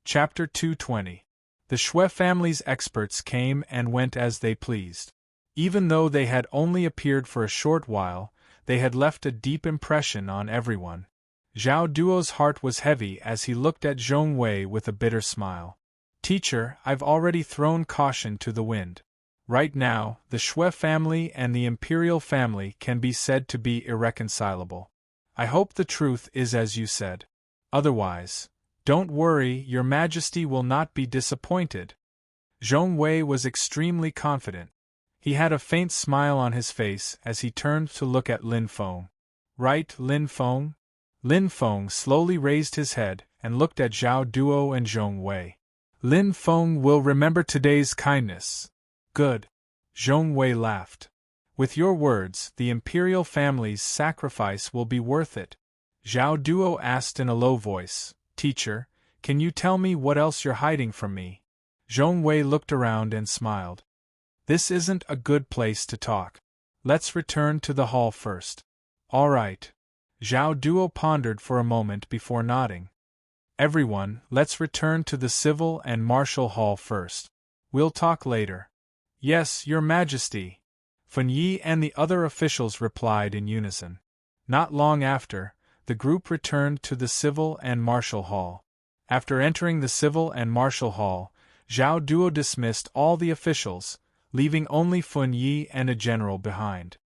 Chapter 220. The Shui family's experts came and went as they pleased. Even though they had only appeared for a short while, they had left a deep impression on everyone. Zhao Duo's heart was heavy as he looked at Zhong Wei with a bitter smile. "Teacher, I've already thrown caution to the wind. Right now, the Shui family and the imperial family can be said to be irreconcilable. I hope the truth is as you said. Otherwise, don't worry, your majesty will not be disappointed." Zhong Wei was extremely confident. He had a faint smile on his face as he turned to look at Lin Feng. "Right, Lin Feng?" Lin Feng slowly raised his head and looked at Zhao Duo and Zhong Wei. "Lin Feng will remember today's kindness." "Good." Zhong Wei laughed. "With your words, the imperial family's sacrifice will be worth it." Zhao Duo asked in a low voice, "Teacher, can you tell me what else you're hiding from me?" Zhong Wei looked around and smiled. "This isn't a good place to talk. Let's return to the hall first." "All right." Zhao Duo pondered for a moment before nodding. "Everyone, let's return to the civil and martial hall first. We'll talk later." "Yes, Your Majesty." Fan Yi and the other officials replied in unison. Not long after, the group returned to the civil and martial hall. After entering the civil and martial hall, Zhao Duo dismissed all the officials, leaving only Fan Yi and a general behind.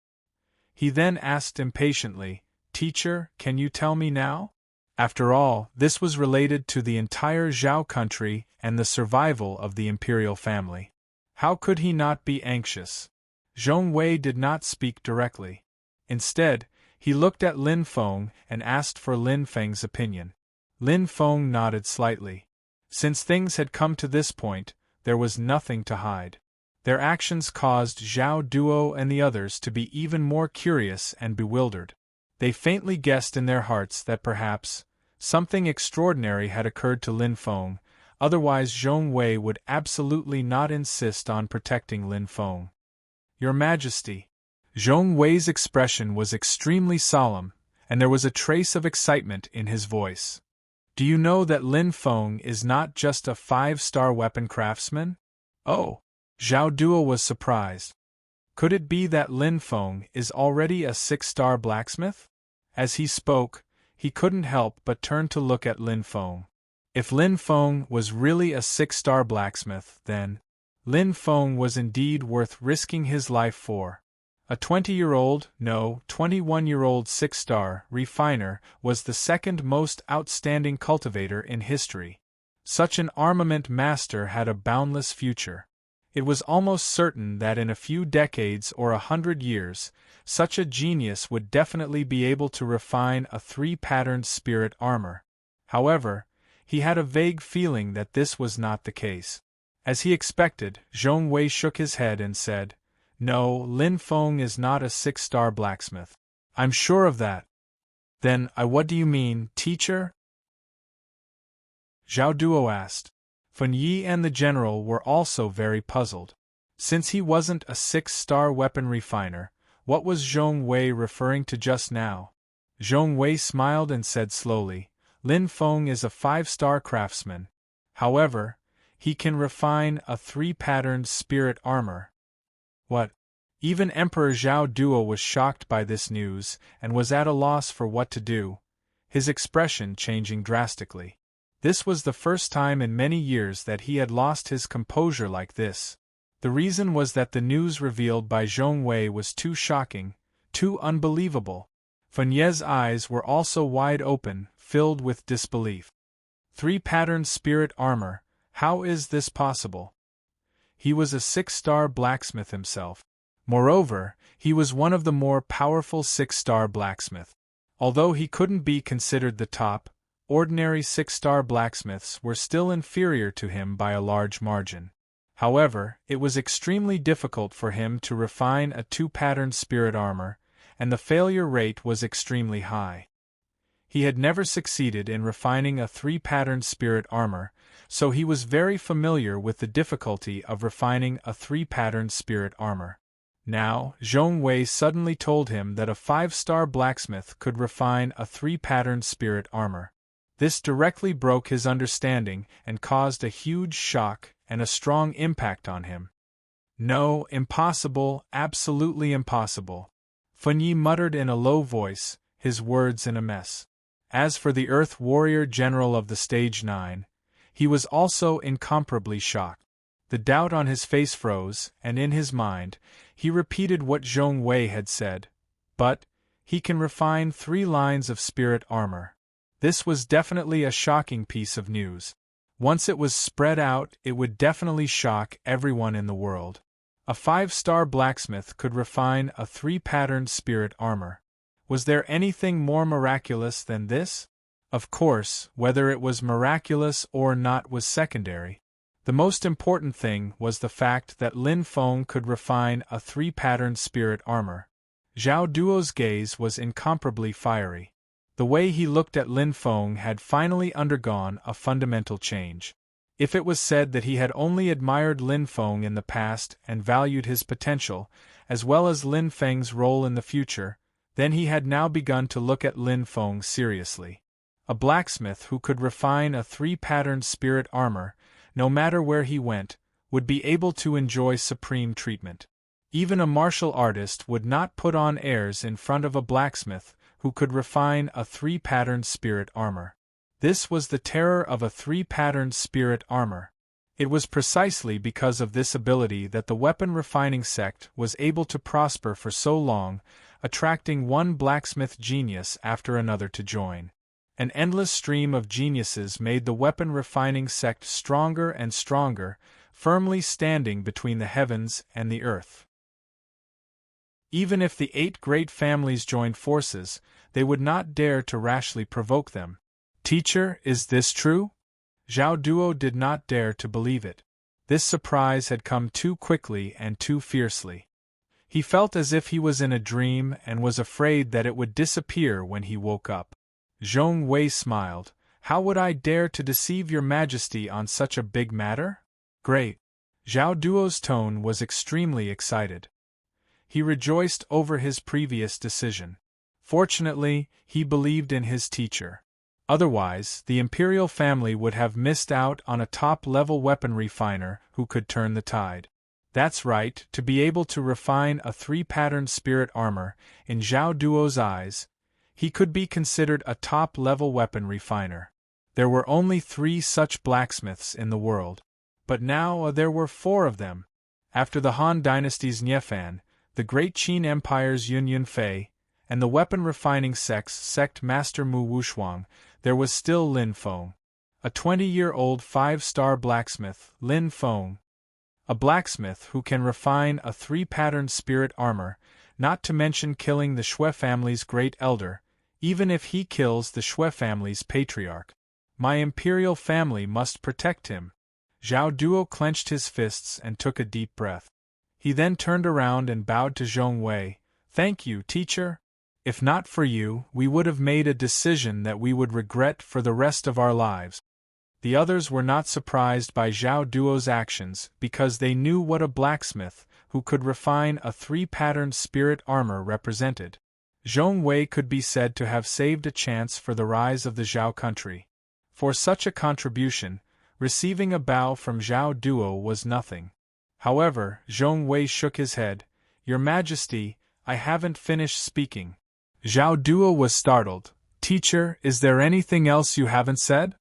He then asked impatiently, "Teacher, can you tell me now?" After all, this was related to the entire Zhao country and the survival of the imperial family. How could he not be anxious? Zhong Wei did not speak directly. Instead, he looked at Lin Feng and asked for Lin Feng's opinion. Lin Feng nodded slightly. Since things had come to this point, there was nothing to hide. Their actions caused Zhao Duo and the others to be even more curious and bewildered. They faintly guessed in their hearts that perhaps something extraordinary had occurred to Lin Feng, otherwise Zhong Wei would absolutely not insist on protecting Lin Feng. "Your Majesty." Zhong Wei's expression was extremely solemn, and there was a trace of excitement in his voice. "Do you know that Lin Feng is not just a 5-star weapon craftsman?" "Oh!" Zhao Duo was surprised. Could it be that Lin Feng is already a 6-star blacksmith? As he spoke, he couldn't help but turn to look at Lin Feng. If Lin Feng was really a 6-star blacksmith, then Lin Feng was indeed worth risking his life for. A 21-year-old 6-star refiner was the second most outstanding cultivator in history. Such an armament master had a boundless future. It was almost certain that in a few decades or 100 years, such a genius would definitely be able to refine a 3-patterned spirit armor. However, he had a vague feeling that this was not the case. As he expected, Zhong Wei shook his head and said, "No, Lin Feng is not a 6-star blacksmith. I'm sure of that." "Then, what do you mean, teacher?" Zhao Duo asked. Fan Yi and the general were also very puzzled. Since he wasn't a 6-star weapon refiner, what was Zhong Wei referring to just now? Zhong Wei smiled and said slowly, "Lin Feng is a 5-star craftsman. However, he can refine a 3-patterned spirit armor." "What?" Even Emperor Zhao Duo was shocked by this news and was at a loss for what to do, his expression changing drastically. This was the first time in many years that he had lost his composure like this. The reason was that the news revealed by Zhong Wei was too shocking, too unbelievable. Fan Ye's eyes were also wide open, filled with disbelief. 3-patterned spirit armor, how is this possible? He was a 6-star blacksmith himself. Moreover, he was one of the more powerful 6-star blacksmiths. Although he couldn't be considered the top, ordinary 6-star blacksmiths were still inferior to him by a large margin. However, it was extremely difficult for him to refine a 2-patterned spirit armor, and the failure rate was extremely high. He had never succeeded in refining a 3-patterned spirit armor, so he was very familiar with the difficulty of refining a 3-patterned spirit armor. Now, Zhong Wei suddenly told him that a 5-star blacksmith could refine a 3-patterned spirit armor. This directly broke his understanding and caused a huge shock and a strong impact on him. No, impossible, absolutely impossible. Feng Yi muttered in a low voice, his words in a mess. As for the Earth Warrior General of the Stage 9, he was also incomparably shocked. The doubt on his face froze, and in his mind, he repeated what Zhong Wei had said. But, he can refine 3 lines of spirit armor. This was definitely a shocking piece of news. Once it was spread out, it would definitely shock everyone in the world. A 5-star blacksmith could refine a 3-patterned spirit armor. Was there anything more miraculous than this? Of course, whether it was miraculous or not was secondary. The most important thing was the fact that Lin Feng could refine a 3-patterned spirit armor. Zhao Duo's gaze was incomparably fiery. The way he looked at Lin Feng had finally undergone a fundamental change. If it was said that he had only admired Lin Feng in the past and valued his potential, as well as Lin Feng's role in the future, then he had now begun to look at Lin Feng seriously. A blacksmith who could refine a 3-patterned spirit armor, no matter where he went, would be able to enjoy supreme treatment. Even a martial artist would not put on airs in front of a blacksmith who could refine a 3-patterned spirit armor. This was the terror of a 3-patterned spirit armor. It was precisely because of this ability that the weapon refining sect was able to prosper for so long, attracting one blacksmith genius after another to join. An endless stream of geniuses made the weapon refining sect stronger and stronger, firmly standing between the heavens and the earth. Even if the 8 great families joined forces, they would not dare to rashly provoke them. Teacher, is this true? Zhao Duo did not dare to believe it. This surprise had come too quickly and too fiercely. He felt as if he was in a dream and was afraid that it would disappear when he woke up. Zhong Wei smiled. How would I dare to deceive your majesty on such a big matter? Great. Zhao Duo's tone was extremely excited. He rejoiced over his previous decision. Fortunately, he believed in his teacher. Otherwise, the imperial family would have missed out on a top-level weapon refiner who could turn the tide. That's right, to be able to refine a 3-patterned spirit armor, in Zhao Duo's eyes, he could be considered a top-level weapon refiner. There were only 3 such blacksmiths in the world. But now there were 4 of them. After the Han dynasty's Niefan, the Great Qin Empire's Yun Yunfei, and the weapon refining sect master Mu Wushuang, there was still Lin Feng. A 20-year-old 5-star blacksmith, Lin Feng. A blacksmith who can refine a 3-patterned spirit armor, not to mention killing the Shui family's great elder, even if he kills the Shui family's patriarch. My imperial family must protect him. Zhao Duo clenched his fists and took a deep breath. He then turned around and bowed to Zhong Wei. Thank you, teacher. If not for you, we would have made a decision that we would regret for the rest of our lives. The others were not surprised by Zhao Duo's actions because they knew what a blacksmith who could refine a 3-patterned spirit armor represented. Zhong Wei could be said to have saved a chance for the rise of the Zhao country. For such a contribution, receiving a bow from Zhao Duo was nothing. However, Zhong Wei shook his head. Your Majesty, I haven't finished speaking. Zhao Duo was startled. Teacher, is there anything else you haven't said?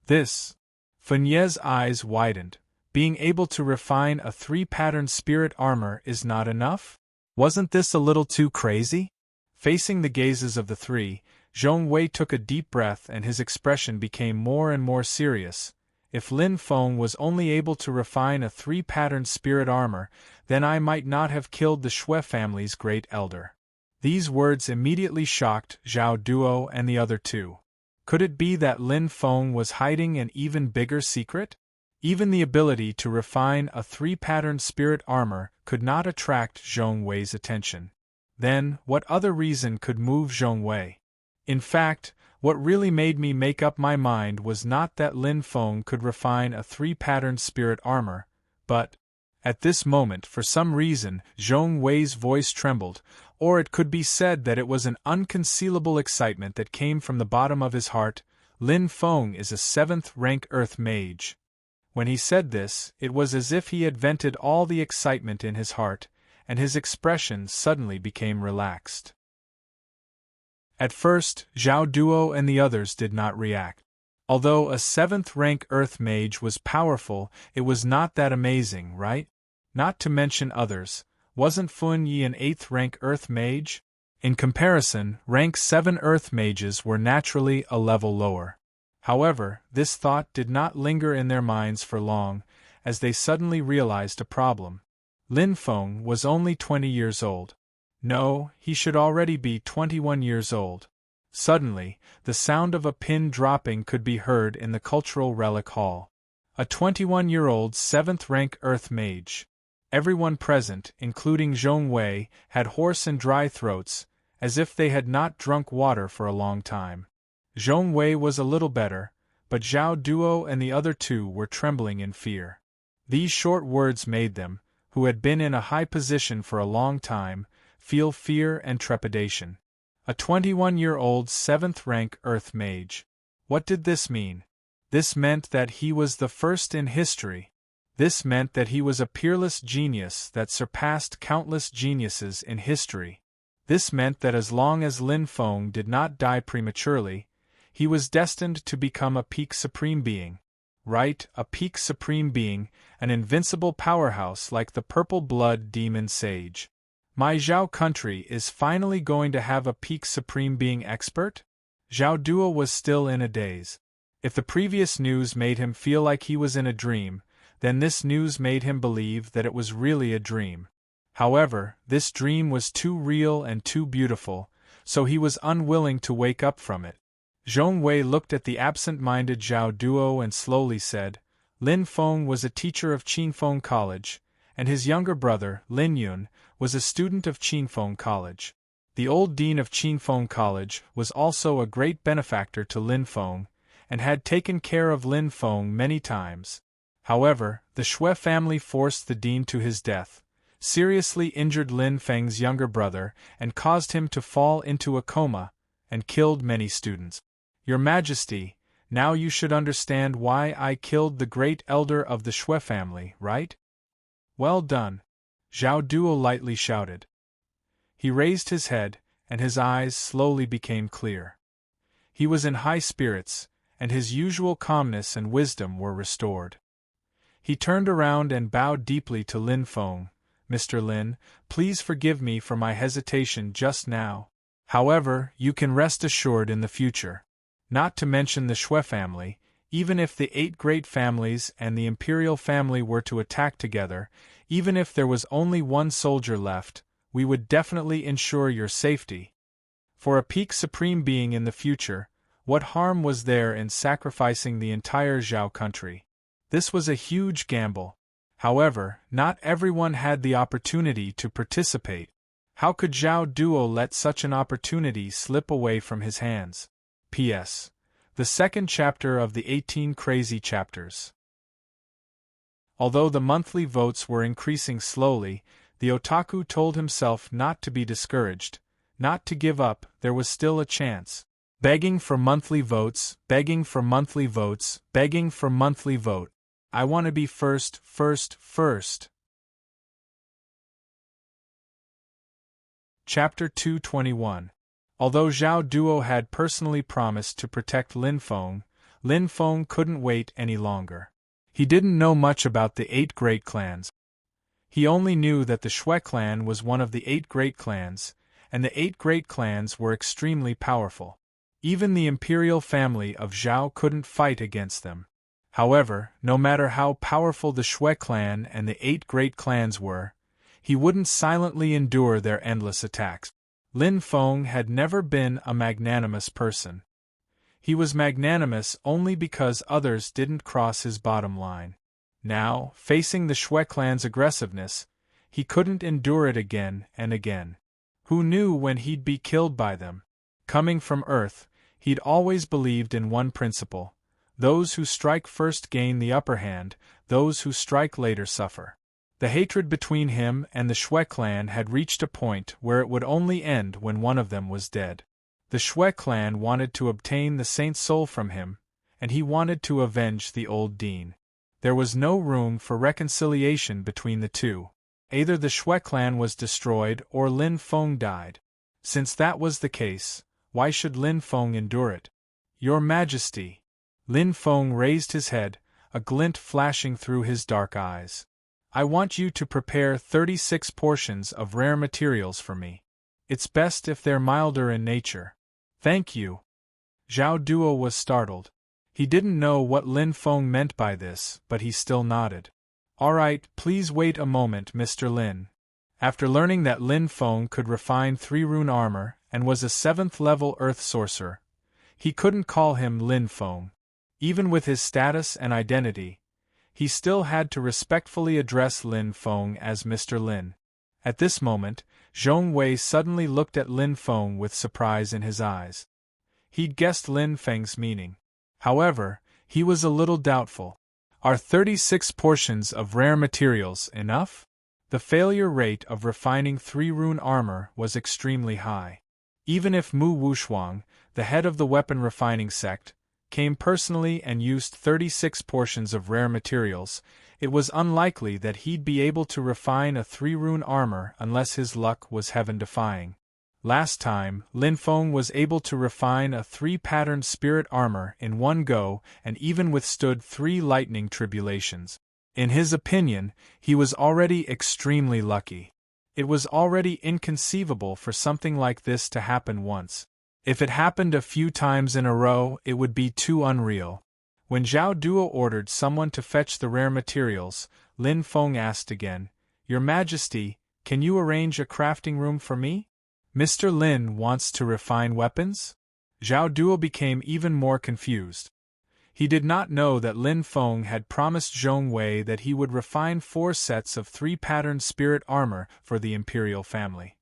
This. Feng Ye's eyes widened. Being able to refine a 3-patterned spirit armor is not enough? Wasn't this a little too crazy? Facing the gazes of the 3, Zhong Wei took a deep breath and his expression became more and more serious. If Lin Feng was only able to refine a 3-patterned spirit armor, then I might not have killed the Shui family's great elder. These words immediately shocked Zhao Duo and the other 2. Could it be that Lin Feng was hiding an even bigger secret? Even the ability to refine a 3-patterned spirit armor could not attract Zhong Wei's attention. Then, what other reason could move Zhong Wei? In fact, what really made me make up my mind was not that Lin Feng could refine a 3-patterned spirit armor, but, at this moment for some reason Zhong Wei's voice trembled, or it could be said that it was an unconcealable excitement that came from the bottom of his heart. Lin Feng is a 7th-rank Earth Mage. When he said this, it was as if he had vented all the excitement in his heart, and his expression suddenly became relaxed. At first, Zhao Duo and the others did not react. Although a 7th-rank Earth Mage was powerful, it was not that amazing, right? Not to mention others, wasn't Fun Yi an 8th-rank Earth Mage? In comparison, rank 7 Earth Mages were naturally a level lower. However, this thought did not linger in their minds for long, as they suddenly realized a problem. Lin Feng was only 20 years old. No, he should already be 21 years old. Suddenly, the sound of a pin dropping could be heard in the Cultural Relic Hall. A 21-year-old 7th-rank Earth Mage. Everyone present, including Zhong Wei, had hoarse and dry throats, as if they had not drunk water for a long time. Zhong Wei was a little better, but Zhao Duo and the other two were trembling in fear. These short words made them, who had been in a high position for a long time, feel fear and trepidation. A 21-year-old 7th-rank Earth Mage. What did this mean? This meant that he was the first in history. This meant that he was a peerless genius that surpassed countless geniuses in history. This meant that as long as Lin Feng did not die prematurely, he was destined to become a peak supreme being. Right, a peak supreme being, an invincible powerhouse like the purple blood demon sage. My Zhao country is finally going to have a peak supreme being expert? Zhao Duo was still in a daze. If the previous news made him feel like he was in a dream, then this news made him believe that it was really a dream. However, this dream was too real and too beautiful, so he was unwilling to wake up from it. Zhong Wei looked at the absent-minded Zhao Duo and slowly said, Lin Feng was a teacher of Qinfeng College, and his younger brother, Lin Yun, was a student of Qinfeng College. The old dean of Qinfeng College was also a great benefactor to Lin Feng, and had taken care of Lin Feng many times. However, the Shui family forced the dean to his death, seriously injured Lin Feng's younger brother, and caused him to fall into a coma, and killed many students. Your Majesty, now you should understand why I killed the great elder of the Shui family, right? Well done, Zhao Duo lightly shouted. He raised his head, and his eyes slowly became clear. He was in high spirits, and his usual calmness and wisdom were restored. He turned around and bowed deeply to Lin Feng. Mr. Lin, please forgive me for my hesitation just now. However, you can rest assured in the future. Not to mention the Shui family, even if the 8 great families and the imperial family were to attack together, even if there was only one soldier left, we would definitely ensure your safety. For a peak supreme being in the future, what harm was there in sacrificing the entire Zhao country? This was a huge gamble. However, not everyone had the opportunity to participate. How could Zhao Duo let such an opportunity slip away from his hands? P.S. The second chapter of the 18 crazy chapters. Although the monthly votes were increasing slowly, the otaku told himself not to be discouraged, not to give up, there was still a chance. Begging for monthly votes, begging for monthly votes, begging for monthly vote. I want to be first. Chapter 221. Although Zhao Duo had personally promised to protect Lin Feng couldn't wait any longer. He didn't know much about the 8 great clans. He only knew that the Shui clan was one of the 8 great clans, and the 8 great clans were extremely powerful. Even the imperial family of Zhao couldn't fight against them. However, no matter how powerful the Shui clan and the 8 great clans were, he wouldn't silently endure their endless attacks. Lin Feng had never been a magnanimous person. He was magnanimous only because others didn't cross his bottom line. Now, facing the Shui clan's aggressiveness, he couldn't endure it again and again. Who knew when he'd be killed by them? Coming from Earth, he'd always believed in one principle: those who strike first gain the upper hand, those who strike later suffer. The hatred between him and the Shui clan had reached a point where it would only end when one of them was dead. The Shui clan wanted to obtain the saint's soul from him, and he wanted to avenge the old dean. There was no room for reconciliation between the two. Either the Shui clan was destroyed or Lin Feng died. Since that was the case, why should Lin Feng endure it? Your Majesty. Lin Feng raised his head, a glint flashing through his dark eyes. I want you to prepare 36 portions of rare materials for me. It's best if they're milder in nature. Thank you. Zhao Duo was startled. He didn't know what Lin Feng meant by this, but he still nodded. All right, please wait a moment, Mr. Lin. After learning that Lin Feng could refine 3-rune armor and was a 7th-level earth sorcerer, he couldn't call him Lin Feng. Even with his status and identity, he still had to respectfully address Lin Feng as Mr. Lin. At this moment, Zhong Wei suddenly looked at Lin Feng with surprise in his eyes. He'd guessed Lin Feng's meaning. However, he was a little doubtful. Are 36 portions of rare materials enough? The failure rate of refining 3-rune armor was extremely high. Even if Mu Wushuang, the head of the weapon refining sect, came personally and used 36 portions of rare materials, it was unlikely that he'd be able to refine a 3-rune armor unless his luck was heaven-defying. Last time, Lin Feng was able to refine a 3-patterned spirit armor in one go and even withstood 3 lightning tribulations. In his opinion, he was already extremely lucky. It was already inconceivable for something like this to happen once. If it happened a few times in a row, it would be too unreal. When Zhao Duo ordered someone to fetch the rare materials, Lin Feng asked again, Your Majesty, can you arrange a crafting room for me? Mr. Lin wants to refine weapons? Zhao Duo became even more confused. He did not know that Lin Feng had promised Zhong Wei that he would refine 4 sets of 3-patterned spirit armor for the imperial family.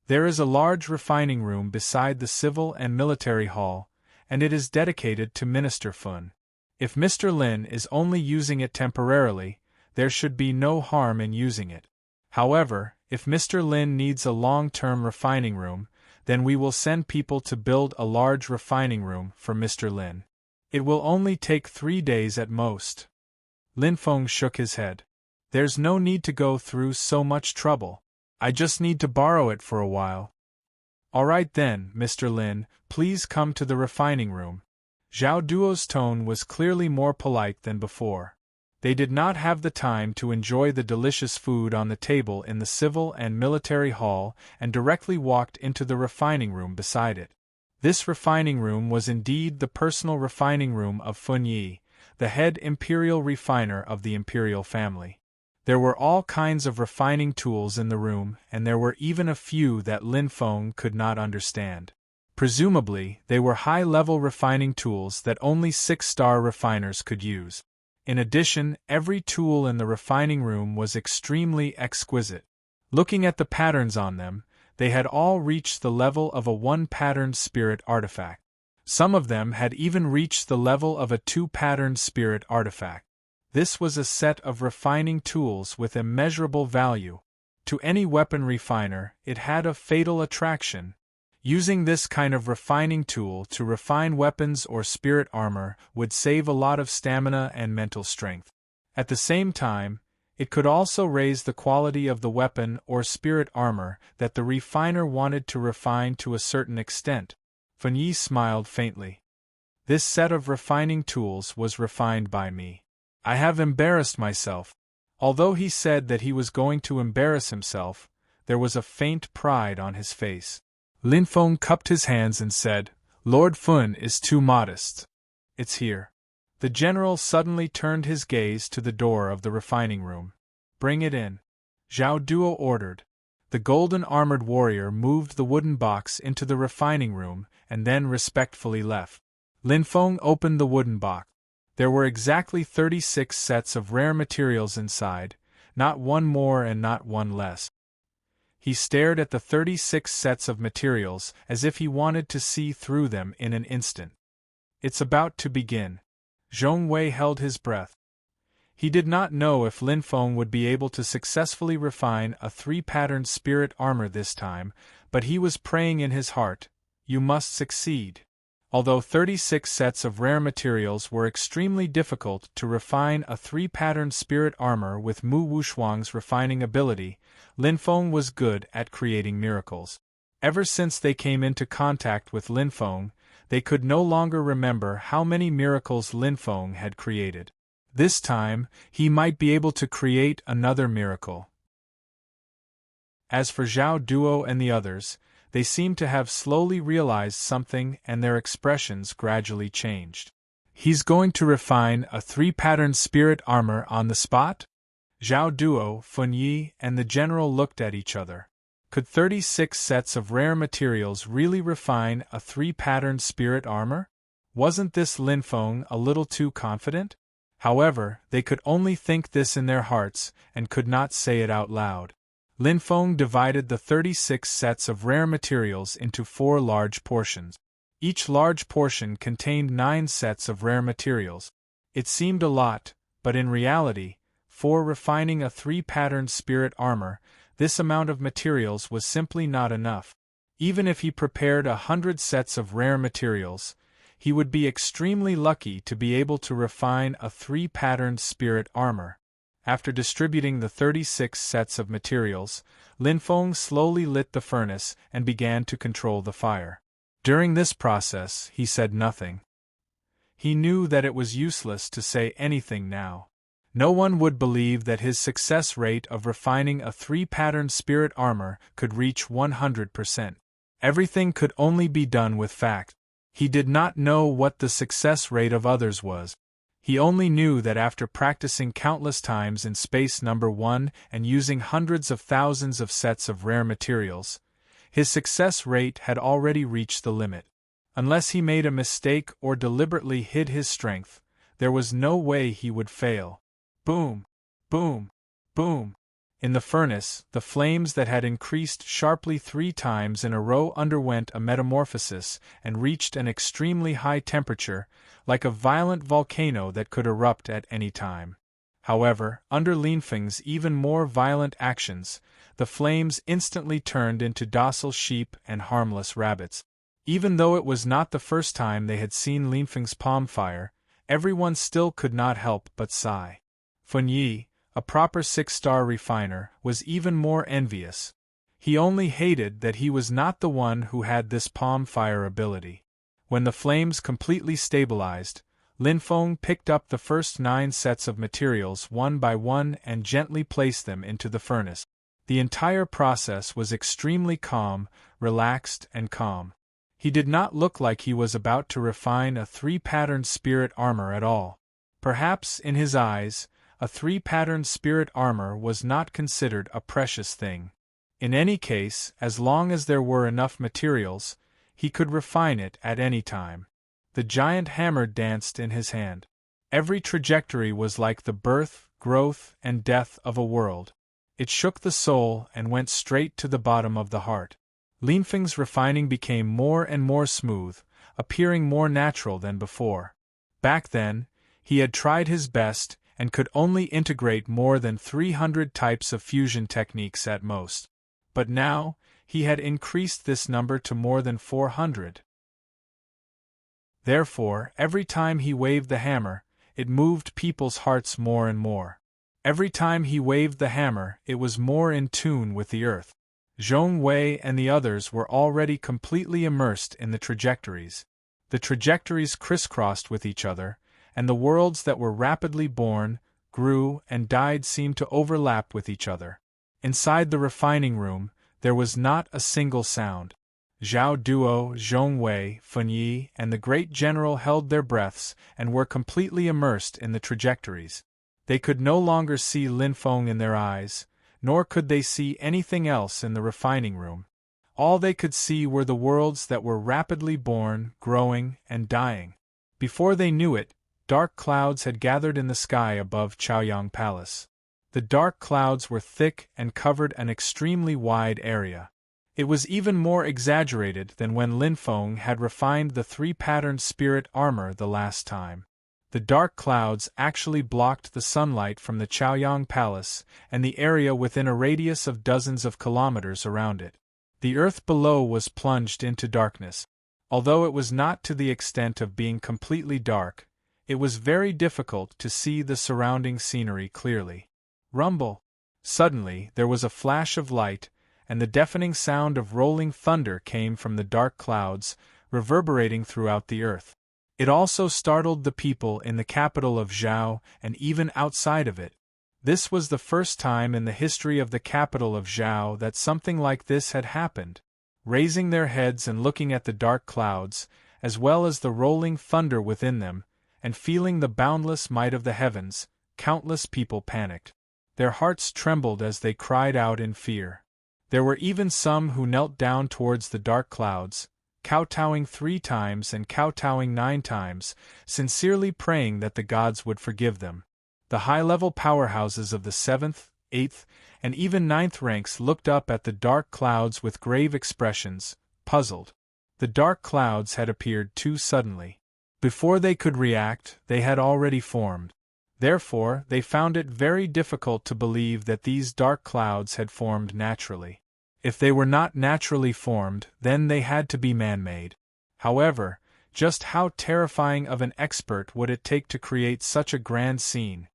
There is a large refining room beside the civil and military hall, and it is dedicated to Minister Fun. If Mr. Lin is only using it temporarily, there should be no harm in using it. However, if Mr. Lin needs a long-term refining room, then we will send people to build a large refining room for Mr. Lin. It will only take 3 days at most. Lin Feng shook his head. There's no need to go through so much trouble. I just need to borrow it for a while. All right then, Mr. Lin, please come to the refining room. Zhao Duo's tone was clearly more polite than before. They did not have the time to enjoy the delicious food on the table in the civil and military hall and directly walked into the refining room beside it. This refining room was indeed the personal refining room of Fun Yi, the head imperial refiner of the imperial family. There were all kinds of refining tools in the room, and there were even a few that Lin Feng could not understand. Presumably, they were high-level refining tools that only 6-star refiners could use. In addition, every tool in the refining room was extremely exquisite. Looking at the patterns on them, they had all reached the level of a 1-patterned spirit artifact. Some of them had even reached the level of a 2-patterned spirit artifact. This was a set of refining tools with immeasurable value. To any weapon refiner, it had a fatal attraction. Using this kind of refining tool to refine weapons or spirit armor would save a lot of stamina and mental strength. At the same time, it could also raise the quality of the weapon or spirit armor that the refiner wanted to refine to a certain extent. Fun Yi smiled faintly. This set of refining tools was refined by me. I have embarrassed myself. Although he said that he was going to embarrass himself, there was a faint pride on his face. Lin Feng cupped his hands and said, Lord Fun is too modest. It's here. The general suddenly turned his gaze to the door of the refining room. Bring it in. Zhao Duo ordered. The golden-armored warrior moved the wooden box into the refining room and then respectfully left. Lin Feng opened the wooden box. There were exactly 36 sets of rare materials inside, not one more and not one less. He stared at the 36 sets of materials as if he wanted to see through them in an instant. It's about to begin. Zhong Wei held his breath. He did not know if Lin Feng would be able to successfully refine a 3-patterned spirit armor this time, but he was praying in his heart, "You must succeed." Although 36 sets of rare materials were extremely difficult to refine a 3-patterned spirit armor with Mu Wushuang's refining ability, Lin Feng was good at creating miracles. Ever since they came into contact with Lin Feng, they could no longer remember how many miracles Lin Feng had created. This time, he might be able to create another miracle. As for Zhao Duo and the others, they seemed to have slowly realized something and their expressions gradually changed. "He's going to refine a 3-patterned spirit armor on the spot?" Zhao Duo, Fun Yi, and the general looked at each other. Could 36 sets of rare materials really refine a 3-patterned spirit armor? Wasn't this Lin Feng a little too confident? However, they could only think this in their hearts and could not say it out loud. Lin Feng divided the 36 sets of rare materials into 4 large portions. Each large portion contained 9 sets of rare materials. It seemed a lot, but in reality, for refining a 3-patterned spirit armor, this amount of materials was simply not enough. Even if he prepared 100 sets of rare materials, he would be extremely lucky to be able to refine a 3-patterned spirit armor. After distributing the 36 sets of materials, Lin Feng slowly lit the furnace and began to control the fire. During this process, he said nothing. He knew that it was useless to say anything now. No one would believe that his success rate of refining a 3-patterned spirit armor could reach 100%. Everything could only be done with fact. He did not know what the success rate of others was. He only knew that after practicing countless times in Space Number 1 and using hundreds of thousands of sets of rare materials, his success rate had already reached the limit. Unless he made a mistake or deliberately hid his strength, there was no way he would fail. Boom! Boom! Boom! In the furnace, the flames that had increased sharply 3 times in a row underwent a metamorphosis and reached an extremely high temperature, like a violent volcano that could erupt at any time. However, under Lin Feng's even more violent actions, the flames instantly turned into docile sheep and harmless rabbits. Even though it was not the first time they had seen Lin Feng's palm fire, everyone still could not help but sigh. Fun Yi, a proper 6-star refiner, was even more envious. He only hated that he was not the one who had this palm fire ability. When the flames completely stabilized, Lin Feng picked up the first 9 sets of materials one by one and gently placed them into the furnace. The entire process was extremely calm, relaxed, and calm. He did not look like he was about to refine a 3-patterned spirit armor at all. Perhaps, in his eyes, a 3-patterned spirit armor was not considered a precious thing. In any case, as long as there were enough materials, he could refine it at any time. The giant hammer danced in his hand. Every trajectory was like the birth, growth, and death of a world. It shook the soul and went straight to the bottom of the heart. Lin Feng's refining became more and more smooth, appearing more natural than before. Back then, he had tried his best and could only integrate more than 300 types of fusion techniques at most. But now, he had increased this number to more than 400. Therefore, every time he waved the hammer, it moved people's hearts more and more. Every time he waved the hammer, it was more in tune with the earth. Zhong Wei and the others were already completely immersed in the trajectories. The trajectories crisscrossed with each other, and the worlds that were rapidly born, grew, and died seemed to overlap with each other. Inside the refining room, there was not a single sound. Zhao Duo, Zhong Wei, Fun Yi, and the great general held their breaths and were completely immersed in the trajectories. They could no longer see Lin Feng in their eyes, nor could they see anything else in the refining room. All they could see were the worlds that were rapidly born, growing, and dying. Before they knew it, dark clouds had gathered in the sky above Chaoyang Palace. The dark clouds were thick and covered an extremely wide area. It was even more exaggerated than when Lin Feng had refined the 3-patterned spirit armor the last time. The dark clouds actually blocked the sunlight from the Chaoyang Palace and the area within a radius of dozens of kilometers around it. The earth below was plunged into darkness. Although it was not to the extent of being completely dark, it was very difficult to see the surrounding scenery clearly. Rumble! Suddenly there was a flash of light, and the deafening sound of rolling thunder came from the dark clouds, reverberating throughout the earth. It also startled the people in the capital of Zhao and even outside of it. This was the first time in the history of the capital of Zhao that something like this had happened. Raising their heads and looking at the dark clouds, as well as the rolling thunder within them, and feeling the boundless might of the heavens, countless people panicked. Their hearts trembled as they cried out in fear. There were even some who knelt down towards the dark clouds, kowtowing 3 times and kowtowing 9 times, sincerely praying that the gods would forgive them. The high-level powerhouses of the 7th, 8th, and even 9th ranks looked up at the dark clouds with grave expressions, puzzled. The dark clouds had appeared too suddenly. Before they could react, they had already formed. Therefore, they found it very difficult to believe that these dark clouds had formed naturally. If they were not naturally formed, then they had to be man-made. However, just how terrifying of an expert would it take to create such a grand scene?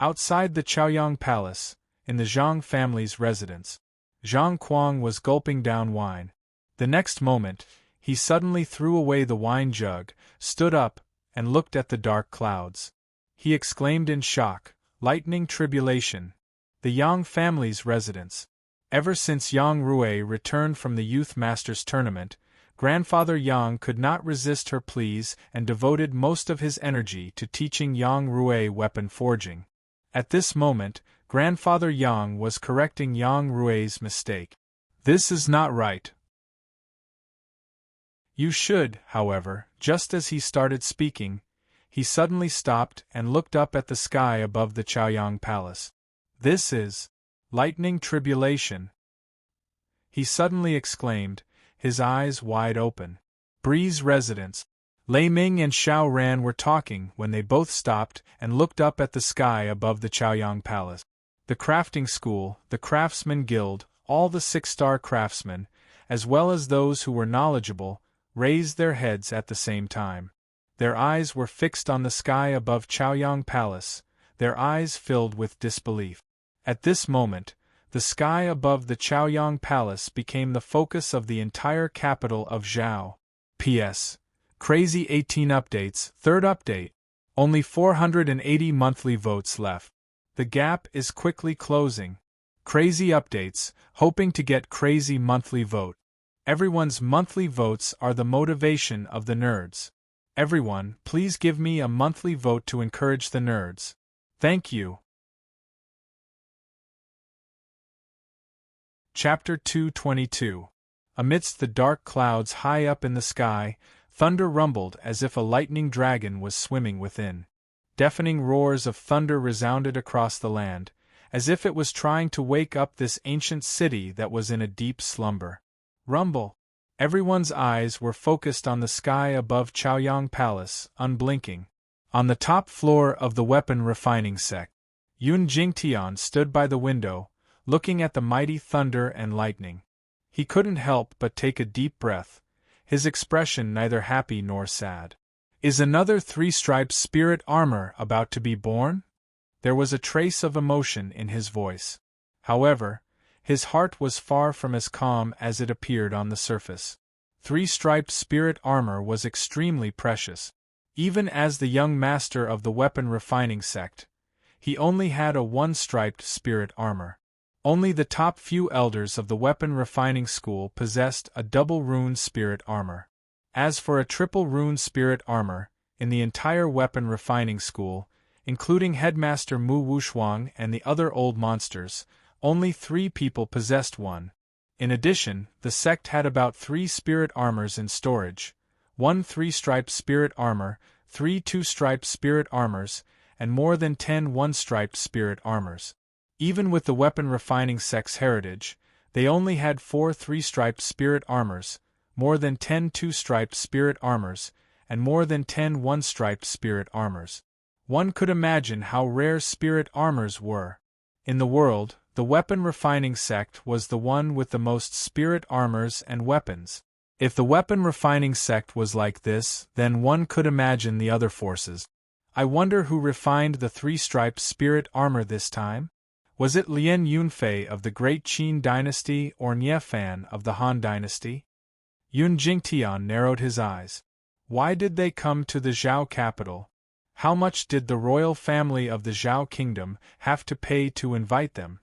Outside the Chaoyang Palace, in the Zhang family's residence, Zhang Kuang was gulping down wine. The next moment, he suddenly threw away the wine jug, stood up, and looked at the dark clouds. He exclaimed in shock, "Lightning tribulation!" The Yang family's residence. Ever since Yang Rui returned from the Youth Masters Tournament, Grandfather Yang could not resist her pleas and devoted most of his energy to teaching Yang Rui weapon forging. At this moment, Grandfather Yang was correcting Yang Rui's mistake. "This is not right. You should," however, just as he started speaking, he suddenly stopped and looked up at the sky above the Chaoyang Palace. "This is lightning tribulation," he suddenly exclaimed, his eyes wide open. Breeze residence. Lei Ming and Xiao Ran were talking when they both stopped and looked up at the sky above the Chaoyang Palace. The crafting school, the craftsman guild, all the 6-star craftsmen, as well as those who were knowledgeable, raised their heads at the same time. Their eyes were fixed on the sky above Chaoyang Palace, their eyes filled with disbelief. At this moment, the sky above the Chaoyang Palace became the focus of the entire capital of Zhao. P.S. Crazy 18 updates, 3rd update. Only 480 monthly votes left. The gap is quickly closing. Crazy updates, hoping to get crazy monthly vote. Everyone's monthly votes are the motivation of the nerds. Everyone, please give me a monthly vote to encourage the nerds. Thank you. Chapter 222. Amidst the dark clouds high up in the sky, thunder rumbled as if a lightning dragon was swimming within. Deafening roars of thunder resounded across the land, as if it was trying to wake up this ancient city that was in a deep slumber. Rumble! Everyone's eyes were focused on the sky above Chaoyang Palace, unblinking. On the top floor of the weapon refining sect, Yun Jingtian stood by the window, looking at the mighty thunder and lightning. He couldn't help but take a deep breath, his expression neither happy nor sad. Is another 3-striped spirit armor about to be born? There was a trace of emotion in his voice. However, his heart was far from as calm as it appeared on the surface. 3-striped spirit armor was extremely precious. Even as the young master of the weapon refining sect, he only had a 1-striped spirit armor. Only the top few elders of the weapon refining school possessed a double rune spirit armor. As for a triple rune spirit armor, in the entire weapon refining school, including Headmaster Mu Wushuang and the other old monsters, only 3 people possessed one. In addition, the sect had about 3 spirit armors in storage, 1 3-striped spirit armor, 3 2-striped spirit armors, and more than 10 1-striped spirit armors. Even with the weapon refining sect's heritage, they only had 4 3-striped spirit armors, more than 10 2-striped spirit armors, and more than 10 1-striped spirit armors. One could imagine how rare spirit armors were. In the world, The weapon refining sect was the one with the most spirit armors and weapons. If the weapon refining sect was like this, then one could imagine the other forces. I wonder who refined the three-striped spirit armor this time? Was it Lien Yunfei of the Great Qin dynasty or Nie Fan of the Han dynasty? Yun Jingtian narrowed his eyes. Why did they come to the Zhao capital? How much did the royal family of the Zhao kingdom have to pay to invite them?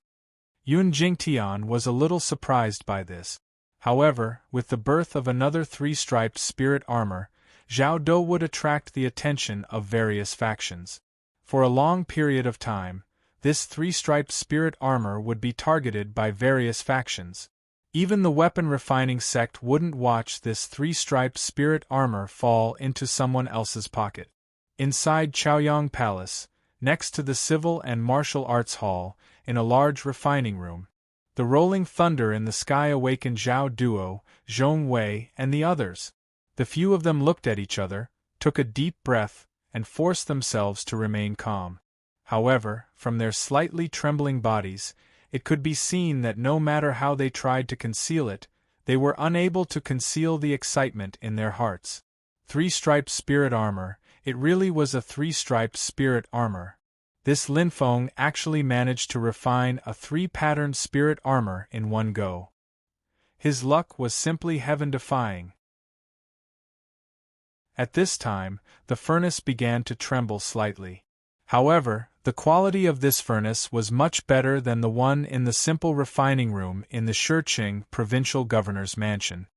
Yun Jingtian was a little surprised by this. However, with the birth of another three-striped spirit armor, Zhao Dou would attract the attention of various factions. For a long period of time, this three-striped spirit armor would be targeted by various factions. Even the weapon refining sect wouldn't watch this three-striped spirit armor fall into someone else's pocket. Inside Chaoyang Palace, next to the Civil and Martial Arts Hall, in a large refining room, the rolling thunder in the sky awakened Zhao Duo, Zhong Wei, and the others. The few of them looked at each other, took a deep breath, and forced themselves to remain calm. However, from their slightly trembling bodies, it could be seen that no matter how they tried to conceal it, they were unable to conceal the excitement in their hearts. Three-striped spirit armor, it really was a three-striped spirit armor. This Lin Feng actually managed to refine a three-patterned spirit armor in one go. His luck was simply heaven-defying. At this time, the furnace began to tremble slightly. However, the quality of this furnace was much better than the one in the simple refining room in the Shiqing provincial governor's mansion.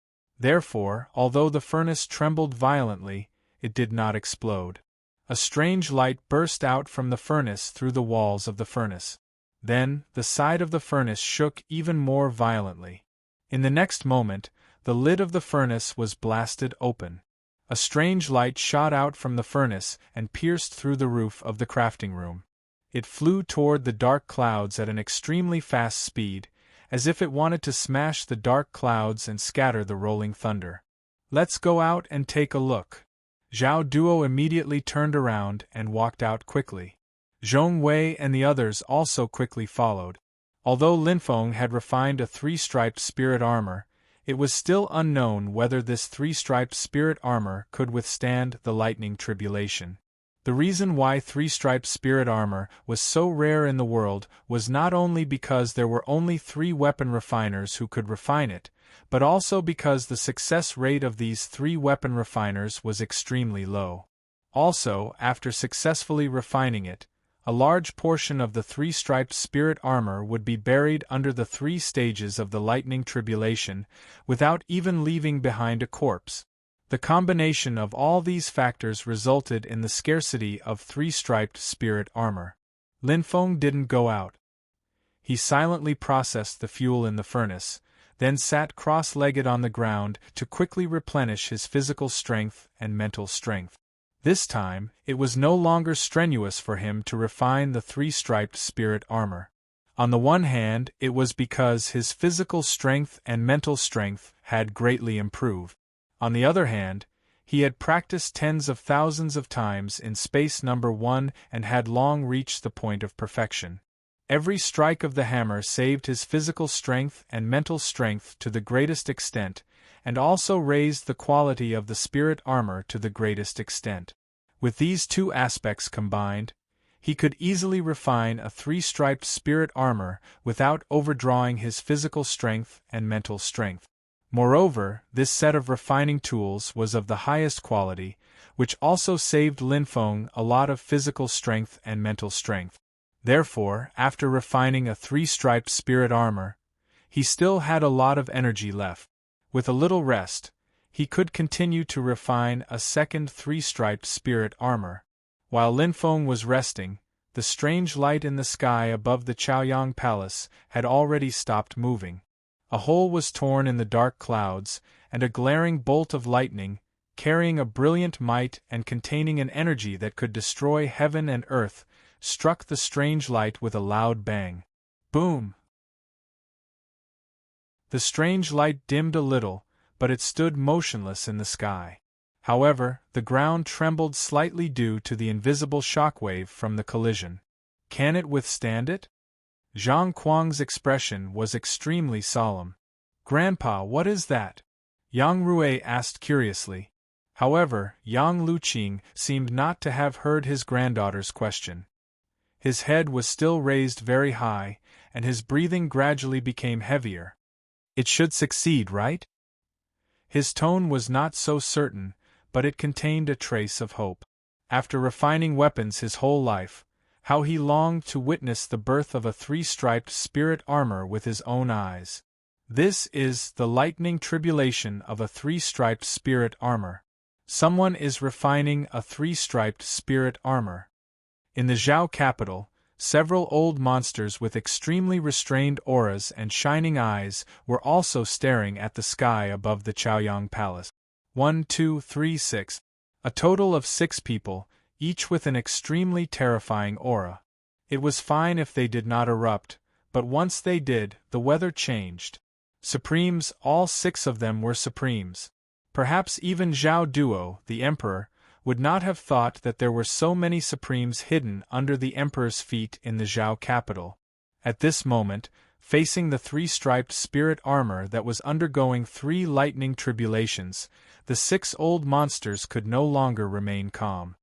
Therefore, although the furnace trembled violently, it did not explode. A strange light burst out from the furnace through the walls of the furnace. Then, the side of the furnace shook even more violently. In the next moment, the lid of the furnace was blasted open. A strange light shot out from the furnace and pierced through the roof of the crafting room. It flew toward the dark clouds at an extremely fast speed, as if it wanted to smash the dark clouds and scatter the rolling thunder. "Let's go out and take a look." Zhao Duo immediately turned around and walked out quickly. Zhong Wei and the others also quickly followed. Although Lin Feng had refined a three-striped spirit armor, it was still unknown whether this three-striped spirit armor could withstand the lightning tribulation. The reason why three-striped spirit armor was so rare in the world was not only because there were only 3 weapon refiners who could refine it, but also because the success rate of these 3 weapon refiners was extremely low. Also, after successfully refining it, a large portion of the three-striped spirit armor would be buried under the 3 stages of the lightning tribulation, without even leaving behind a corpse. The combination of all these factors resulted in the scarcity of three-striped spirit armor. Lin Feng didn't go out. He silently processed the fuel in the furnace, then sat cross-legged on the ground to quickly replenish his physical strength and mental strength. This time, it was no longer strenuous for him to refine the three-striped spirit armor. On the one hand, it was because his physical strength and mental strength had greatly improved. On the other hand, he had practiced tens of thousands of times in space number 1 and had long reached the point of perfection. Every strike of the hammer saved his physical strength and mental strength to the greatest extent, and also raised the quality of the spirit armor to the greatest extent. With these 2 aspects combined, he could easily refine a three-striped spirit armor without overdrawing his physical strength and mental strength. Moreover, this set of refining tools was of the highest quality, which also saved Lin Feng a lot of physical strength and mental strength. Therefore, after refining a three-striped spirit armor, he still had a lot of energy left. With a little rest, he could continue to refine a second three-striped spirit armor. While Lin Feng was resting, the strange light in the sky above the Chaoyang Palace had already stopped moving. A hole was torn in the dark clouds, and a glaring bolt of lightning, carrying a brilliant might and containing an energy that could destroy heaven and earth, struck the strange light with a loud bang. Boom! The strange light dimmed a little, but it stood motionless in the sky. However, the ground trembled slightly due to the invisible shockwave from the collision. Can it withstand it? Zhang Kuang's expression was extremely solemn. "Grandpa, what is that?" Yang Rui asked curiously. However, Yang Luqing seemed not to have heard his granddaughter's question. His head was still raised very high, and his breathing gradually became heavier. "It should succeed, right?" His tone was not so certain, but it contained a trace of hope. After refining weapons his whole life, how he longed to witness the birth of a three-striped spirit armor with his own eyes. This is the lightning tribulation of a three-striped spirit armor. Someone is refining a three-striped spirit armor. In the Zhao capital, several old monsters with extremely restrained auras and shining eyes were also staring at the sky above the Chaoyang Palace. 1, 2, 3, 6. A total of 6 people, each with an extremely terrifying aura. It was fine if they did not erupt, but once they did, the weather changed. Supremes, all 6 of them were Supremes. Perhaps even Zhao Duo, the Emperor, would not have thought that there were so many Supremes hidden under the Emperor's feet in the Zhao capital. At this moment, facing the three-striped spirit armor that was undergoing 3 lightning tribulations, the 6 old monsters could no longer remain calm.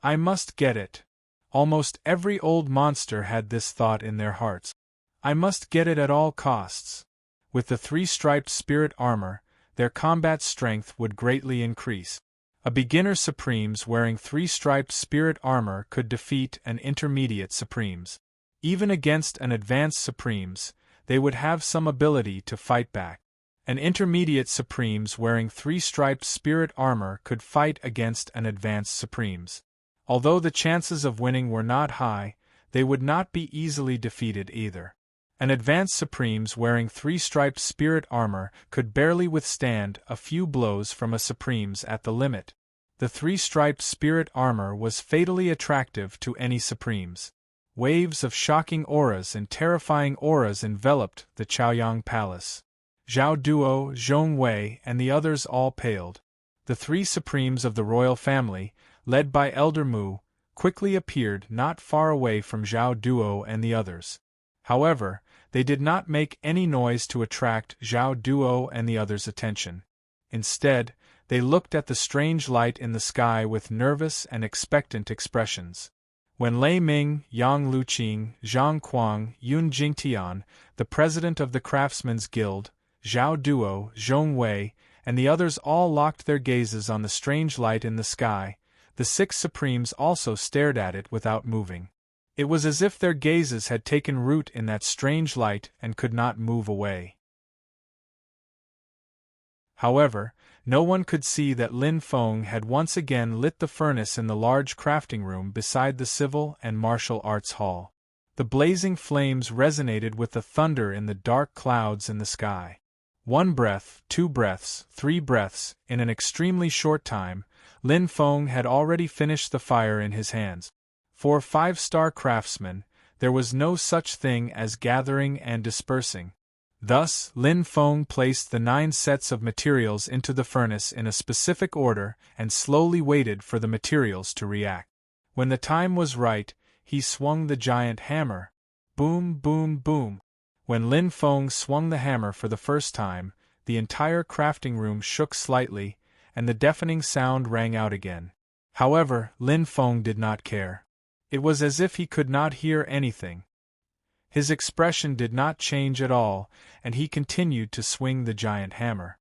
"I must get it." Almost every old monster had this thought in their hearts. "I must get it at all costs." With the three-striped spirit armor, their combat strength would greatly increase. A beginner Supremes wearing three-striped spirit armor could defeat an intermediate Supremes. Even against an advanced Supremes, they would have some ability to fight back. An intermediate Supremes wearing three-striped spirit armor could fight against an advanced Supremes. Although the chances of winning were not high, they would not be easily defeated either. An advanced Supremes wearing three-striped spirit armor could barely withstand a few blows from a Supremes at the limit. The three-striped spirit armor was fatally attractive to any Supremes. Waves of shocking auras and terrifying auras enveloped the Chaoyang Palace. Zhao Duo, Zhong Wei, and the others all paled. The 3 Supremes of the royal family, led by Elder Mu, quickly appeared not far away from Zhao Duo and the others. However, they did not make any noise to attract Zhao Duo and the others' attention. Instead, they looked at the strange light in the sky with nervous and expectant expressions. When Lei Ming, Yang Luqing, Zhang Kuang, Yun Jingtian, the president of the Craftsmen's Guild, Zhao Duo, Zhong Wei, and the others all locked their gazes on the strange light in the sky, the 6 Supremes also stared at it without moving. It was as if their gazes had taken root in that strange light and could not move away. However, no one could see that Lin Feng had once again lit the furnace in the large crafting room beside the Civil and Martial Arts Hall. The blazing flames resonated with the thunder in the dark clouds in the sky. 1 breath, 2 breaths, 3 breaths, in an extremely short time, Lin Feng had already finished the fire in his hands. For 5-star craftsmen, there was no such thing as gathering and dispersing. Thus, Lin Feng placed the 9 sets of materials into the furnace in a specific order and slowly waited for the materials to react. When the time was right, he swung the giant hammer. Boom, boom, boom. When Lin Feng swung the hammer for the first time, the entire crafting room shook slightly, and the deafening sound rang out again. However, Lin Feng did not care. It was as if he could not hear anything. His expression did not change at all, and he continued to swing the giant hammer.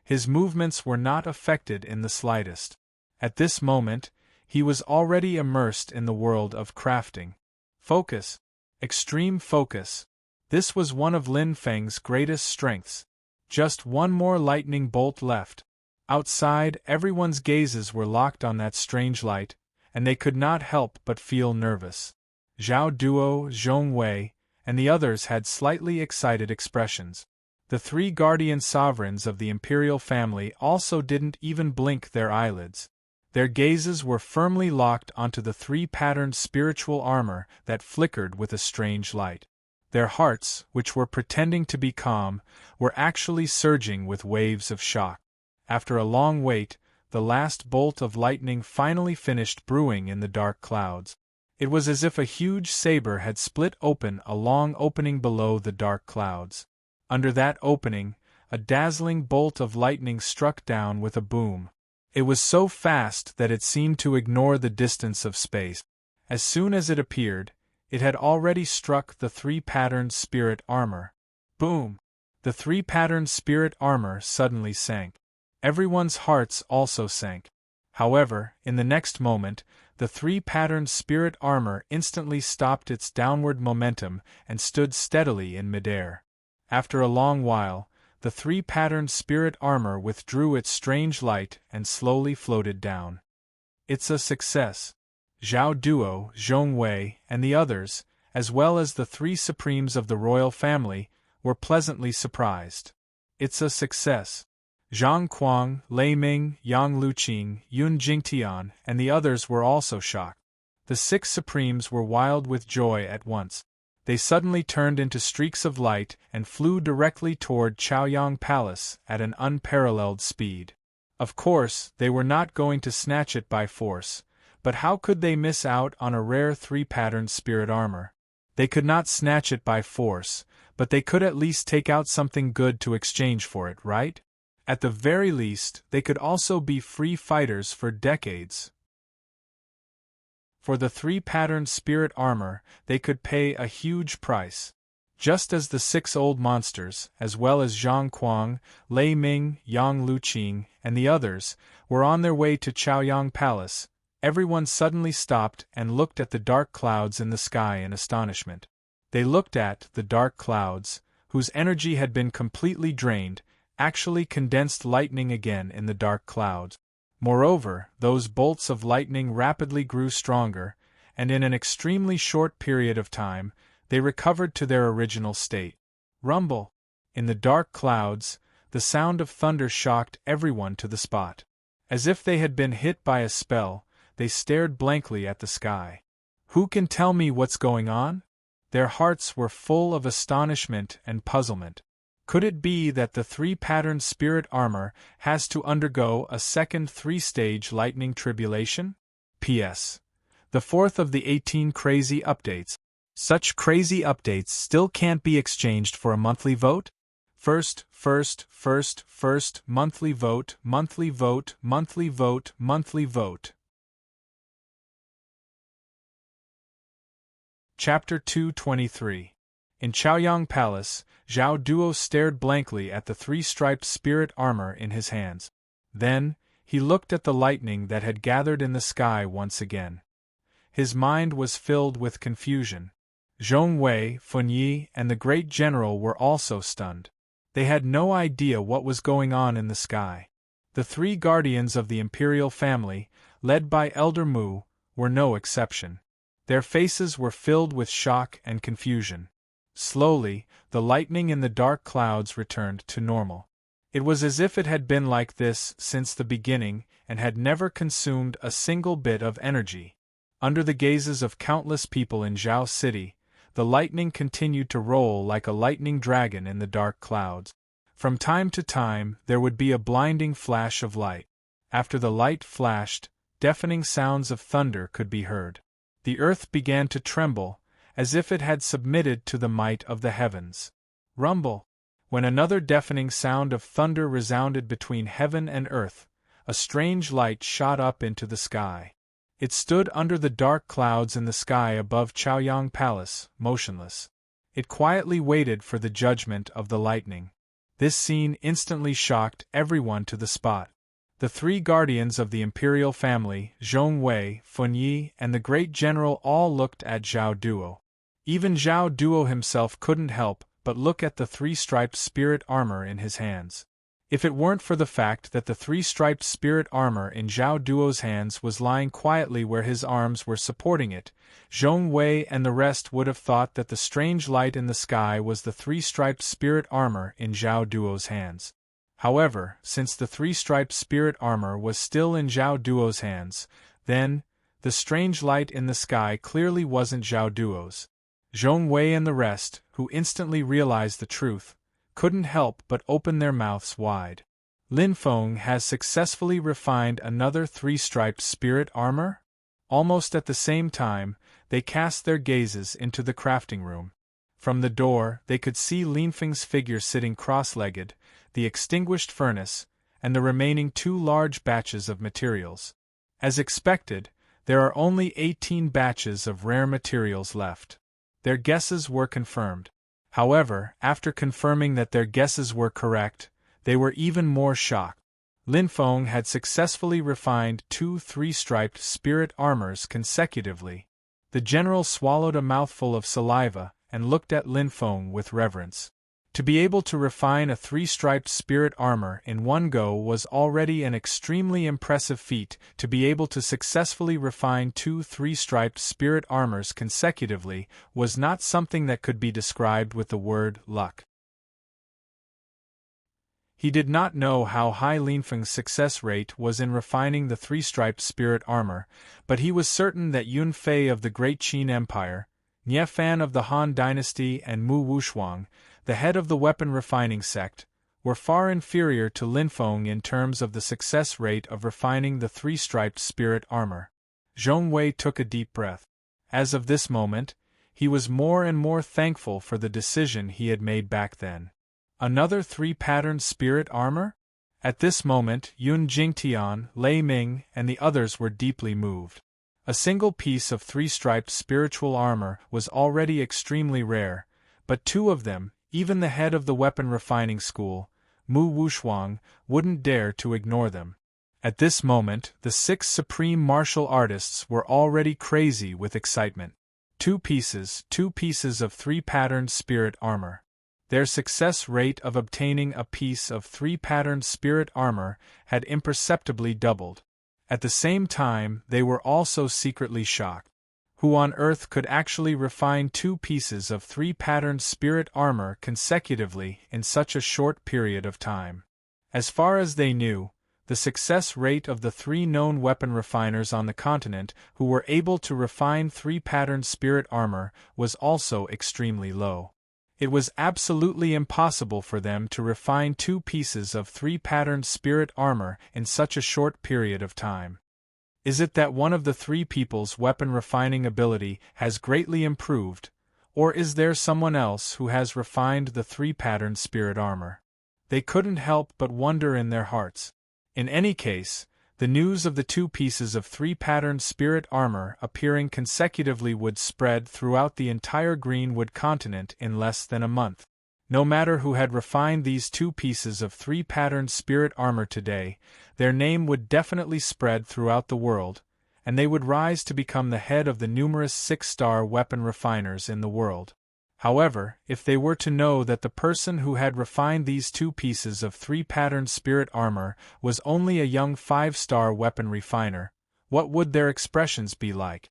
His movements were not affected in the slightest. At this moment, he was already immersed in the world of crafting. Focus. Extreme focus. This was one of Lin Feng's greatest strengths. Just one more lightning bolt left. Outside, everyone's gazes were locked on that strange light, and they could not help but feel nervous. Zhao Duo, Zhong Wei, and the others had slightly excited expressions. The 3 guardian sovereigns of the imperial family also didn't even blink their eyelids. Their gazes were firmly locked onto the 3-patterned spiritual armor that flickered with a strange light. Their hearts, which were pretending to be calm, were actually surging with waves of shock. After a long wait, the last bolt of lightning finally finished brewing in the dark clouds. It was as if a huge saber had split open a long opening below the dark clouds. Under that opening, a dazzling bolt of lightning struck down with a boom. It was so fast that it seemed to ignore the distance of space. As soon as it appeared, it had already struck the three-patterned spirit armor. Boom! The three-patterned spirit armor suddenly sank. Everyone's hearts also sank. However, in the next moment, the three-patterned spirit armor instantly stopped its downward momentum and stood steadily in midair. After a long while, the three-patterned spirit armor withdrew its strange light and slowly floated down. It's a success. Zhao Duo, Zhong Wei, and the others, as well as the three supremes of the royal family, were pleasantly surprised. It's a success. Zhang Kuang, Lei Ming, Yang Luqing, Yun Jingtian, and the others were also shocked. The six supremes were wild with joy at once. They suddenly turned into streaks of light and flew directly toward Chaoyang Palace at an unparalleled speed. Of course, they were not going to snatch it by force, but how could they miss out on a rare three-patterned spirit armor? They could not snatch it by force, but they could at least take out something good to exchange for it, right? At the very least, they could also be free fighters for decades. For the three-patterned spirit armor, they could pay a huge price. Just as the six old monsters, as well as Zhang Kuang, Lei Ming, Yang Luqing, and the others, were on their way to Chaoyang Palace, everyone suddenly stopped and looked at the dark clouds in the sky in astonishment. They looked at the dark clouds, whose energy had been completely drained, actually condensed lightning again in the dark clouds. Moreover, those bolts of lightning rapidly grew stronger, and in an extremely short period of time, they recovered to their original state. Rumble! In the dark clouds, the sound of thunder shocked everyone to the spot. As if they had been hit by a spell, they stared blankly at the sky. Who can tell me what's going on? Their hearts were full of astonishment and puzzlement. Could it be that the three-patterned spirit armor has to undergo a second three-stage lightning tribulation? P.S. The fourth of the 18 crazy updates. Such crazy updates still can't be exchanged for a monthly vote? First, monthly vote, monthly vote, monthly vote, monthly vote. Chapter 223. In Chaoyang Palace, Zhao Duo stared blankly at the three-striped spirit armor in his hands. Then, he looked at the lightning that had gathered in the sky once again. His mind was filled with confusion. Zhong Wei, Fun Yi, and the great general were also stunned. They had no idea what was going on in the sky. The three guardians of the imperial family, led by Elder Mu, were no exception. Their faces were filled with shock and confusion. Slowly, the lightning in the dark clouds returned to normal. It was as if it had been like this since the beginning and had never consumed a single bit of energy. Under the gazes of countless people in Zhao City, the lightning continued to roll like a lightning dragon in the dark clouds. From time to time, there would be a blinding flash of light. After the light flashed, deafening sounds of thunder could be heard. The earth began to tremble, as if it had submitted to the might of the heavens. Rumble! When another deafening sound of thunder resounded between heaven and earth, a strange light shot up into the sky. It stood under the dark clouds in the sky above Chaoyang Palace, motionless. It quietly waited for the judgment of the lightning. This scene instantly shocked everyone to the spot. The three guardians of the imperial family, Zhong Wei, Fun Yi, and the great general all looked at Zhao Duo. Even Zhao Duo himself couldn't help but look at the three-striped spirit armor in his hands. If it weren't for the fact that the three-striped spirit armor in Zhao Duo's hands was lying quietly where his arms were supporting it, Zhong Wei and the rest would have thought that the strange light in the sky was the three-striped spirit armor in Zhao Duo's hands. However, since the three-striped spirit armor was still in Zhao Duo's hands, then, the strange light in the sky clearly wasn't Zhao Duo's. Zhong Wei and the rest, who instantly realized the truth, couldn't help but open their mouths wide. Lin Feng has successfully refined another three-striped spirit armor? Almost at the same time, they cast their gazes into the crafting room. From the door, they could see Linfeng's figure sitting cross-legged, the extinguished furnace, and the remaining 2 large batches of materials. As expected, there are only 18 batches of rare materials left. Their guesses were confirmed. However, after confirming that their guesses were correct, they were even more shocked. Linfeng had successfully refined 2 3-striped spirit armors consecutively. The general swallowed a mouthful of saliva and looked at Linfeng with reverence. To be able to refine a 3-striped spirit armor in one go was already an extremely impressive feat. To be able to successfully refine 2 3-striped spirit armors consecutively was not something that could be described with the word luck. He did not know how high Linfeng's success rate was in refining the 3-striped spirit armor, but he was certain that Yun Fei of the Great Qin Empire, Nie Fan of the Han Dynasty and Mu Wushuang, the head of the weapon refining sect, were far inferior to Linfeng in terms of the success rate of refining the 3-striped spirit armor. Zhong Wei took a deep breath. As of this moment, he was more and more thankful for the decision he had made back then. Another 3-patterned spirit armor? At this moment, Yun Jingtian, Lei Ming, and the others were deeply moved. A single piece of 3-striped spiritual armor was already extremely rare, but 2 of them, even the head of the weapon refining school, Mu Wushuang, wouldn't dare to ignore them. At this moment, the 6 supreme martial artists were already crazy with excitement. 2 pieces of 3-patterned spirit armor. Their success rate of obtaining a piece of 3-patterned spirit armor had imperceptibly doubled. At the same time, they were also secretly shocked. Who on earth could actually refine 2 pieces of 3-patterned spirit armor consecutively in such a short period of time? As far as they knew, the success rate of the 3 known weapon refiners on the continent who were able to refine 3-patterned spirit armor was also extremely low. It was absolutely impossible for them to refine 2 pieces of 3-patterned spirit armor in such a short period of time. Is it that one of the 3 people's weapon refining ability has greatly improved, or is there someone else who has refined the 3-patterned spirit armor? They couldn't help but wonder in their hearts. In any case, the news of the 2 pieces of 3-patterned spirit armor appearing consecutively would spread throughout the entire Greenwood continent in less than a month. No matter who had refined these 2 pieces of 3-patterned spirit armor today, their name would definitely spread throughout the world, and they would rise to become the head of the numerous 6-star weapon refiners in the world. However, if they were to know that the person who had refined these 2 pieces of 3-patterned spirit armor was only a young 5-star weapon refiner, what would their expressions be like?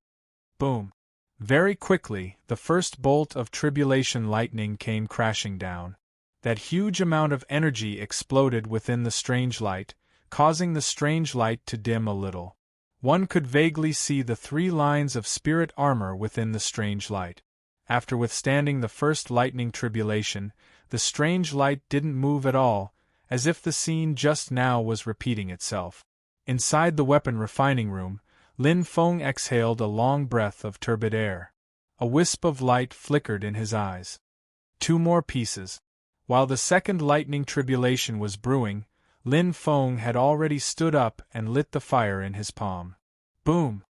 Boom! Very quickly, the first bolt of tribulation lightning came crashing down. That huge amount of energy exploded within the strange light, causing the strange light to dim a little. One could vaguely see the 3 lines of spirit armor within the strange light. After withstanding the first lightning tribulation, the strange light didn't move at all, as if the scene just now was repeating itself. Inside the weapon refining room, Linfeng exhaled a long breath of turbid air. A wisp of light flickered in his eyes. 2 more pieces. While the second lightning tribulation was brewing, Linfeng had already stood up and lit the fire in his palm. Boom!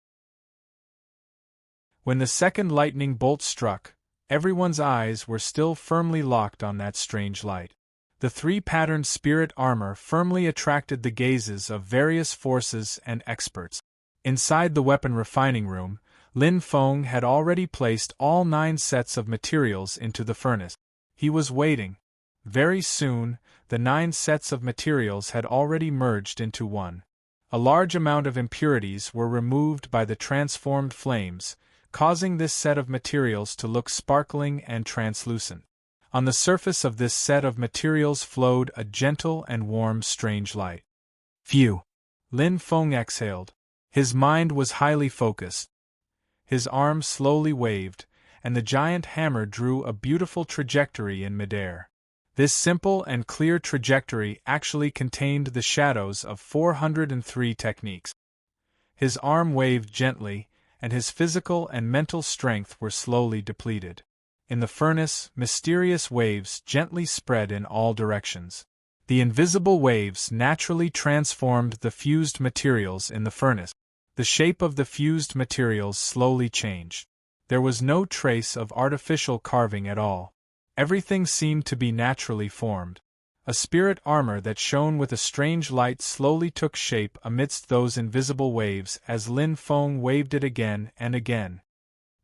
When the second lightning bolt struck, everyone's eyes were still firmly locked on that strange light. The 3-patterned spirit armor firmly attracted the gazes of various forces and experts. Inside the weapon refining room, Linfeng had already placed all 9 sets of materials into the furnace. He was waiting. Very soon, the 9 sets of materials had already merged into one. A large amount of impurities were removed by the transformed flames, causing this set of materials to look sparkling and translucent. On the surface of this set of materials flowed a gentle and warm strange light. Phew! Linfeng exhaled. His mind was highly focused. His arm slowly waved, and the giant hammer drew a beautiful trajectory in midair. This simple and clear trajectory actually contained the shadows of 403 techniques. His arm waved gently, and his physical and mental strength were slowly depleted. In the furnace, mysterious waves gently spread in all directions. The invisible waves naturally transformed the fused materials in the furnace. The shape of the fused materials slowly changed. There was no trace of artificial carving at all. Everything seemed to be naturally formed. A spirit armor that shone with a strange light slowly took shape amidst those invisible waves as Lin Feng waved it again and again.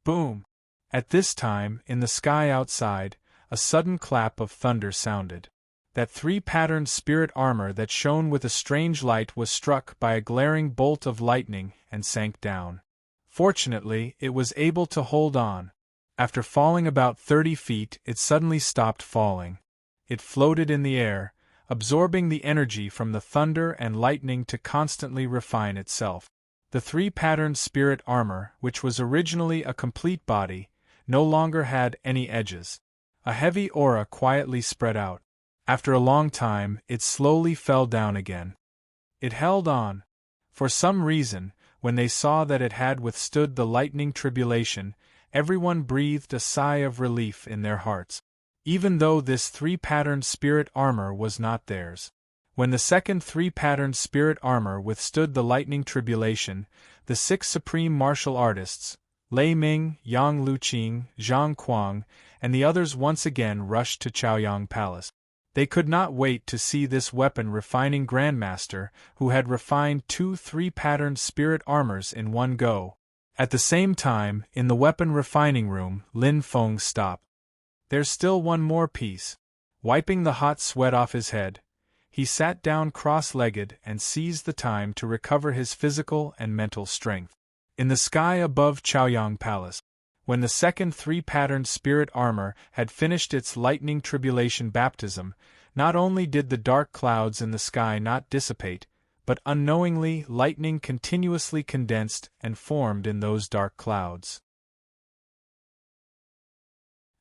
Boom! At this time, in the sky outside, a sudden clap of thunder sounded. That three-patterned spirit armor that shone with a strange light was struck by a glaring bolt of lightning and sank down. Fortunately, it was able to hold on. After falling about 30 feet, it suddenly stopped falling. It floated in the air, absorbing the energy from the thunder and lightning to constantly refine itself. The three-patterned spirit armor, which was originally a complete body, no longer had any edges. A heavy aura quietly spread out. After a long time, it slowly fell down again. It held on. For some reason, when they saw that it had withstood the lightning tribulation, everyone breathed a sigh of relief in their hearts. Even though this three-patterned spirit armor was not theirs. When the second three-patterned spirit armor withstood the lightning tribulation, the 6 supreme martial artists, Lei Ming, Yang Luqing, Zhang Kuang, and the others once again rushed to Chaoyang Palace. They could not wait to see this weapon-refining grandmaster who had refined 2 three-patterned spirit armors in one go. At the same time, in the weapon-refining room, Lin Feng stopped. There's still one more piece. Wiping the hot sweat off his head, he sat down cross-legged and seized the time to recover his physical and mental strength. In the sky above Chaoyang Palace, when the second three-patterned spirit armor had finished its lightning tribulation baptism, not only did the dark clouds in the sky not dissipate, but unknowingly lightning continuously condensed and formed in those dark clouds.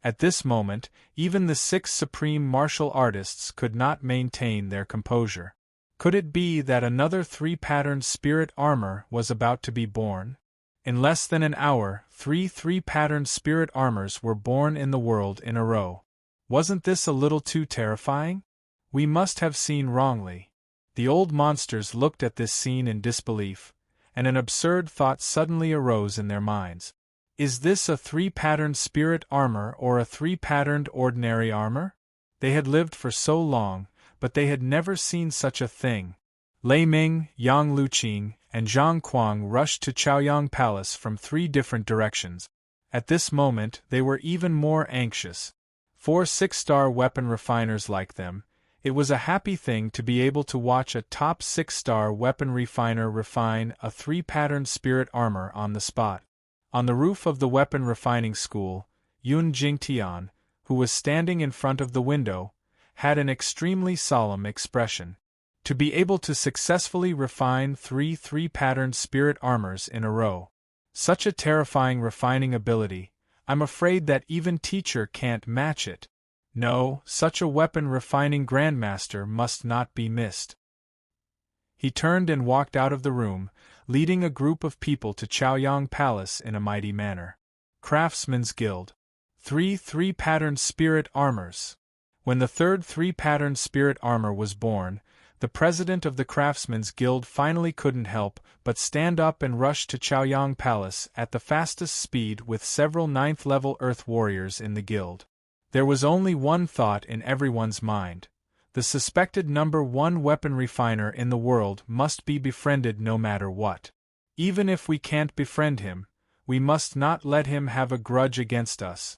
At this moment, even the 6 supreme martial artists could not maintain their composure. Could it be that another three-patterned spirit armor was about to be born? In less than an hour, 3 three-patterned spirit armors were born in the world in a row. Wasn't this a little too terrifying? We must have seen wrongly. The old monsters looked at this scene in disbelief, and an absurd thought suddenly arose in their minds. Is this a three-patterned spirit armor or a three-patterned ordinary armor? They had lived for so long, but they had never seen such a thing. Lei Ming, Yang Luqing, and Zhang Kuang rushed to Chaoyang Palace from 3 different directions. At this moment, they were even more anxious. 4 6-star weapon refiners like them, it was a happy thing to be able to watch a top 6-star weapon refiner refine a three-patterned spirit armor on the spot. On the roof of the weapon refining school, Yun Jingtian, who was standing in front of the window, had an extremely solemn expression. To be able to successfully refine 3 three-patterned spirit armors in a row. Such a terrifying refining ability, I'm afraid that even teacher can't match it. No, such a weapon refining grandmaster must not be missed. He turned and walked out of the room, leading a group of people to Chaoyang Palace in a mighty manner. Craftsman's Guild. 3 three-patterned spirit armors. When the 3rd three-patterned spirit armor was born, the president of the Craftsman's Guild finally couldn't help but stand up and rush to Chaoyang Palace at the fastest speed with several 9th-level Earth warriors in the guild. There was only one thought in everyone's mind. The suspected number 1 weapon refiner in the world must be befriended no matter what. Even if we can't befriend him, we must not let him have a grudge against us.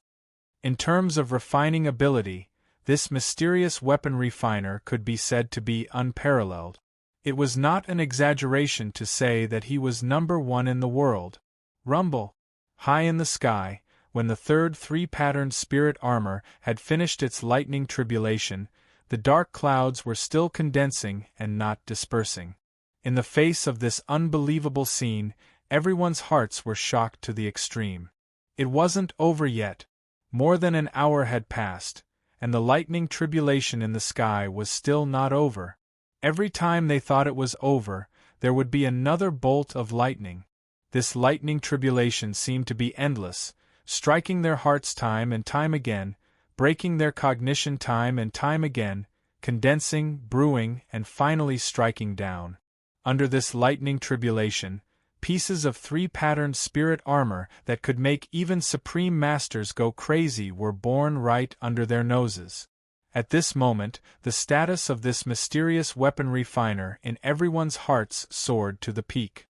In terms of refining ability, this mysterious weapon refiner could be said to be unparalleled. It was not an exaggeration to say that he was number 1 in the world. Rumble! High in the sky, when the 3rd three-patterned spirit armor had finished its lightning tribulation, the dark clouds were still condensing and not dispersing. In the face of this unbelievable scene, everyone's hearts were shocked to the extreme. It wasn't over yet. More than an hour had passed, and the lightning tribulation in the sky was still not over. Every time they thought it was over, there would be another bolt of lightning. This lightning tribulation seemed to be endless, striking their hearts time and time again, breaking their cognition time and time again, condensing, brewing, and finally striking down. Under this lightning tribulation, pieces of three-patterned spirit armor that could make even supreme masters go crazy were born right under their noses. At this moment, the status of this mysterious weapon refiner in everyone's hearts soared to the peak.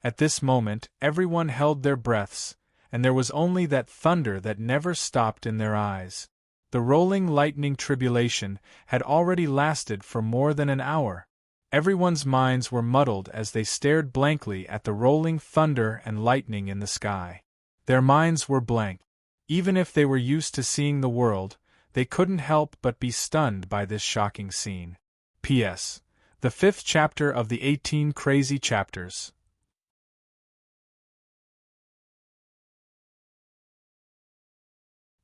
At this moment, everyone held their breaths, and there was only that thunder that never stopped in their eyes. The rolling lightning tribulation had already lasted for more than an hour. Everyone's minds were muddled as they stared blankly at the rolling thunder and lightning in the sky. Their minds were blank. Even if they were used to seeing the world, they couldn't help but be stunned by this shocking scene. P.S. The 5th chapter of the 18 Crazy Chapters.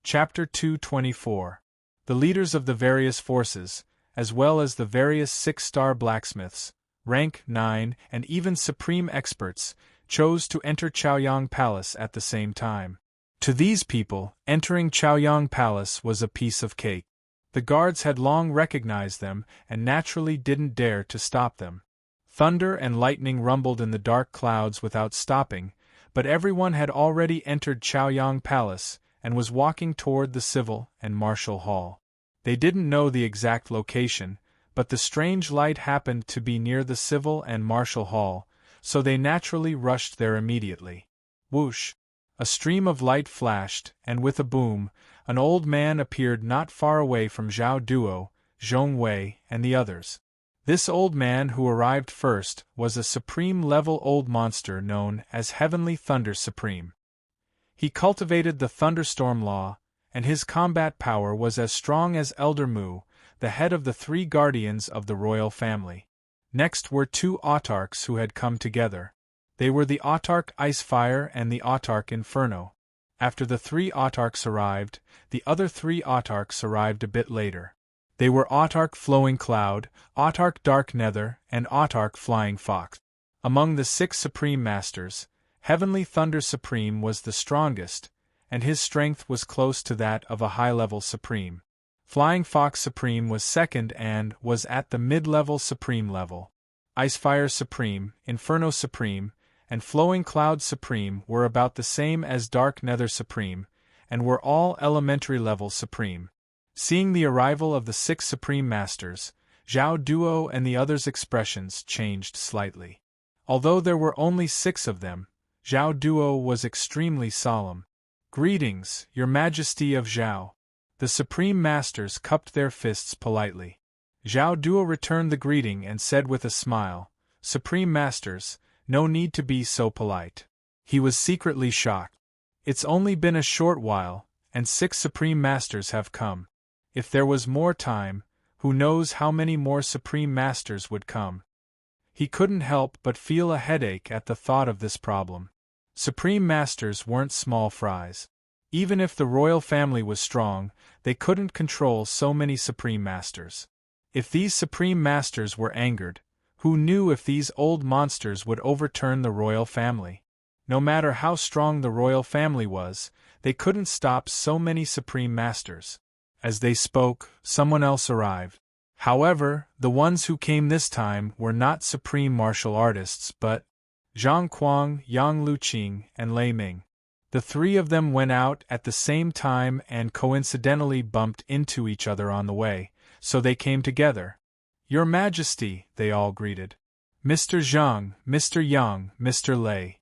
Chapter 224. The leaders of the various forces, as well as the various 6-star blacksmiths, rank 9, and even supreme experts, chose to enter Chaoyang Palace at the same time. To these people, entering Chaoyang Palace was a piece of cake. The guards had long recognized them and naturally didn't dare to stop them. Thunder and lightning rumbled in the dark clouds without stopping, but everyone had already entered Chaoyang Palace and was walking toward the civil and martial hall. They didn't know the exact location, but the strange light happened to be near the civil and martial hall, so they naturally rushed there immediately. Whoosh! A stream of light flashed, and with a boom, an old man appeared not far away from Zhao Duo, Zhong Wei, and the others. This old man who arrived first was a supreme-level old monster known as Heavenly Thunder Supreme. He cultivated the thunderstorm law, and his combat power was as strong as Elder Mu, the head of the 3 guardians of the royal family. Next were 2 autarchs who had come together. They were the autarch Icefire and the autarch Inferno. After the 3 autarchs arrived, the other 3 autarchs arrived a bit later. They were autarch Flowing Cloud, autarch Dark Nether, and autarch Flying Fox. Among the 6 supreme masters, Heavenly Thunder Supreme was the strongest, and his strength was close to that of a high-level Supreme. Flying Fox Supreme was second and was at the mid-level Supreme level. Icefire Supreme, Inferno Supreme, and Flowing Cloud Supreme were about the same as Dark Nether Supreme, and were all elementary-level Supreme. Seeing the arrival of the 6 Supreme Masters, Zhao Duo and the others' expressions changed slightly. Although there were only 6 of them, Zhao Duo was extremely solemn. "Greetings, Your Majesty of Zhao." The Supreme Masters cupped their fists politely. Zhao Duo returned the greeting and said with a smile, "Supreme Masters, no need to be so polite." He was secretly shocked. It's only been a short while, and 6 Supreme Masters have come. If there was more time, who knows how many more Supreme Masters would come. He couldn't help but feel a headache at the thought of this problem. Supreme Masters weren't small fries. Even if the royal family was strong, they couldn't control so many Supreme Masters. If these Supreme Masters were angered, who knew if these old monsters would overturn the royal family? No matter how strong the royal family was, they couldn't stop so many Supreme Masters. As they spoke, someone else arrived. However, the ones who came this time were not supreme martial artists but Zhang Kuang, Yang Luqing, and Lei Ming. The 3 of them went out at the same time and coincidentally bumped into each other on the way, so they came together. "Your Majesty," they all greeted. "Mr. Zhang, Mr. Yang, Mr. Lei."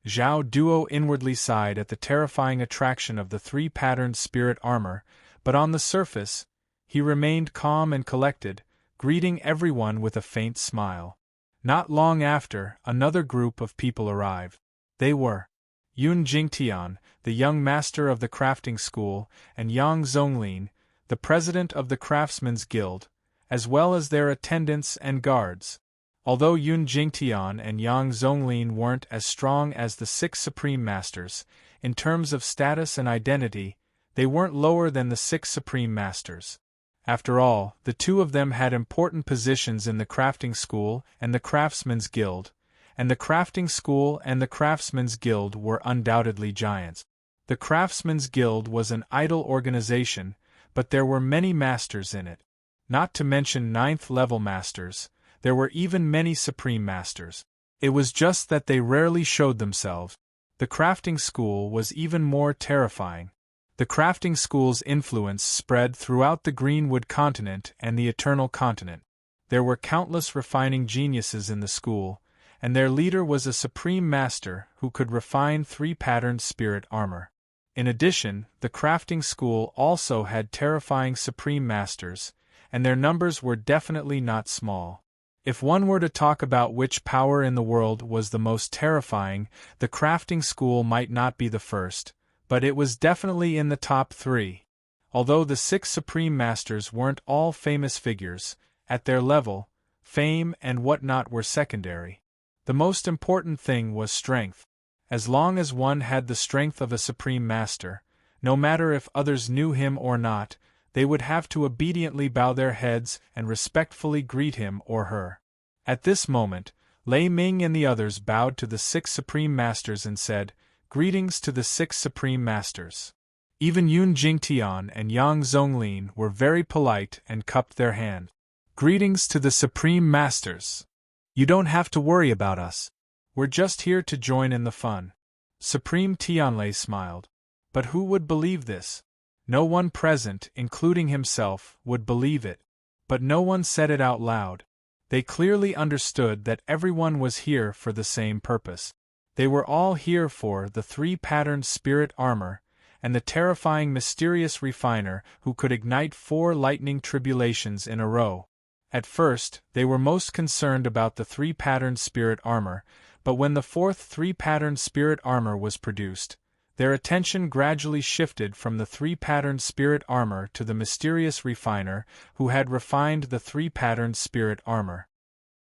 Zhao Duo inwardly sighed at the terrifying attraction of the 3-patterned spirit armor, but on the surface, he remained calm and collected, greeting everyone with a faint smile. Not long after, another group of people arrived. They were Yun Jingtian, the young master of the crafting school, and Yang Zonglin, the president of the Craftsmen's Guild, as well as their attendants and guards. Although Yun Jingtian and Yang Zonglin weren't as strong as the 6 Supreme Masters, in terms of status and identity, they weren't lower than the 6 Supreme Masters. After all, the two of them had important positions in the crafting school and the craftsmen's guild, and the crafting school and the craftsmen's guild were undoubtedly giants. The craftsmen's guild was an idle organization, but there were many masters in it. Not to mention ninth-level masters, there were even many supreme masters. It was just that they rarely showed themselves. The crafting school was even more terrifying. The crafting school's influence spread throughout the Greenwood continent and the Eternal Continent. There were countless refining geniuses in the school, and their leader was a supreme master who could refine three-patterned spirit armor. In addition, the crafting school also had terrifying supreme masters, and their numbers were definitely not small. If one were to talk about which power in the world was the most terrifying, the crafting school might not be the first, but it was definitely in the top 3. Although the 6 supreme masters weren't all famous figures, at their level, fame and whatnot were secondary. The most important thing was strength. As long as one had the strength of a supreme master, no matter if others knew him or not, they would have to obediently bow their heads and respectfully greet him or her. At this moment, Lei Ming and the others bowed to the 6 supreme masters and said, "Greetings to the 6 supreme masters." Even Yun Jingtian and Yang Zonglin were very polite and cupped their hand. "Greetings to the supreme masters. You don't have to worry about us. We're just here to join in the fun." Supreme Tianlei smiled. But who would believe this? No one present, including himself, would believe it. But no one said it out loud. They clearly understood that everyone was here for the same purpose. They were all here for the three-patterned spirit armor, and the terrifying mysterious refiner who could ignite 4 lightning tribulations in a row. At first, they were most concerned about the three-patterned spirit armor, but when the 4th three-patterned spirit armor was produced, their attention gradually shifted from the three-patterned spirit armor to the mysterious refiner who had refined the three-patterned spirit armor.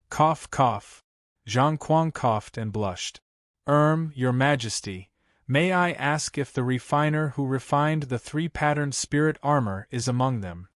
Cough, cough. Zhang Kuang coughed and blushed. Your Majesty, may I ask if the refiner who refined the three-patterned spirit armor is among them?"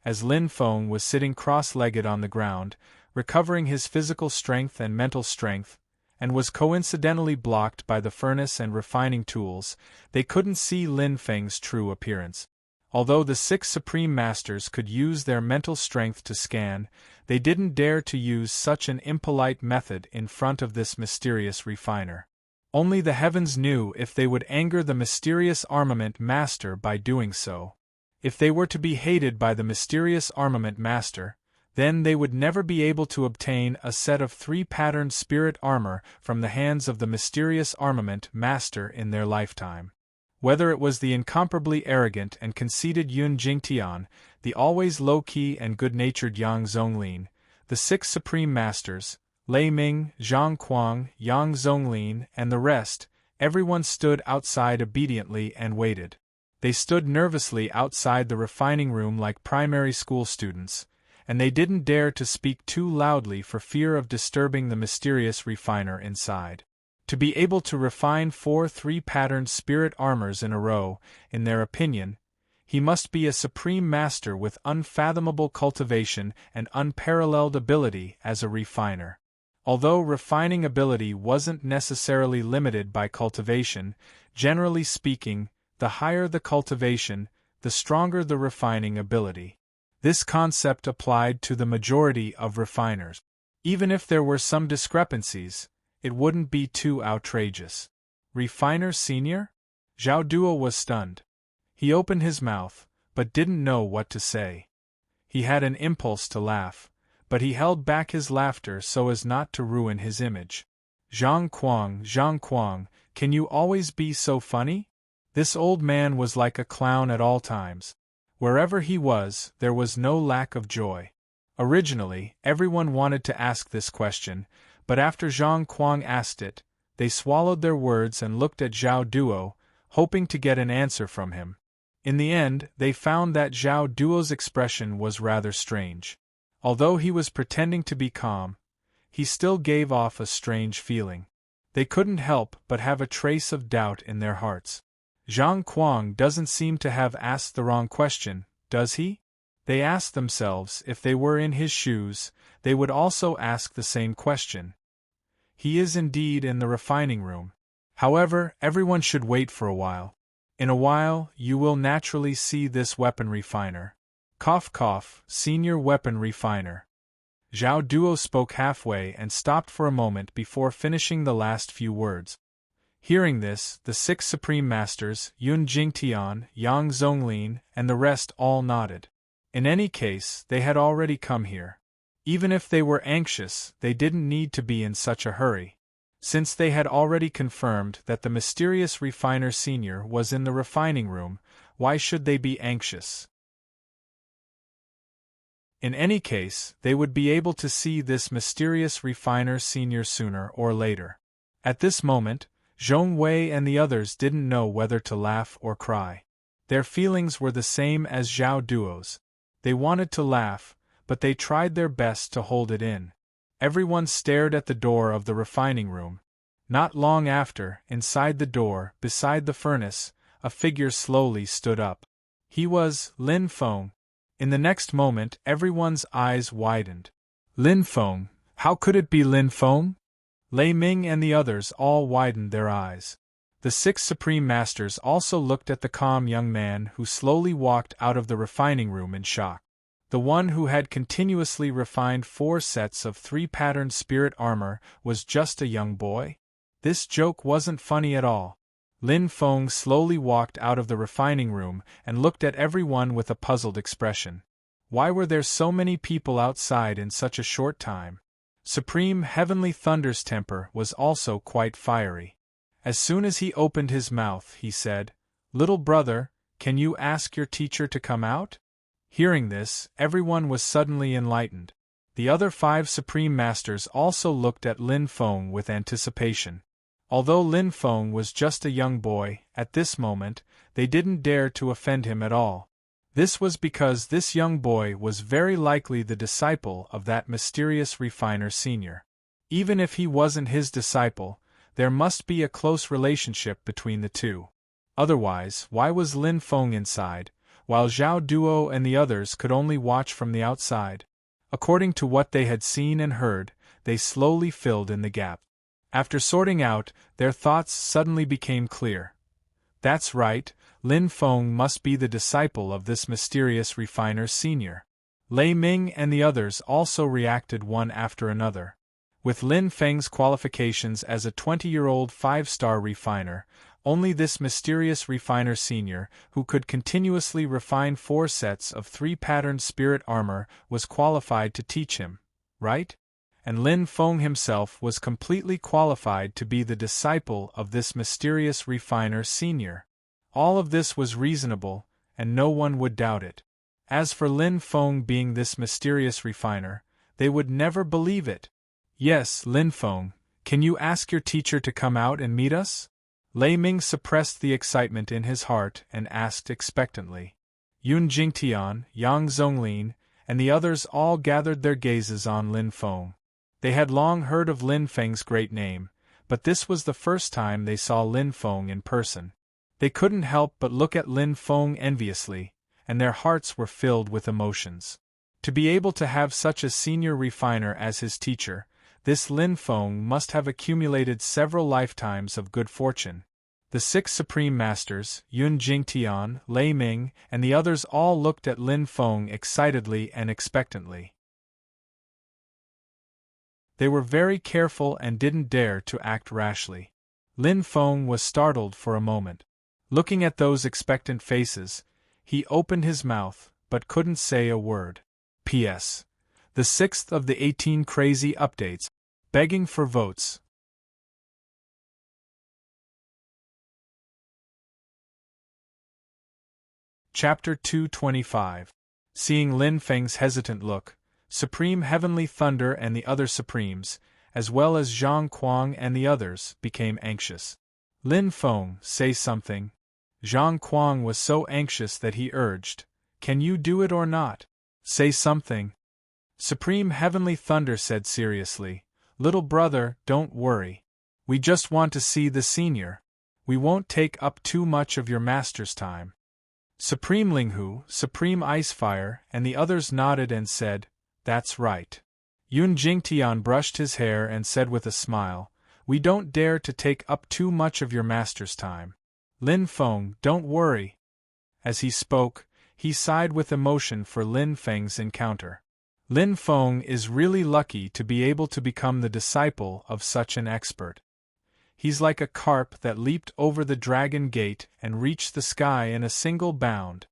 As Lin Feng was sitting cross-legged on the ground, recovering his physical strength and mental strength, and was coincidentally blocked by the furnace and refining tools, they couldn't see Lin Feng's true appearance. Although the 6 supreme masters could use their mental strength to scan, they didn't dare to use such an impolite method in front of this mysterious refiner. Only the heavens knew if they would anger the mysterious armament master by doing so. If they were to be hated by the mysterious armament master, then they would never be able to obtain a set of three-patterned spirit armor from the hands of the mysterious armament master in their lifetime. Whether it was the incomparably arrogant and conceited Yun Jingtian, the always low-key and good-natured Yang Zonglin, the 6 supreme masters, Lei Ming, Zhang Kuang, Yang Zonglin, and the rest, everyone stood outside obediently and waited. They stood nervously outside the refining room like primary school students, and they didn't dare to speak too loudly for fear of disturbing the mysterious refiner inside. To be able to refine 4 three-patterned spirit armors in a row, in their opinion, he must be a supreme master with unfathomable cultivation and unparalleled ability as a refiner. Although refining ability wasn't necessarily limited by cultivation, generally speaking, the higher the cultivation, the stronger the refining ability. This concept applied to the majority of refiners. Even if there were some discrepancies, it wouldn't be too outrageous. Refiner Senior? Zhao Duo was stunned. He opened his mouth, but didn't know what to say. He had an impulse to laugh, but he held back his laughter so as not to ruin his image. Zhang Kuang, can you always be so funny? This old man was like a clown at all times. Wherever he was, there was no lack of joy. Originally, everyone wanted to ask this question, but after Zhang Kuang asked it, they swallowed their words and looked at Zhao Duo, hoping to get an answer from him. In the end, they found that Zhao Duo's expression was rather strange. Although he was pretending to be calm, he still gave off a strange feeling. They couldn't help but have a trace of doubt in their hearts. Zhang Kuang doesn't seem to have asked the wrong question, does he? They asked themselves if they were in his shoes, they would also ask the same question. He is indeed in the refining room. However, everyone should wait for a while. In a while, you will naturally see this weapon refiner. Cough cough, senior weapon refiner. Zhao Duo spoke halfway and stopped for a moment before finishing the last few words. Hearing this, the 6 Supreme Masters, Yun Jingtian, Yang Zonglin, and the rest all nodded. In any case, they had already come here. Even if they were anxious, they didn't need to be in such a hurry. Since they had already confirmed that the mysterious refiner senior was in the refining room, why should they be anxious? In any case, they would be able to see this mysterious refiner senior sooner or later. At this moment, Zhong Wei and the others didn't know whether to laugh or cry. Their feelings were the same as Zhao Duo's. They wanted to laugh, but they tried their best to hold it in. Everyone stared at the door of the refining room. Not long after, inside the door, beside the furnace, a figure slowly stood up. He was Lin Feng. In the next moment, everyone's eyes widened. Lin Feng? How could it be Lin Feng? Lei Ming and the others all widened their eyes. The 6 Supreme Masters also looked at the calm young man who slowly walked out of the refining room in shock. The one who had continuously refined 4 sets of 3-patterned spirit armor was just a young boy? This joke wasn't funny at all. Lin Feng slowly walked out of the refining room and looked at everyone with a puzzled expression. Why were there so many people outside in such a short time? Supreme Heavenly Thunder's temper was also quite fiery. As soon as he opened his mouth, he said, "Little brother, can you ask your teacher to come out?" Hearing this, everyone was suddenly enlightened. The other 5 Supreme Masters also looked at Lin Feng with anticipation. Although Lin Feng was just a young boy, at this moment, they didn't dare to offend him at all. This was because this young boy was very likely the disciple of that mysterious refiner senior. Even if he wasn't his disciple, there must be a close relationship between the two. Otherwise, why was Lin Feng inside, while Zhao Duo and the others could only watch from the outside? According to what they had seen and heard, they slowly filled in the gap. After sorting out, their thoughts suddenly became clear. That's right, Lin Feng must be the disciple of this mysterious refiner senior. Lei Ming and the others also reacted one after another. With Lin Feng's qualifications as a 20-year-old 5-star refiner, only this mysterious refiner senior, who could continuously refine 4 sets of 3-patterned spirit armor, was qualified to teach him, right? And Lin Feng himself was completely qualified to be the disciple of this mysterious refiner senior. All of this was reasonable, and no one would doubt it. As for Lin Feng being this mysterious refiner, they would never believe it. Yes, Lin Feng, can you ask your teacher to come out and meet us? Lei Ming suppressed the excitement in his heart and asked expectantly. Yun Jingtian, Yang Zonglin, and the others all gathered their gazes on Lin Feng. They had long heard of Lin Feng's great name, but this was the first time they saw Lin Feng in person. They couldn't help but look at Lin Feng enviously, and their hearts were filled with emotions. To be able to have such a senior refiner as his teacher, this Lin Feng must have accumulated several lifetimes of good fortune. The 6 Supreme Masters, Yun Jingtian, Lei Ming, and the others all looked at Lin Feng excitedly and expectantly. They were very careful and didn't dare to act rashly. Lin Feng was startled for a moment. Looking at those expectant faces, he opened his mouth, but couldn't say a word. P.S. The 6th of the 18 crazy updates. Begging for votes. Chapter 225. Seeing Lin Feng's hesitant look, Supreme Heavenly Thunder and the other Supremes, as well as Zhang Kuang and the others, became anxious. Lin Feng, say something. Zhang Kuang was so anxious that he urged, "Can you do it or not? Say something." Supreme Heavenly Thunder said seriously, "Little brother, don't worry. We just want to see the senior. We won't take up too much of your master's time. Supreme Linghu, Supreme Icefire, and the others nodded and said, "That's right." Yun Jingtian brushed his hair and said with a smile, "We don't dare to take up too much of your master's time. Lin Feng, don't worry." As he spoke, he sighed with emotion for Lin Feng's encounter. Lin Feng is really lucky to be able to become the disciple of such an expert. He's like a carp that leaped over the dragon gate and reached the sky in a single bound.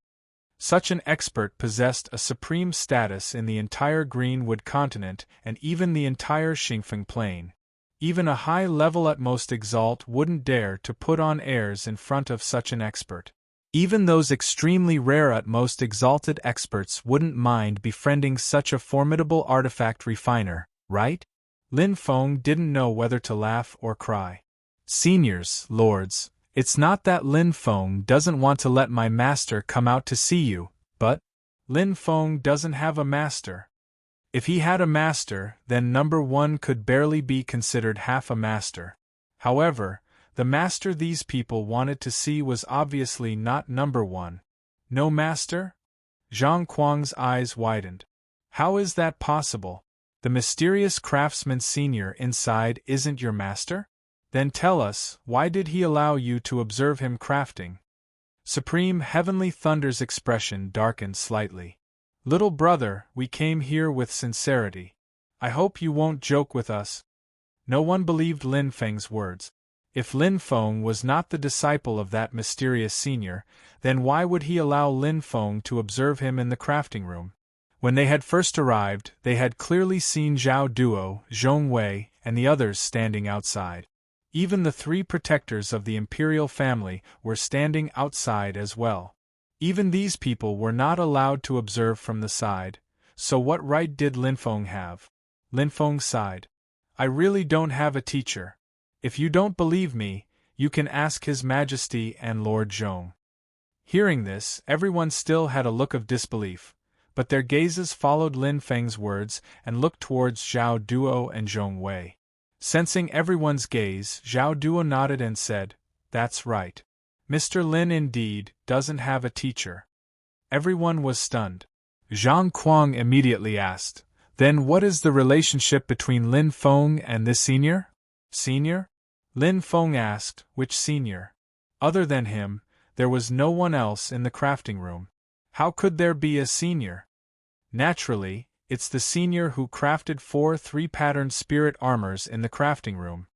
Such an expert possessed a supreme status in the entire Greenwood continent and even the entire Xingfeng plain. Even a high-level utmost exalt wouldn't dare to put on airs in front of such an expert. Even those extremely rare utmost exalted experts wouldn't mind befriending such a formidable artifact refiner, right? Lin Feng didn't know whether to laugh or cry. "Seniors, lords, it's not that Lin Feng doesn't want to let my master come out to see you, but Lin Feng doesn't have a master. If he had a master, then number one could barely be considered half a master. However, the master these people wanted to see was obviously not number one. No master?" Zhang Kuang's eyes widened. "How is that possible? The mysterious craftsman senior inside isn't your master? Then tell us, why did he allow you to observe him crafting?" Supreme Heavenly Thunder's expression darkened slightly. "Little brother, we came here with sincerity. I hope you won't joke with us." No one believed Lin Feng's words. If Lin Feng was not the disciple of that mysterious senior, then why would he allow Lin Feng to observe him in the crafting room? When they had first arrived, they had clearly seen Zhao Duo, Zhong Wei, and the others standing outside. Even the three protectors of the imperial family were standing outside as well. Even these people were not allowed to observe from the side, so what right did Lin Feng have? Lin Feng sighed. "I really don't have a teacher. If you don't believe me, you can ask His Majesty and Lord Zhong." Hearing this, everyone still had a look of disbelief, but their gazes followed Lin Feng's words and looked towards Zhao Duo and Zhong Wei. Sensing everyone's gaze, Zhao Duo nodded and said, "That's right. Mr. Lin indeed doesn't have a teacher." Everyone was stunned. Zhang Kuang immediately asked, "Then what is the relationship between Lin Feng and this senior?" "Senior?" Lin Feng asked, "Which senior? Other than him, there was no one else in the crafting room. How could there be a senior?" "Naturally, it's the senior who crafted 4 3-patterned spirit armors in the crafting room."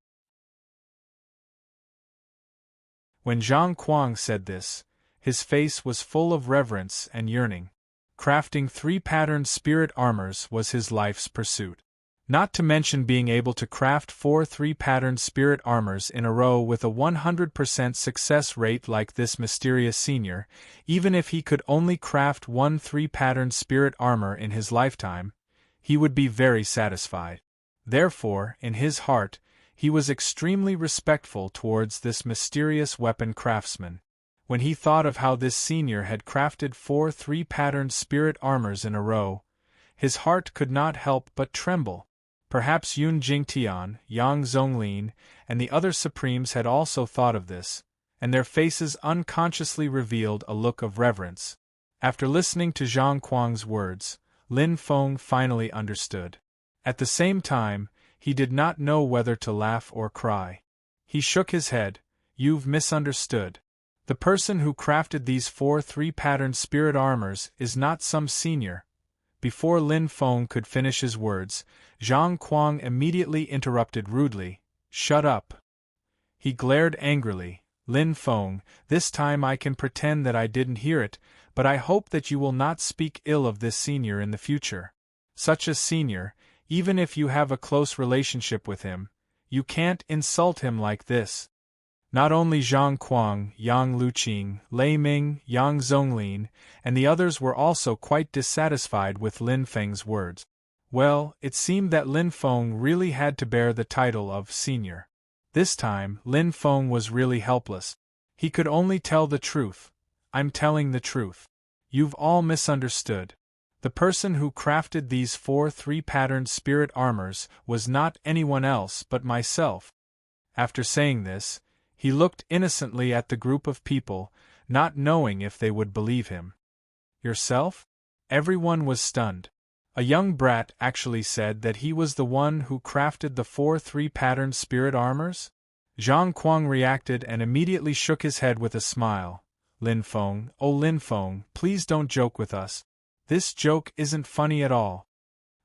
When Zhang Kuang said this, his face was full of reverence and yearning. Crafting 3-patterned spirit armors was his life's pursuit. Not to mention being able to craft 4 3-patterned spirit armors in a row with a 100% success rate like this mysterious senior. Even if he could only craft 1 3-patterned spirit armor in his lifetime, he would be very satisfied. Therefore, in his heart, he was extremely respectful towards this mysterious weapon craftsman. When he thought of how this senior had crafted 4 3-patterned spirit armors in a row, his heart could not help but tremble. Perhaps Yun Jingtian, Yang Zonglin, and the other supremes had also thought of this, and their faces unconsciously revealed a look of reverence. After listening to Zhang Kuang's words, Lin Feng finally understood. At the same time, he did not know whether to laugh or cry. He shook his head. "You've misunderstood. The person who crafted these 4 3-patterned spirit armors is not some senior." Before Lin Feng could finish his words, Zhang Kuang immediately interrupted rudely, "Shut up." He glared angrily. "Lin Feng, this time I can pretend that I didn't hear it, but I hope that you will not speak ill of this senior in the future. Such a senior, even if you have a close relationship with him, you can't insult him like this." Not only Zhang Kuang, Yang Luqing, Lei Ming, Yang Zonglin, and the others were also quite dissatisfied with Lin Feng's words. Well, it seemed that Lin Feng really had to bear the title of senior. This time, Lin Feng was really helpless. He could only tell the truth. "I'm telling the truth. You've all misunderstood. The person who crafted these 4 3-patterned spirit armors was not anyone else but myself." After saying this, He looked innocently at the group of people, not knowing if they would believe him. Yourself? Everyone was stunned. A young brat actually said that he was the one who crafted the 4 3-patterned spirit armors? Zhang Kuang reacted and immediately shook his head with a smile. Lin Feng, oh Lin Feng, please don't joke with us. This joke isn't funny at all.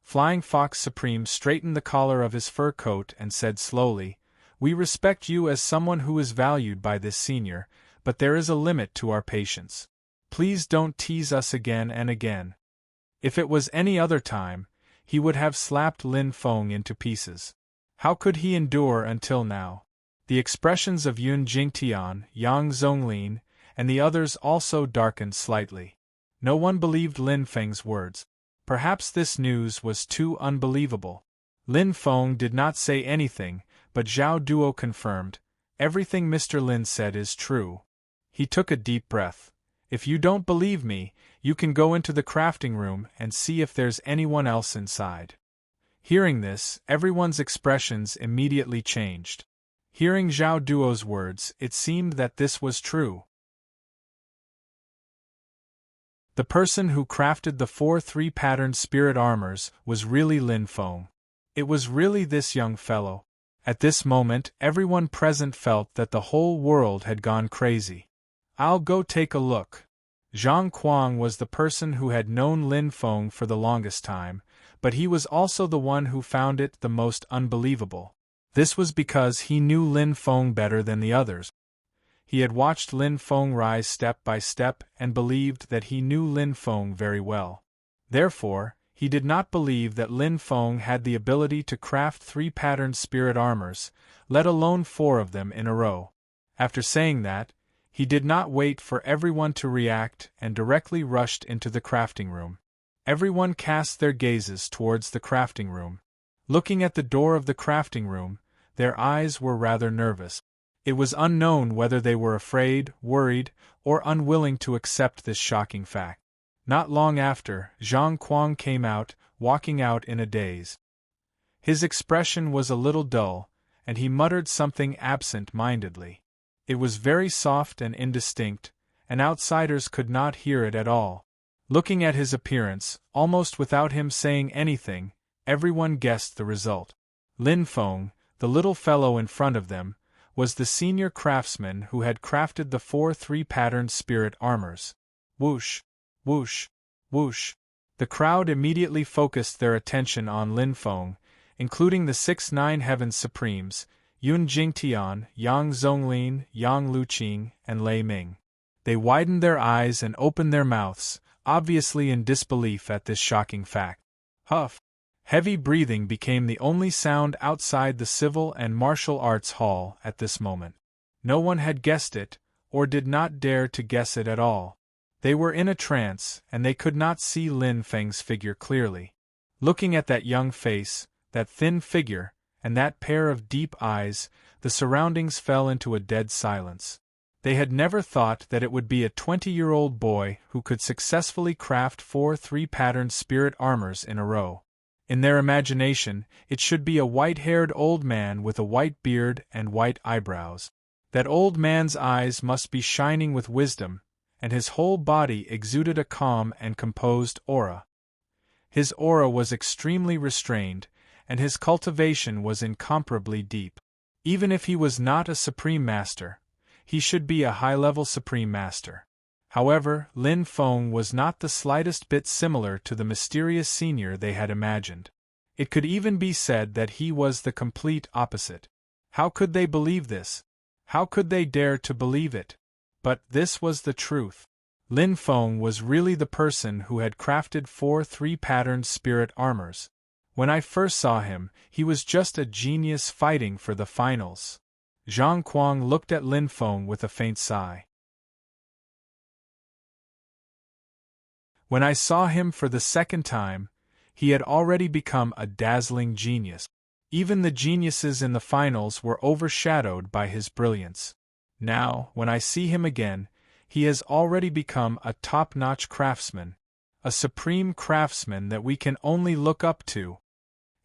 Flying Fox Supreme straightened the collar of his fur coat and said slowly, We respect you as someone who is valued by this senior, but there is a limit to our patience. Please don't tease us again and again. If it was any other time, he would have slapped Lin Feng into pieces. How could he endure until now? The expressions of Yun Jingtian, Yang Zonglin, and the others also darkened slightly. No one believed Lin Feng's words. Perhaps this news was too unbelievable. Lin Feng did not say anything, but Zhao Duo confirmed, Everything Mr. Lin said is true. He took a deep breath. If you don't believe me, you can go into the crafting room and see if there's anyone else inside. Hearing this, everyone's expressions immediately changed. Hearing Zhao Duo's words, it seemed that this was true. The person who crafted the 4 3-patterned spirit armors was really Lin Feng. It was really this young fellow. At this moment, everyone present felt that the whole world had gone crazy. I'll go take a look. Zhang Kuang was the person who had known Lin Feng for the longest time, but he was also the one who found it the most unbelievable. This was because he knew Lin Feng better than the others. He had watched Lin Feng rise step by step and believed that he knew Lin Feng very well. Therefore, he did not believe that Lin Feng had the ability to craft 3-patterned spirit armors, let alone 4 of them in a row. After saying that, he did not wait for everyone to react and directly rushed into the crafting room. Everyone cast their gazes towards the crafting room. Looking at the door of the crafting room, their eyes were rather nervous. It was unknown whether they were afraid, worried, or unwilling to accept this shocking fact. Not long after, Zhang Kuang came out, walking out in a daze. His expression was a little dull, and he muttered something absent-mindedly. It was very soft and indistinct, and outsiders could not hear it at all. Looking at his appearance, almost without him saying anything, everyone guessed the result. Lin Feng, the little fellow in front of them, was the senior craftsman who had crafted the 4 3-patterned spirit armors. Whoosh! Whoosh! Whoosh! The crowd immediately focused their attention on Lin Feng, including the 6 9 Heavens Supremes, Yun Jingtian, Yang Zonglin, Yang Luqing, and Lei Ming. They widened their eyes and opened their mouths, obviously in disbelief at this shocking fact. Huff! Heavy breathing became the only sound outside the civil and martial arts hall at this moment. No one had guessed it, or did not dare to guess it at all. They were in a trance, and they could not see Lin Feng's figure clearly. Looking at that young face, that thin figure, and that pair of deep eyes, the surroundings fell into a dead silence. They had never thought that it would be a 20-year-old boy who could successfully craft 4 3-patterned spirit armors in a row. In their imagination, it should be a white-haired old man with a white beard and white eyebrows. That old man's eyes must be shining with wisdom, and his whole body exuded a calm and composed aura. His aura was extremely restrained, and his cultivation was incomparably deep. Even if he was not a Supreme Master, he should be a high-level Supreme Master. However, Lin Feng was not the slightest bit similar to the mysterious senior they had imagined. It could even be said that he was the complete opposite. How could they believe this? How could they dare to believe it? But this was the truth. Lin Feng was really the person who had crafted 4 3-patterned spirit armors. When I first saw him, he was just a genius fighting for the finals. Zhang Kuang looked at Lin Feng with a faint sigh. When I saw him for the second time, he had already become a dazzling genius. Even the geniuses in the finals were overshadowed by his brilliance. Now, when I see him again, he has already become a top-notch craftsman, a supreme craftsman that we can only look up to.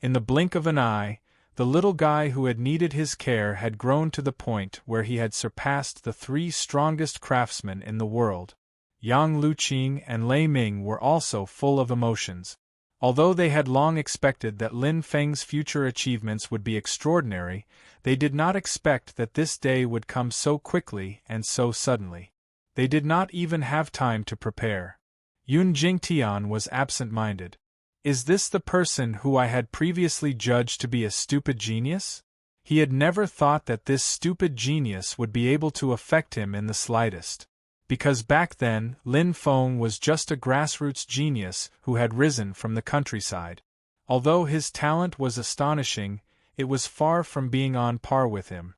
In the blink of an eye, The little guy who had needed his care had grown to the point where he had surpassed the 3 strongest craftsmen in the world. Yang Luqing and Lei Ming were also full of emotions. Although they had long expected that Lin Feng's future achievements would be extraordinary, they did not expect that this day would come so quickly and so suddenly. They did not even have time to prepare. Yun Jingtian was absent-minded. Is this the person who I had previously judged to be a stupid genius? He had never thought that this stupid genius would be able to affect him in the slightest. Because back then, Lin Feng was just a grassroots genius who had risen from the countryside. Although his talent was astonishing, it was far from being on par with him.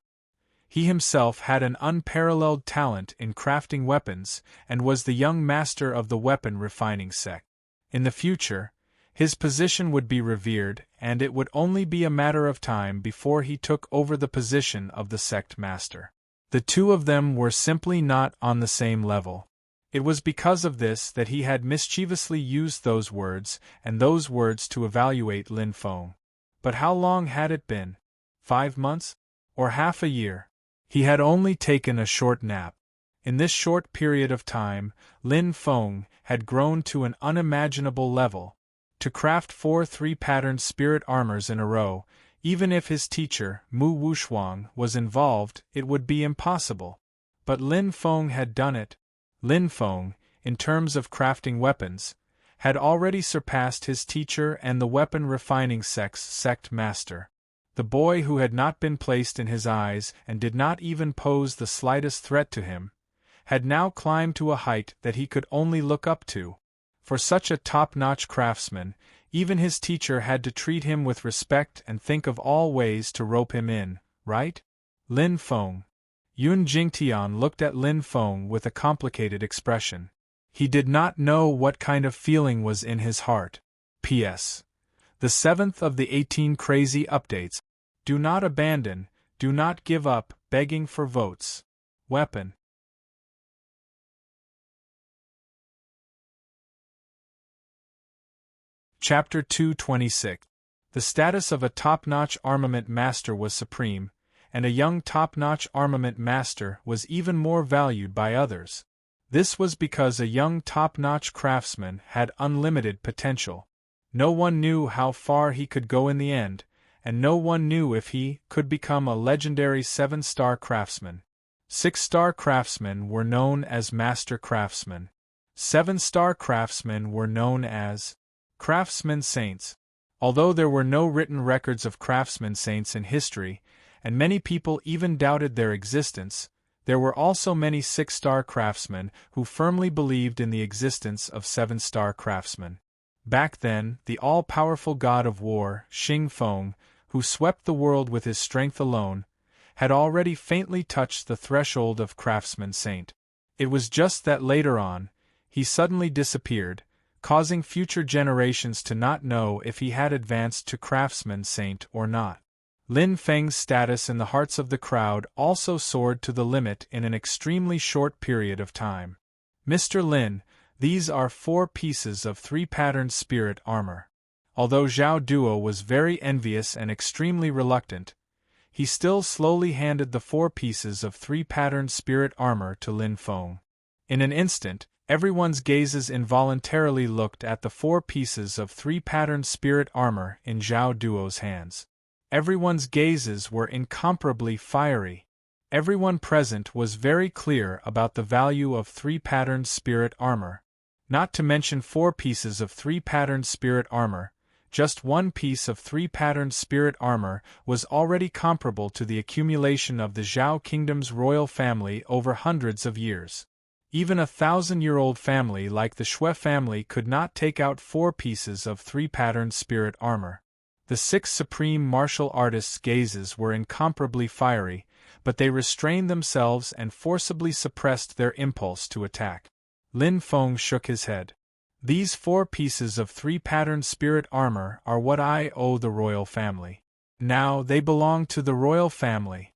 He himself had an unparalleled talent in crafting weapons and was the young master of the weapon refining sect. In the future, his position would be revered, and it would only be a matter of time before he took over the position of the sect master. The two of them were simply not on the same level. It was because of this that he had mischievously used those words to evaluate Lin Feng. But how long had it been? 5 months? Or half a year? He had only taken a short nap. In this short period of time, Lin Feng had grown to an unimaginable level. To craft 4 3-patterned spirit armors in a row, even if his teacher, Mu Wushuang, was involved, it would be impossible. But Lin Feng had done it. Lin Feng, in terms of crafting weapons, had already surpassed his teacher and the weapon refining sect's sect master. The boy who had not been placed in his eyes and did not even pose the slightest threat to him, had now climbed to a height that he could only look up to. For such a top-notch craftsman, even his teacher had to treat him with respect and think of all ways to rope him in, right? Lin Feng. Yun Jingtian looked at Lin Feng with a complicated expression. He did not know what kind of feeling was in his heart. P.S. The 7th of the 18 crazy updates. Do not abandon, do not give up, begging for votes. Weapon. Chapter 226. The status of a top-notch armament master was supreme, and a young top-notch armament master was even more valued by others. This was because a young top-notch craftsman had unlimited potential. No one knew how far he could go in the end, and no one knew if he could become a legendary 7-star craftsman. 6-star craftsmen were known as master craftsmen. 7-star craftsmen were known as craftsmen saints. Although there were no written records of craftsmen saints in history, and many people even doubted their existence, there were also many 6-star craftsmen who firmly believed in the existence of 7-star craftsmen. Back then, the all-powerful god of war, Xing Feng, who swept the world with his strength alone, had already faintly touched the threshold of craftsman saint. It was just that later on, he suddenly disappeared, causing future generations to not know if he had advanced to craftsman saint or not. Lin Feng's status in the hearts of the crowd also soared to the limit in an extremely short period of time. Mr. Lin, these are 4 pieces of 3-patterned spirit armor. Although Zhao Duo was very envious and extremely reluctant, he still slowly handed the 4 pieces of 3-patterned spirit armor to Lin Feng. In an instant, everyone's gazes involuntarily looked at the 4 pieces of 3-patterned spirit armor in Zhao Duo's hands. Everyone's gazes were incomparably fiery. Everyone present was very clear about the value of 3-patterned spirit armor. Not to mention 4 pieces of 3-patterned spirit armor, just 1 piece of 3-patterned spirit armor was already comparable to the accumulation of the Zhao kingdom's royal family over hundreds of years. Even a 1,000-year-old family like the Shui family could not take out 4 pieces of 3-patterned spirit armor. The 6 supreme martial artists' gazes were incomparably fiery, but they restrained themselves and forcibly suppressed their impulse to attack. Lin Feng shook his head. These 4 pieces of 3-patterned spirit armor are what I owe the royal family. Now they belong to the royal family.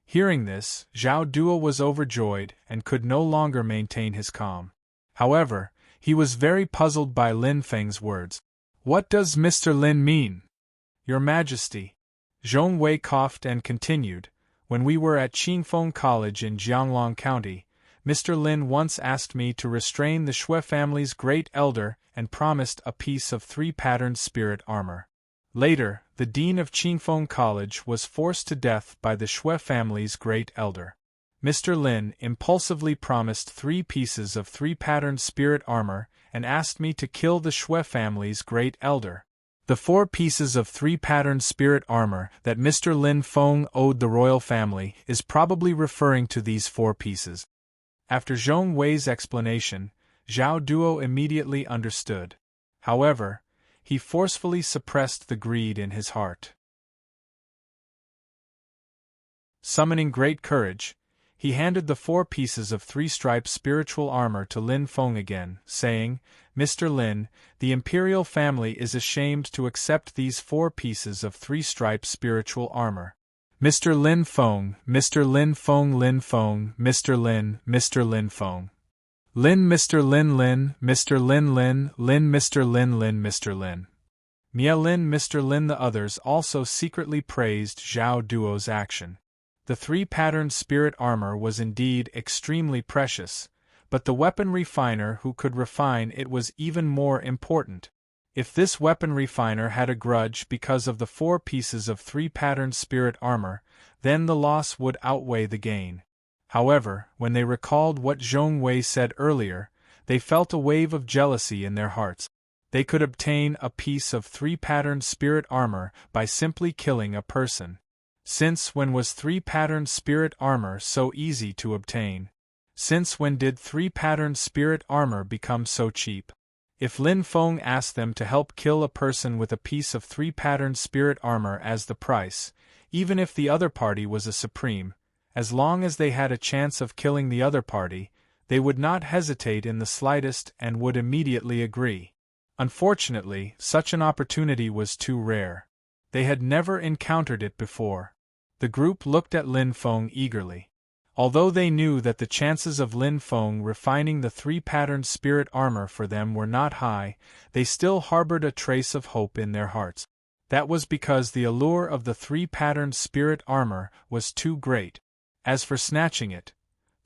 Hearing this, Zhao Duo was overjoyed and could no longer maintain his calm. However, he was very puzzled by Lin Feng's words. What does Mr. Lin mean? Your Majesty. Zhong Wei coughed and continued, when we were at Qingfeng College in Jianglong County, Mr. Lin once asked me to restrain the Shui family's great elder and promised a piece of 3-patterned spirit armor. Later, the dean of Qingfeng College was forced to death by the Shui family's great elder. Mr. Lin impulsively promised 3 pieces of 3-patterned spirit armor and asked me to kill the Shui family's great elder. The 4 pieces of 3-patterned spirit armor that Mr. Lin Feng owed the royal family is probably referring to these 4 pieces. After Zhong Wei's explanation, Zhao Duo immediately understood. However, he forcefully suppressed the greed in his heart. Summoning great courage, he handed the 4 pieces of 3-striped spiritual armor to Lin Feng again, saying, "Mr. Lin, the imperial family is ashamed to accept these 4 pieces of 3-striped spiritual armor. Mr. Lin Feng, Mr. Lin Feng, Lin Feng, Mr. Lin, Mr. Lin Feng. Lin, Mr. Lin Lin, Mr. Lin Lin, Lin, Mr. Lin Lin, Mr. Lin. Mia Lin, Mr. Lin." The others also secretly praised Zhao Duo's action. The 3-patterned spirit armor was indeed extremely precious, but the weapon refiner who could refine it was even more important. If this weapon refiner had a grudge because of the 4 pieces of 3-patterned spirit armor, then the loss would outweigh the gain. However, when they recalled what Zhong Wei said earlier, they felt a wave of jealousy in their hearts. They could obtain a piece of 3-patterned spirit armor by simply killing a person. Since when was 3-patterned spirit armor so easy to obtain? Since when did 3-patterned spirit armor become so cheap? If Lin Feng asked them to help kill a person with a piece of 3-patterned spirit armor as the price, even if the other party was a supreme, as long as they had a chance of killing the other party, they would not hesitate in the slightest and would immediately agree. Unfortunately, such an opportunity was too rare. They had never encountered it before. The group looked at Lin Feng eagerly. Although they knew that the chances of Lin Feng refining the 3-patterned spirit armor for them were not high, they still harbored a trace of hope in their hearts. That was because the allure of the 3-patterned spirit armor was too great. As for snatching it,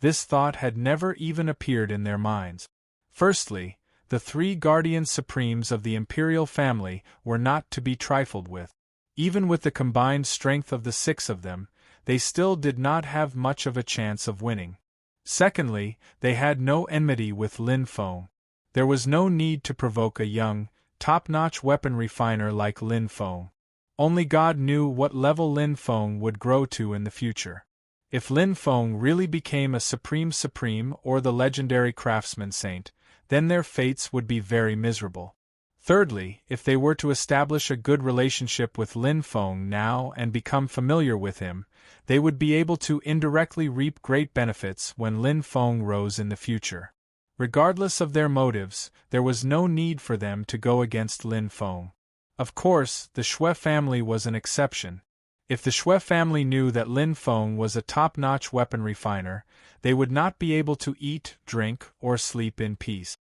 this thought had never even appeared in their minds. Firstly, the 3 guardian supremes of the imperial family were not to be trifled with. Even with the combined strength of the 6 of them, they still did not have much of a chance of winning. Secondly, they had no enmity with Lin Feng. There was no need to provoke a young, top-notch weapon refiner like Lin Feng. Only God knew what level Lin Feng would grow to in the future. If Lin Feng really became a supreme or the legendary craftsman saint, then their fates would be very miserable. Thirdly, if they were to establish a good relationship with Lin Feng now and become familiar with him, they would be able to indirectly reap great benefits when Lin Feng rose in the future. Regardless of their motives, there was no need for them to go against Lin Feng. Of course, the Shui family was an exception. If the Shui family knew that Lin Feng was a top-notch weapon refiner, they would not be able to eat, drink, or sleep in peace.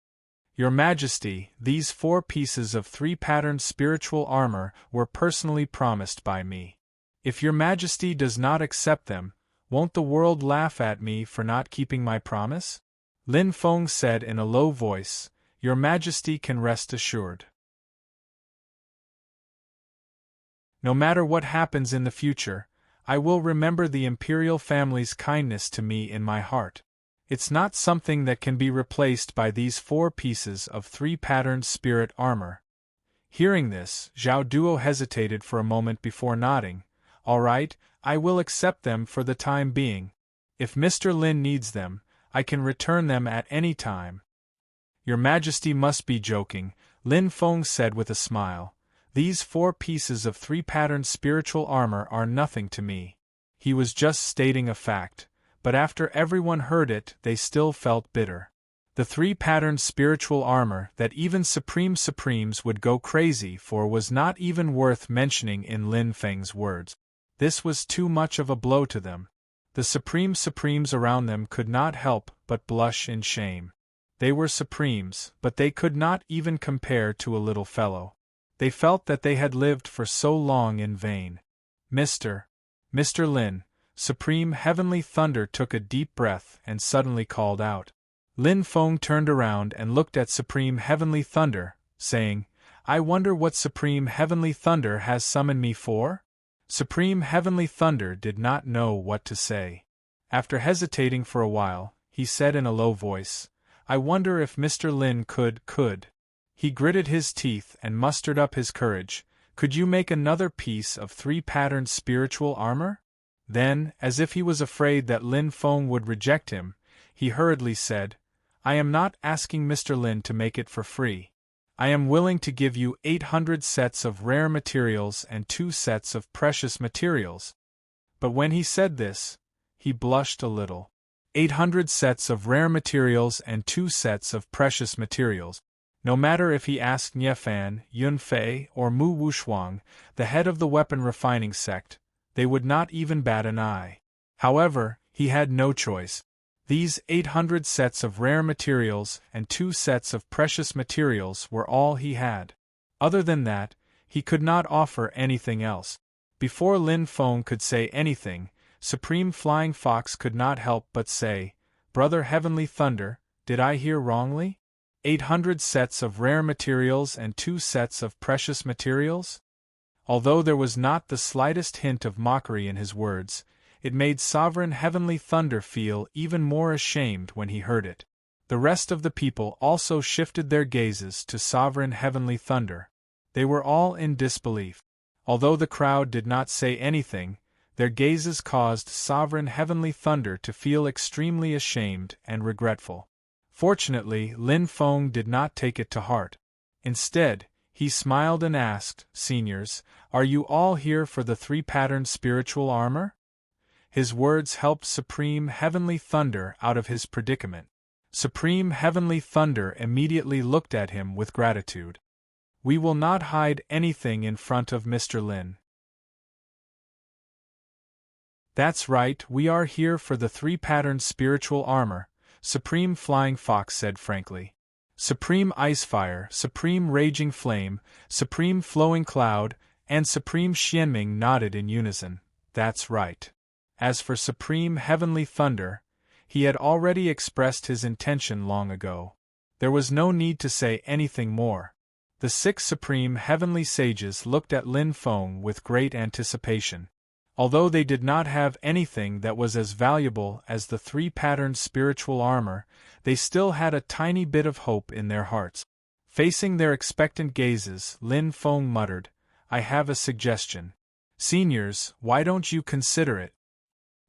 Your Majesty, these 4 pieces of 3-patterned spiritual armor were personally promised by me. If your Majesty does not accept them, won't the world laugh at me for not keeping my promise? Lin Feng said in a low voice, "Your Majesty can rest assured. No matter what happens in the future, I will remember the imperial family's kindness to me in my heart. It's not something that can be replaced by these 4 pieces of 3-patterned spirit armor." Hearing this, Zhao Duo hesitated for a moment before nodding. "All right, I will accept them for the time being. If Mr. Lin needs them, I can return them at any time." "Your Majesty must be joking," Lin Feng said with a smile. "These 4 pieces of 3-patterned spiritual armor are nothing to me." He was just stating a fact, but after everyone heard it, they still felt bitter. The 3-patterned spiritual armor that even supremes would go crazy for was not even worth mentioning in Lin Feng's words. This was too much of a blow to them. The supremes around them could not help but blush in shame. They were supremes, but they could not even compare to a little fellow. They felt that they had lived for so long in vain. Mr. Lin, Supreme Heavenly Thunder took a deep breath and suddenly called out. Lin Feng turned around and looked at Supreme Heavenly Thunder, saying, I wonder what Supreme Heavenly Thunder has summoned me for? Supreme Heavenly Thunder did not know what to say. After hesitating for a while, he said in a low voice, I wonder if Mr. Lin could. He gritted his teeth and mustered up his courage. Could you make another piece of 3-patterned spiritual armor? Then, as if he was afraid that Lin Feng would reject him, he hurriedly said, I am not asking Mr. Lin to make it for free. I am willing to give you 800 sets of rare materials and 2 sets of precious materials. But when he said this, he blushed a little. 800 sets of rare materials and 2 sets of precious materials. No matter if he asked Nye Fan, Yun Fei, or Mu Wushuang, the head of the weapon refining sect, they would not even bat an eye. However, he had no choice. These 800 sets of rare materials and 2 sets of precious materials were all he had. Other than that, he could not offer anything else. Before Lin Feng could say anything, Supreme Flying Fox could not help but say, Brother Heavenly Thunder, did I hear wrongly? 800 sets of rare materials and 2 sets of precious materials? Although there was not the slightest hint of mockery in his words, it made Sovereign Heavenly Thunder feel even more ashamed when he heard it. The rest of the people also shifted their gazes to Sovereign Heavenly Thunder. They were all in disbelief. Although the crowd did not say anything, their gazes caused Sovereign Heavenly Thunder to feel extremely ashamed and regretful. Fortunately, Lin Feng did not take it to heart. Instead, he smiled and asked, Seniors, are you all here for the 3-patterned spiritual armor? His words helped Supreme Heavenly Thunder out of his predicament. Supreme Heavenly Thunder immediately looked at him with gratitude. We will not hide anything in front of Mr. Lin. That's right, we are here for the 3-patterned spiritual armor, Supreme Flying Fox said frankly. Supreme Icefire, Supreme Raging Flame, Supreme Flowing Cloud, and Supreme Xianming nodded in unison. That's right. As for Supreme Heavenly Thunder, he had already expressed his intention long ago. There was no need to say anything more. The 6 Supreme Heavenly Sages looked at Lin Feng with great anticipation. Although they did not have anything that was as valuable as the 3-patterned spiritual armor, they still had a tiny bit of hope in their hearts. Facing their expectant gazes, Lin Feng muttered, I have a suggestion. Seniors, why don't you consider it?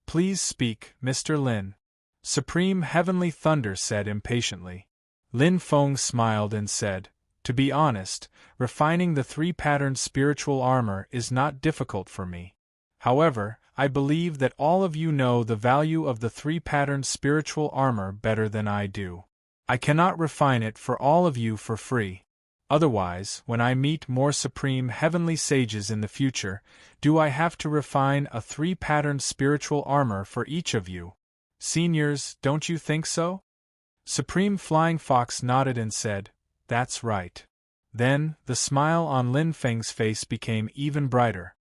Please speak, Mr. Lin. Supreme Heavenly Thunder said impatiently. Lin Feng smiled and said, To be honest, refining the 3-patterned spiritual armor is not difficult for me. However, I believe that all of you know the value of the 3-patterned spiritual armor better than I do. I cannot refine it for all of you for free. Otherwise, when I meet more Supreme Heavenly Sages in the future, do I have to refine a 3-patterned spiritual armor for each of you? Seniors, don't you think so? Supreme Flying Fox nodded and said, That's right. Then, the smile on Lin Feng's face became even brighter.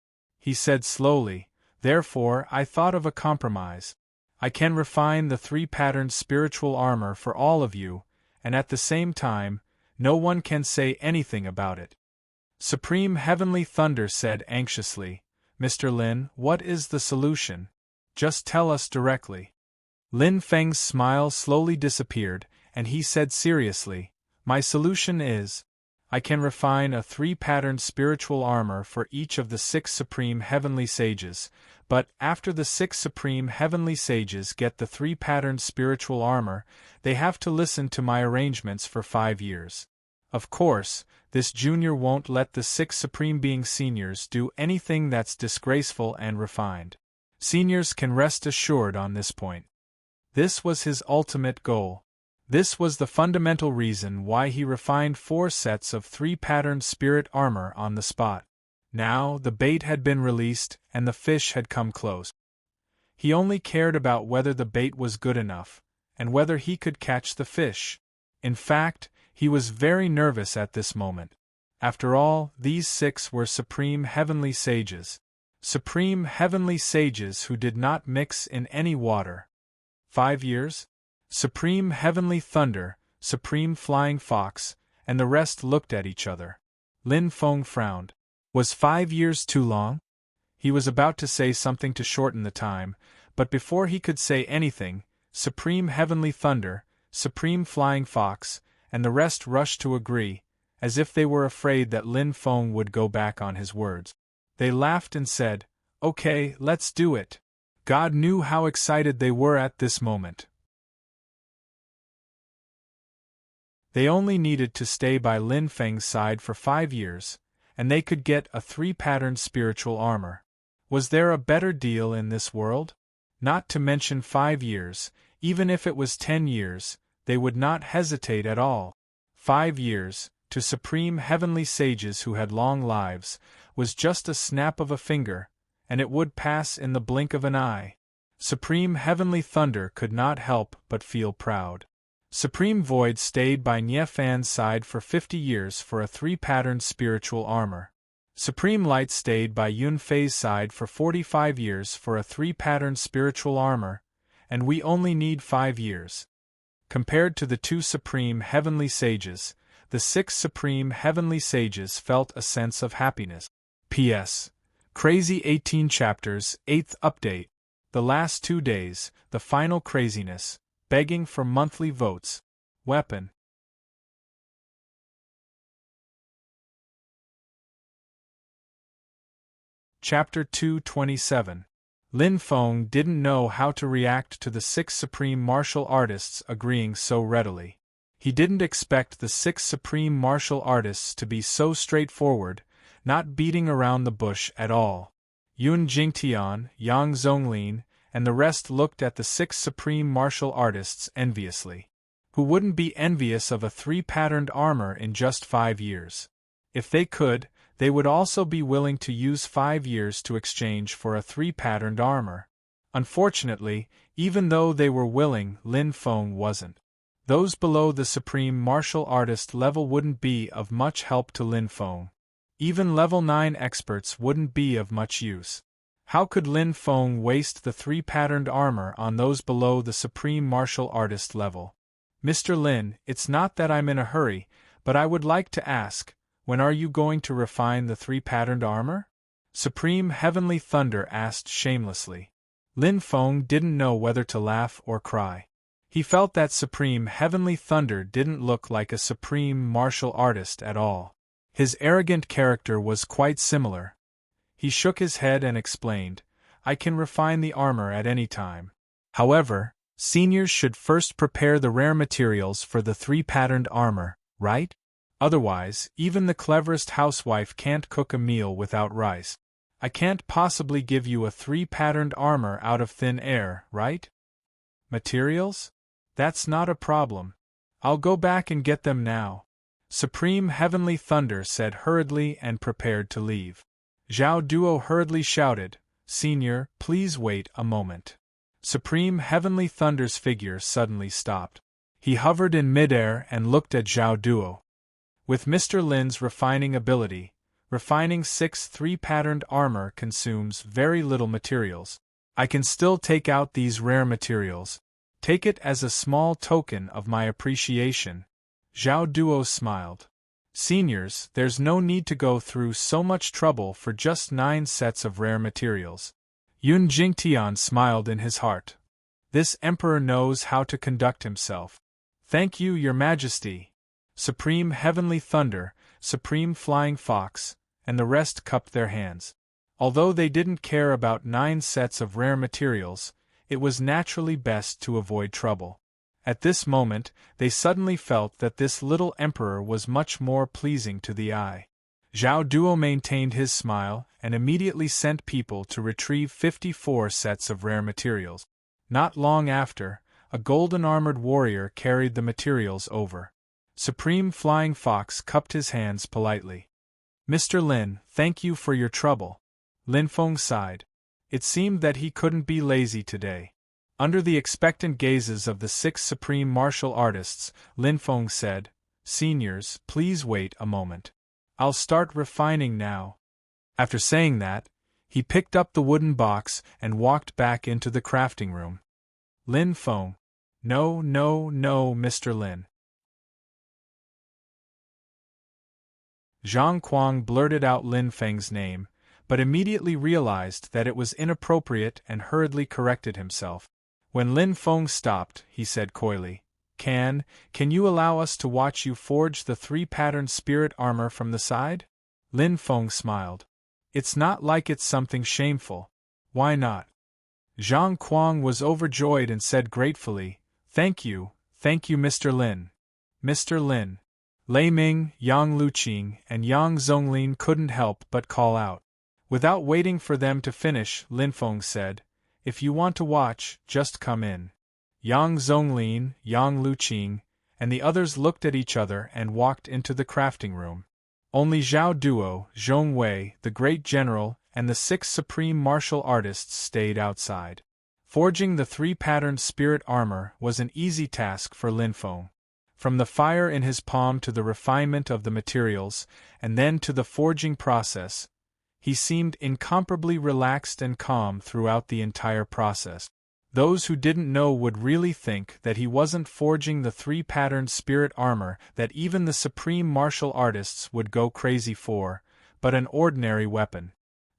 He said slowly, Therefore, I thought of a compromise. I can refine the 3-patterned spiritual armor for all of you, and at the same time, no one can say anything about it. Supreme Heavenly Thunder said anxiously, Mr. Lin, what is the solution? Just tell us directly. Lin Feng's smile slowly disappeared, and he said seriously, My solution is, I can refine a 3-patterned spiritual armor for each of the 6 Supreme Heavenly Sages, but after the 6 Supreme Heavenly Sages get the 3-patterned spiritual armor, they have to listen to my arrangements for 5 years. Of course, this junior won't let the 6 Supreme Being Seniors do anything that's disgraceful and refined. Seniors can rest assured on this point. This was his ultimate goal. This was the fundamental reason why he refined 4 sets of 3-patterned spirit armor on the spot. Now, the bait had been released and the fish had come close. He only cared about whether the bait was good enough, and whether he could catch the fish. In fact, he was very nervous at this moment. After all, these 6 were Supreme Heavenly Sages. supreme heavenly sages who did not mix in any water. 5 years? Supreme heavenly thunder, supreme flying fox, and the rest looked at each other. Lin Feng frowned. Was 5 years too long? He was about to say something to shorten the time, but before he could say anything, supreme heavenly thunder, supreme flying fox, and the rest rushed to agree, as if they were afraid that Lin Feng would go back on his words. They laughed and said, "Okay, let's do it." God knew how excited they were at this moment. They only needed to stay by Lin Feng's side for 5 years, and they could get a 3-patterned spiritual armor. Was there a better deal in this world? Not to mention 5 years, even if it was 10 years, they would not hesitate at all. 5 years, to supreme heavenly sages who had long lives, was just a snap of a finger, and it would pass in the blink of an eye. Supreme heavenly thunder could not help but feel proud. Supreme Void stayed by Nye Fan's side for 50 years for a 3-patterned spiritual armor. Supreme Light stayed by Yun Fei's side for 45 years for a 3-patterned spiritual armor, and we only need 5 years. Compared to the 2 supreme heavenly sages, the 6 supreme heavenly sages felt a sense of happiness. P.S. Crazy 18 chapters, 8th update. The last 2 days, the final craziness. Begging for monthly votes. Weapon. Chapter 227. Lin Feng didn't know how to react to the 6 supreme martial artists agreeing so readily. He didn't expect the 6 supreme martial artists to be so straightforward, not beating around the bush at all. Yun Jingtian, Yang Zonglin, and the rest looked at the 6 supreme martial artists enviously. Who wouldn't be envious of a 3-patterned armor in just 5 years? If they could, they would also be willing to use 5 years to exchange for a 3-patterned armor. Unfortunately, even though they were willing, Lin Feng wasn't. Those below the supreme martial artist level wouldn't be of much help to Lin Feng. Even level 9 experts wouldn't be of much use. How could Lin Feng waste the 3-patterned armor on those below the supreme martial artist level? Mr. Lin, it's not that I'm in a hurry, but I would like to ask, when are you going to refine the 3-patterned armor? Supreme Heavenly Thunder asked shamelessly. Lin Feng didn't know whether to laugh or cry. He felt that Supreme Heavenly Thunder didn't look like a supreme martial artist at all. His arrogant character was quite similar. He shook his head and explained, "I can refine the armor at any time. However, seniors should first prepare the rare materials for the 3-patterned armor, right? Otherwise, even the cleverest housewife can't cook a meal without rice. I can't possibly give you a 3-patterned armor out of thin air, right? Materials? That's not a problem. I'll go back and get them now." Supreme Heavenly Thunder said hurriedly and prepared to leave. Zhao Duo hurriedly shouted, "Senior, please wait a moment." Supreme Heavenly Thunder's figure suddenly stopped. He hovered in midair and looked at Zhao Duo. With Mr. Lin's refining ability, refining 6 3-patterned armor consumes very little materials. I can still take out these rare materials. Take it as a small token of my appreciation. Zhao Duo smiled. Seniors, there's no need to go through so much trouble for just 9 sets of rare materials. Yun Jingtian smiled in his heart. This emperor knows how to conduct himself. Thank you, Your Majesty. Supreme Heavenly Thunder, Supreme Flying Fox, and the rest cupped their hands. Although they didn't care about 9 sets of rare materials, it was naturally best to avoid trouble. At this moment, they suddenly felt that this little emperor was much more pleasing to the eye. Zhao Duo maintained his smile and immediately sent people to retrieve 54 sets of rare materials. Not long after, a golden-armored warrior carried the materials over. Supreme Flying Fox cupped his hands politely. "Mr. Lin, thank you for your trouble." Lin Feng sighed. It seemed that he couldn't be lazy today. Under the expectant gazes of the 6 supreme martial artists, Lin Feng said, "Seniors, please wait a moment. I'll start refining now." After saying that, He picked up the wooden box and walked back into the crafting room. Lin Feng. No, no, no, Mr. Lin. Zhang Kuang blurted out Lin Feng's name, but immediately realized that it was inappropriate and hurriedly corrected himself. When Lin Feng stopped, he said coyly, Can you allow us to watch you forge the 3-pattern spirit armor from the side? Lin Feng smiled. It's not like it's something shameful. Why not? Zhang Kuang was overjoyed and said gratefully, Thank you, Mr. Lin. Mr. Lin. Lei Ming, Yang Luqing, and Yang Zonglin couldn't help but call out. Without waiting for them to finish, Lin Feng said, If you want to watch, just come in. Yang Zonglin, Yang Luqing, and the others looked at each other and walked into the crafting room. Only Zhao Duo, Zhong Wei, the great general, and the 6 supreme martial artists stayed outside. Forging the 3-patterned spirit armor was an easy task for Lin Feng. From the fire in his palm to the refinement of the materials, and then to the forging process, he seemed incomparably relaxed and calm throughout the entire process. Those who didn't know would really think that he wasn't forging the 3-patterned spirit armor that even the supreme martial artists would go crazy for, but an ordinary weapon.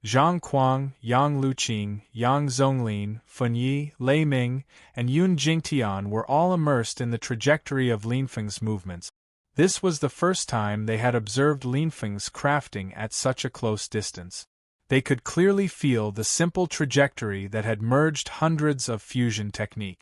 Zhang Kuang, Yang Luqing, Yang Zonglin, Fun Yi, Lei Ming, and Yun Jingtian were all immersed in the trajectory of Lin Feng's movements. This was the first time they had observed Lin Feng's crafting at such a close distance. They could clearly feel the simple trajectory that had merged hundreds of fusion technique.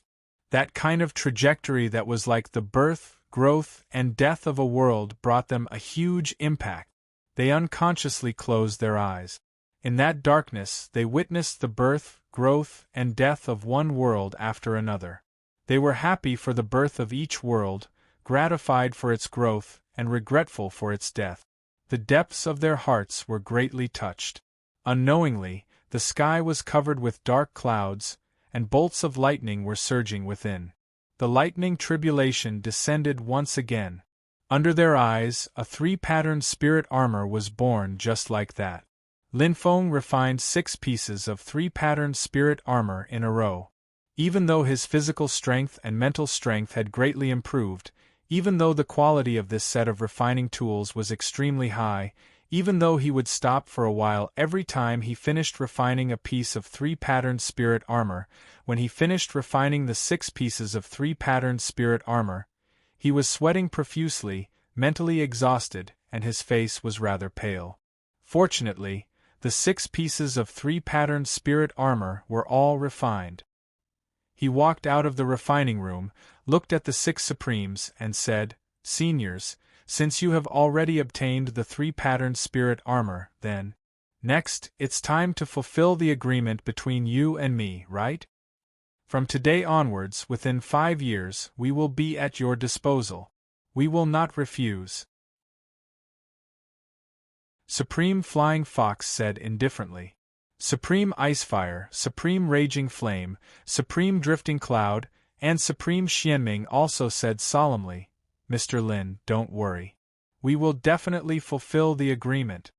That kind of trajectory that was like the birth, growth, and death of a world brought them a huge impact. They unconsciously closed their eyes. In that darkness, they witnessed the birth, growth, and death of one world after another. They were happy for the birth of each world, gratified for its growth, and regretful for its death. The depths of their hearts were greatly touched. Unknowingly, the sky was covered with dark clouds, and bolts of lightning were surging within. The lightning tribulation descended once again. Under their eyes, a 3-patterned spirit armor was born just like that. Lin Feng refined 6 pieces of 3-patterned spirit armor in a row. Even though his physical strength and mental strength had greatly improved, even though the quality of this set of refining tools was extremely high, even though he would stop for a while every time he finished refining a piece of 3-patterned spirit armor, when he finished refining the 6 pieces of 3-patterned spirit armor, he was sweating profusely, mentally exhausted, and his face was rather pale. Fortunately, the 6 pieces of 3-patterned spirit armor were all refined. He walked out of the refining room, looked at the 6 supremes, and said, Seniors, since you have already obtained the 3-patterned spirit armor, then, next, it's time to fulfill the agreement between you and me, right? From today onwards, within 5 years, we will be at your disposal. We will not refuse. Supreme Flying Fox said indifferently. Supreme Icefire, Supreme Raging Flame, Supreme Drifting Cloud, and Supreme Xianming also said solemnly, Mr. Lin, don't worry. We will definitely fulfill the agreement.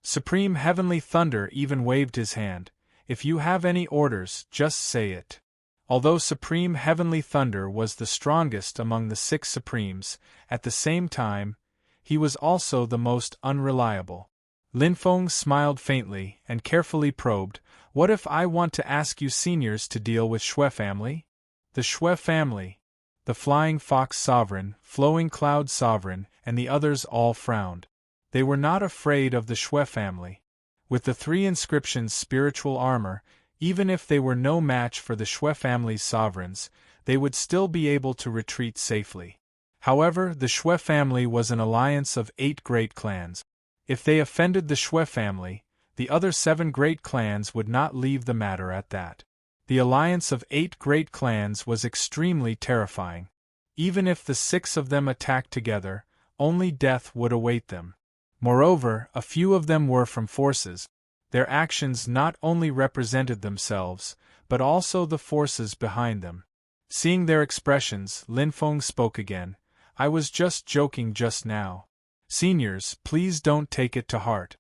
Supreme Heavenly Thunder even waved his hand. If you have any orders, just say it. Although Supreme Heavenly Thunder was the strongest among the 6 Supremes, at the same time, he was also the most unreliable. Lin Feng smiled faintly and carefully probed, What if I want to ask you seniors to deal with Shui family? The Shui family. The Flying Fox Sovereign, Flowing Cloud Sovereign, and the others all frowned. They were not afraid of the Shui family. With the 3 inscriptions' spiritual armor, even if they were no match for the Shui family's sovereigns, they would still be able to retreat safely. However, the Shui family was an alliance of 8 great clans. If they offended the Shui family, the other 7 great clans would not leave the matter at that. The alliance of 8 great clans was extremely terrifying. Even if the 6 of them attacked together, only death would await them. Moreover, a few of them were from forces. Their actions not only represented themselves, but also the forces behind them. Seeing their expressions, Lin Feng spoke again. I was just joking just now. Seniors, please don't take it to heart.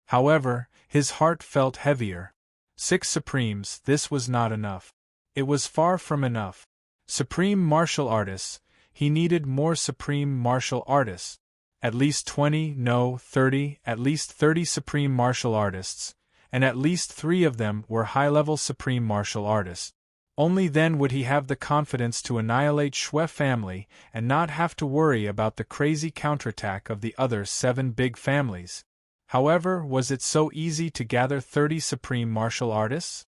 However, his heart felt heavier. 6 Supremes, this was not enough. It was far from enough. Supreme martial artists, he needed more supreme martial artists. At least 20, no, 30, at least 30 supreme martial artists, and at least 3 of them were high-level supreme martial artists. Only then would he have the confidence to annihilate Shui family and not have to worry about the crazy counterattack of the other 7 big families. However, was it so easy to gather 30 supreme martial artists?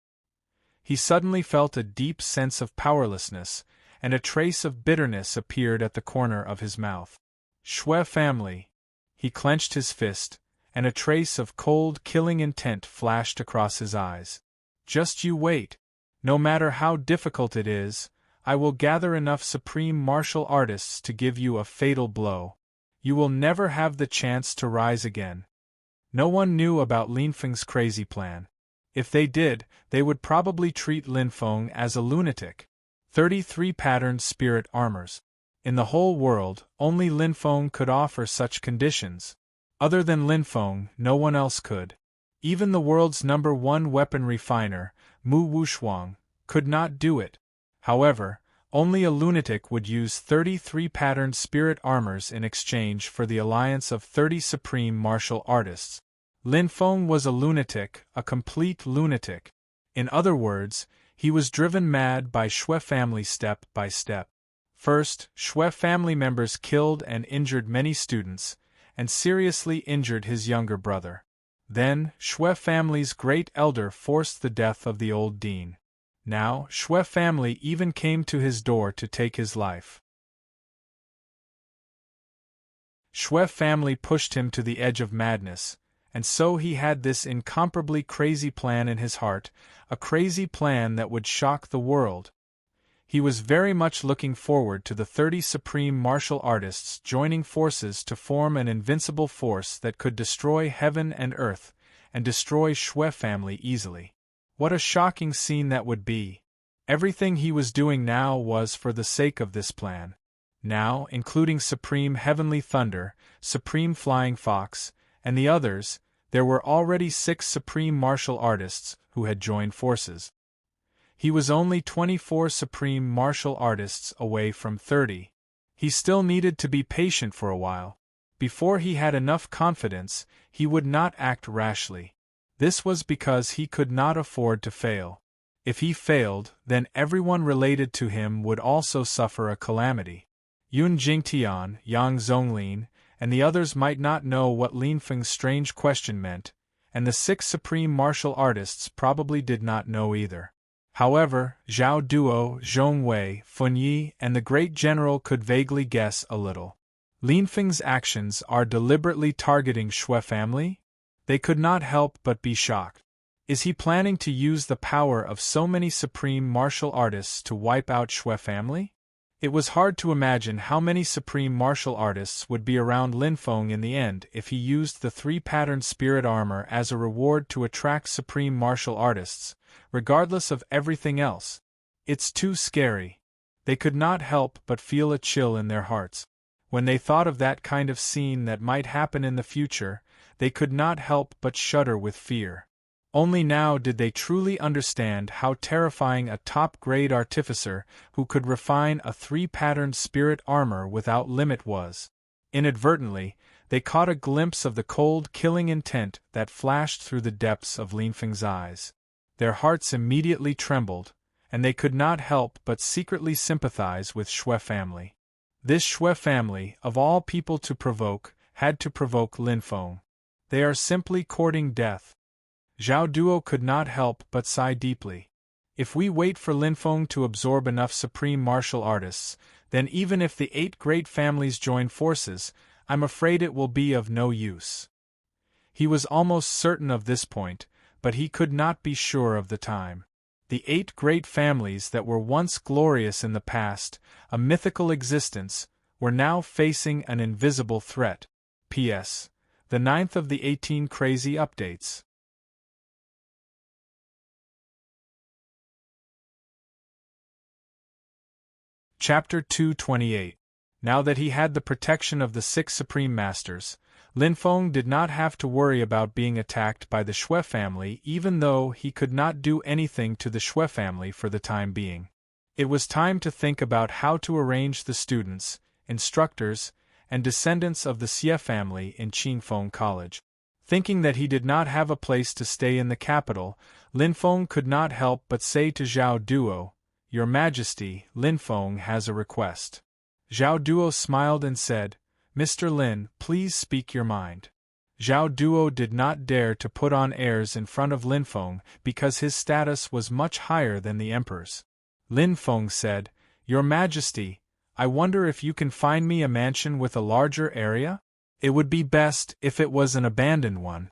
He suddenly felt a deep sense of powerlessness, and a trace of bitterness appeared at the corner of his mouth. Shui family. He clenched his fist, and a trace of cold, killing intent flashed across his eyes. Just you wait. No matter how difficult it is, I will gather enough supreme martial artists to give you a fatal blow. You will never have the chance to rise again. No one knew about Lin Feng's crazy plan. If they did, they would probably treat Lin Feng as a lunatic. 33 patterned spirit armors. In the whole world, only Lin Feng could offer such conditions. Other than Lin Feng, no one else could. Even the world's #1 weapon refiner, Mu Wushuang, could not do it. However, only a lunatic would use 33 patterned spirit armors in exchange for the alliance of 30 supreme martial artists. Lin Feng was a lunatic, a complete lunatic. In other words, he was driven mad by Shui family step by step. First, Shui family members killed and injured many students, and seriously injured his younger brother. Then, Shui family's great elder forced the death of the old dean. Now, Shui family even came to his door to take his life. Shui family pushed him to the edge of madness, and so he had this incomparably crazy plan in his heart, a crazy plan that would shock the world. He was very much looking forward to the 30 supreme martial artists joining forces to form an invincible force that could destroy heaven and earth, and destroy Shui family easily. What a shocking scene that would be! Everything he was doing now was for the sake of this plan. Now, including Supreme Heavenly Thunder, Supreme Flying Fox, and the others, there were already 6 supreme martial artists who had joined forces. He was only 24 supreme martial artists away from 30. He still needed to be patient for a while. Before he had enough confidence, he would not act rashly. This was because he could not afford to fail. If he failed, then everyone related to him would also suffer a calamity. Yun Jingtian, Yang Zonglin, and the others might not know what Lin Feng's strange question meant, and the 6 supreme martial artists probably did not know either. However, Zhao Duo, Zhong Wei, Fun Yi, and the great general could vaguely guess a little. Lin Feng's actions are deliberately targeting Shui family? They could not help but be shocked. Is he planning to use the power of so many supreme martial artists to wipe out Shui family? It was hard to imagine how many supreme martial artists would be around Lin Feng in the end if he used the 3-patterned spirit armor as a reward to attract supreme martial artists, regardless of everything else. It's too scary. They could not help but feel a chill in their hearts. When they thought of that kind of scene that might happen in the future, they could not help but shudder with fear. Only now did they truly understand how terrifying a top-grade artificer who could refine a 3-patterned spirit armor without limit was. Inadvertently, they caught a glimpse of the cold, killing intent that flashed through the depths of Lin Feng's eyes. Their hearts immediately trembled, and they could not help but secretly sympathize with Shui family. This Shui family, of all people to provoke, had to provoke Lin Feng. They are simply courting death. Zhao Duo could not help but sigh deeply. If we wait for Lin Feng to absorb enough supreme martial artists, then even if the 8 great families join forces, I'm afraid it will be of no use. He was almost certain of this point, but he could not be sure of the time. The 8 great families that were once glorious in the past, a mythical existence, were now facing an invisible threat. P.S. The 9th of the 18 crazy updates. Chapter 228. Now that he had the protection of the 6 Supreme Masters, Lin Feng did not have to worry about being attacked by the Shui family, even though he could not do anything to the Shui family for the time being. It was time to think about how to arrange the students, instructors, and descendants of the Xie family in Qingfeng College. Thinking that he did not have a place to stay in the capital, Lin Feng could not help but say to Zhao Duo, "Your Majesty, Lin Feng has a request." Zhao Duo smiled and said, "Mr. Lin, please speak your mind." Zhao Duo did not dare to put on airs in front of Lin Feng because his status was much higher than the emperor's. Lin Feng said, "Your Majesty, I wonder if you can find me a mansion with a larger area? It would be best if it was an abandoned one."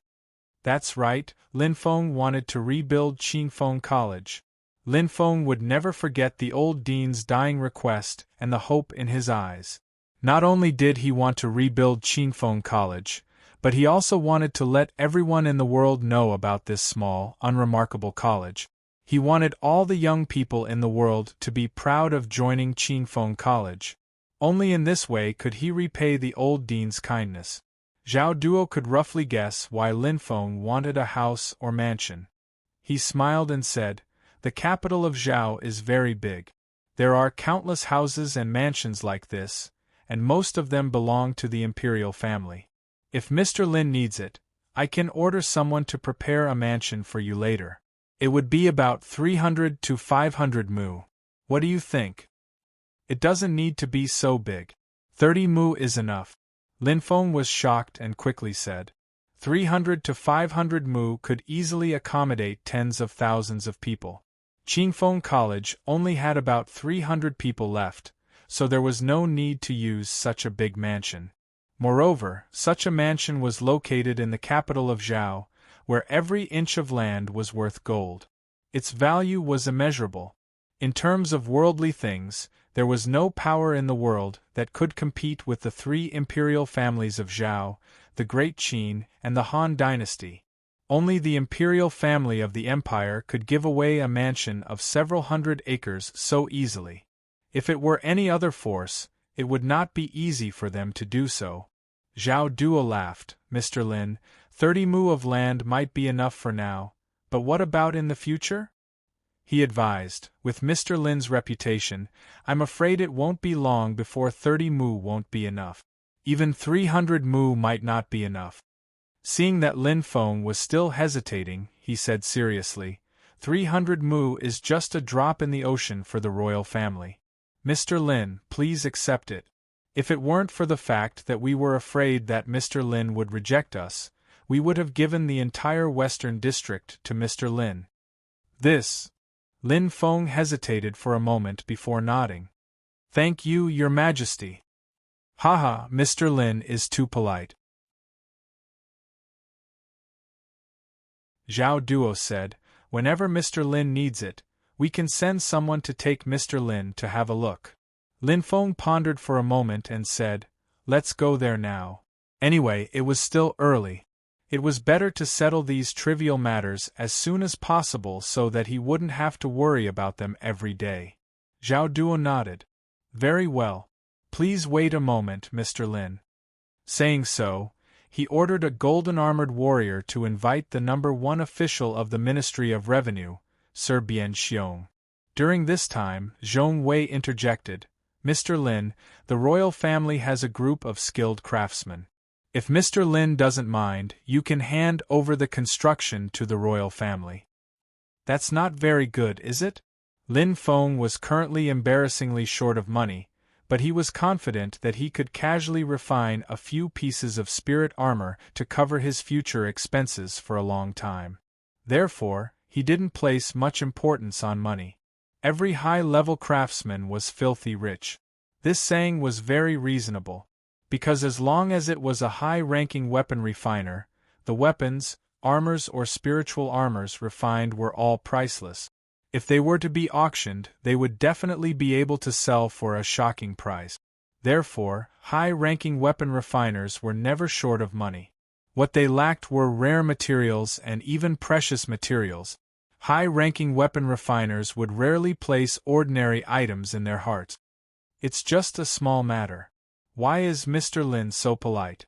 That's right, Lin Feng wanted to rebuild Qingfeng College. Lin Feng would never forget the old dean's dying request and the hope in his eyes. Not only did he want to rebuild Qingfeng College, but he also wanted to let everyone in the world know about this small, unremarkable college. He wanted all the young people in the world to be proud of joining Qingfeng College. Only in this way could he repay the old dean's kindness. Zhao Duo could roughly guess why Lin Feng wanted a house or mansion. He smiled and said, "The capital of Zhao is very big. There are countless houses and mansions like this, and most of them belong to the imperial family. If Mr. Lin needs it, I can order someone to prepare a mansion for you later. It would be about 300 to 500 mu. What do you think? It doesn't need to be so big. 30 mu is enough." Lin Feng was shocked and quickly said, 300 to 500 mu could easily accommodate tens of thousands of people. Qingfeng College only had about 300 people left, so there was no need to use such a big mansion. Moreover, such a mansion was located in the capital of Zhao, where every inch of land was worth gold. Its value was immeasurable. In terms of worldly things, there was no power in the world that could compete with the three imperial families of Zhao, the Great Qin, and the Han dynasty. Only the imperial family of the empire could give away a mansion of several hundred acres so easily. If it were any other force, it would not be easy for them to do so. Zhao Duo laughed. "Mr. Lin, 30 mu of land might be enough for now, but what about in the future?" He advised, "With Mr. Lin's reputation, I'm afraid it won't be long before 30 mu won't be enough. Even 300 mu might not be enough." Seeing that Lin Feng was still hesitating, he said seriously, 300 mu is just a drop in the ocean for the royal family. Mr. Lin, please accept it. If it weren't for the fact that we were afraid that Mr. Lin would reject us, we would have given the entire western district to Mr. Lin." This. Lin Feng hesitated for a moment before nodding. "Thank you, Your Majesty." "Haha, Mr. Lin is too polite." Zhao Duo said, "Whenever Mr. Lin needs it, we can send someone to take Mr. Lin to have a look." Lin Feng pondered for a moment and said, "Let's go there now." Anyway, it was still early. It was better to settle these trivial matters as soon as possible so that he wouldn't have to worry about them every day. Zhao Duo nodded. "Very well. Please wait a moment, Mr. Lin." Saying so, he ordered a golden-armored warrior to invite the number 1 official of the Ministry of Revenue, Sir Bian Xiong. During this time, Zhong Wei interjected, "Mr. Lin, the royal family has a group of skilled craftsmen. If Mr. Lin doesn't mind, you can hand over the construction to the royal family." "That's not very good, is it?" Lin Feng was currently embarrassingly short of money, but he was confident that he could casually refine a few pieces of spirit armor to cover his future expenses for a long time. Therefore, he didn't place much importance on money. Every high-level craftsman was filthy rich. This saying was very reasonable, because as long as it was a high-ranking weapon refiner, the weapons, armors or spiritual armors refined were all priceless. If they were to be auctioned, they would definitely be able to sell for a shocking price. Therefore, high-ranking weapon refiners were never short of money. What they lacked were rare materials and even precious materials. High-ranking weapon refiners would rarely place ordinary items in their hearts. "It's just a small matter. Why is Mr. Lin so polite?"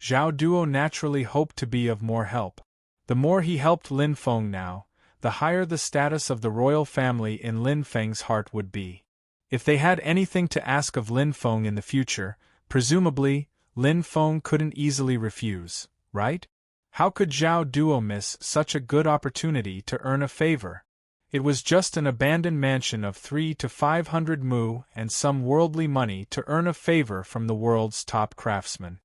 Zhao Duo naturally hoped to be of more help. The more he helped Lin Feng now, the higher the status of the royal family in Lin Feng's heart would be. If they had anything to ask of Lin Feng in the future, presumably, Lin Feng couldn't easily refuse, right? How could Zhao Duo miss such a good opportunity to earn a favor? It was just an abandoned mansion of 300 to 500 mu and some worldly money to earn a favor from the world's top craftsman.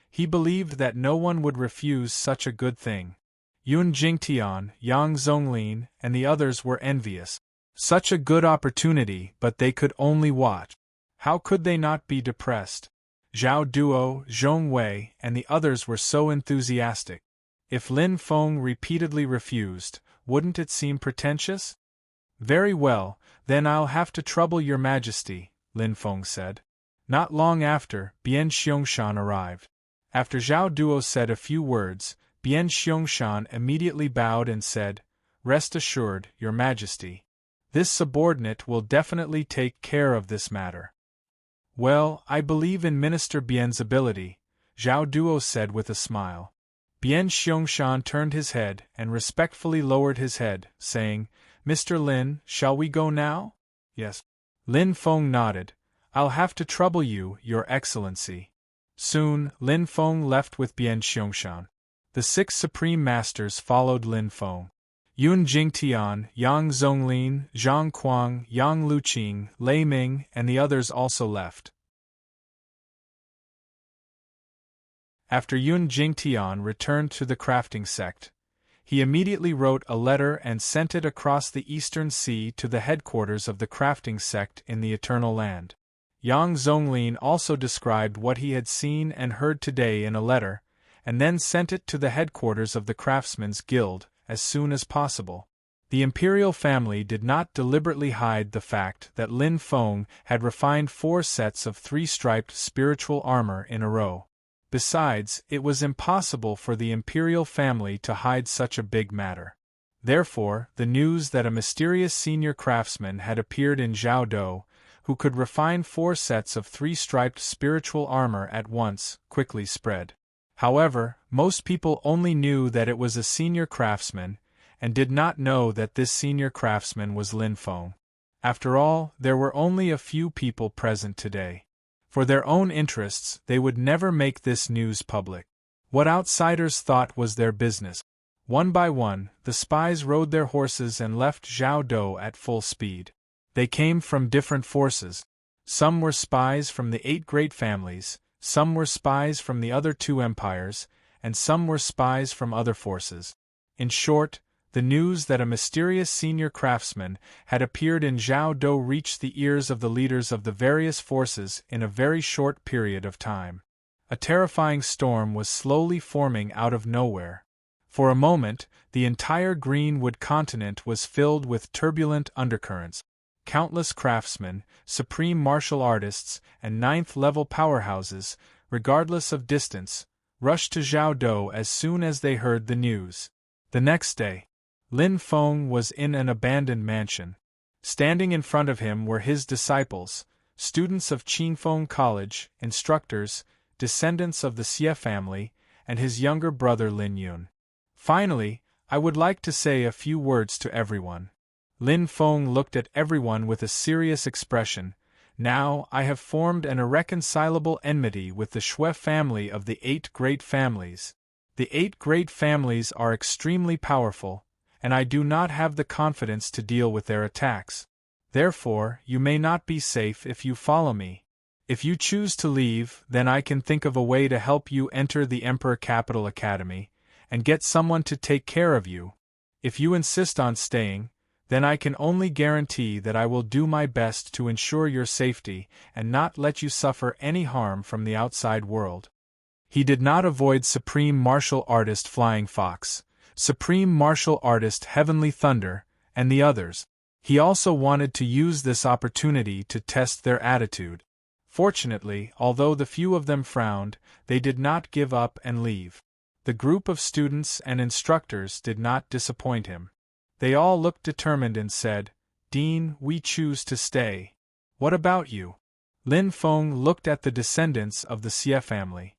He believed that no one would refuse such a good thing. Yun Jingtian, Yang Zonglin, and the others were envious. Such a good opportunity, but they could only watch. How could they not be depressed? Zhao Duo, Zhong Wei, and the others were so enthusiastic. If Lin Feng repeatedly refused, wouldn't it seem pretentious? Very well, then I'll have to trouble your majesty, Lin Feng said. Not long after, Bian Xiangshan arrived. After Zhao Duo said a few words, Bian Xiangshan immediately bowed and said, "Rest assured, your majesty. This subordinate will definitely take care of this matter." "Well, I believe in Minister Bian's ability," Zhao Duo said with a smile. Bian Xiangshan turned his head and respectfully lowered his head, saying, "Mr. Lin, shall we go now?" "Yes." Lin Feng nodded. "I'll have to trouble you, Your Excellency." Soon, Lin Feng left with Bian Xiangshan. The 6 supreme masters followed Lin Feng. Yun Jingtian, Yang Zonglin, Zhang Kuang, Yang Luqing, Lei Ming, and the others also left. After Yun Jingtian returned to the crafting sect, he immediately wrote a letter and sent it across the eastern sea to the headquarters of the crafting sect in the Eternal Land. Yang Zonglin also described what he had seen and heard today in a letter, and then sent it to the headquarters of the Craftsmen's Guild, as soon as possible. The imperial family did not deliberately hide the fact that Lin Feng had refined 4 sets of 3-striped spiritual armor in a row. Besides, it was impossible for the imperial family to hide such a big matter. Therefore, the news that a mysterious senior craftsman had appeared in Zhaodou, who could refine 4 sets of 3-striped spiritual armor at once, quickly spread. However, most people only knew that it was a senior craftsman, and did not know that this senior craftsman was Lin Feng. After all, there were only a few people present today. For their own interests, they would never make this news public. What outsiders thought was their business. One by one, the spies rode their horses and left Zhaodou at full speed. They came from different forces. Some were spies from the 8 great families, some were spies from the other 2 empires, and some were spies from other forces. In short, the news that a mysterious senior craftsman had appeared in Zhaodou reached the ears of the leaders of the various forces in a very short period of time. A terrifying storm was slowly forming out of nowhere. For a moment, the entire Greenwood continent was filled with turbulent undercurrents. Countless craftsmen, supreme martial artists, and 9th-level powerhouses, regardless of distance, rushed to Zhaodou as soon as they heard the news. The next day, Lin Feng was in an abandoned mansion. Standing in front of him were his disciples, students of Qingfeng College, instructors, descendants of the Xie family, and his younger brother Lin Yun. Finally, I would like to say a few words to everyone. Lin Feng looked at everyone with a serious expression. Now, I have formed an irreconcilable enmity with the Xue family of the 8 great families. The 8 great families are extremely powerful, and I do not have the confidence to deal with their attacks. Therefore, you may not be safe if you follow me. If you choose to leave, then I can think of a way to help you enter the Emperor Capital Academy, and get someone to take care of you. If you insist on staying, then I can only guarantee that I will do my best to ensure your safety and not let you suffer any harm from the outside world. He did not avoid Supreme Martial Artist Flying Fox, Supreme Martial Artist Heavenly Thunder, and the others. He also wanted to use this opportunity to test their attitude. Fortunately, although the few of them frowned, they did not give up and leave. The group of students and instructors did not disappoint him. They all looked determined and said, "Dean, we choose to stay. What about you?" Lin Feng looked at the descendants of the Xie family.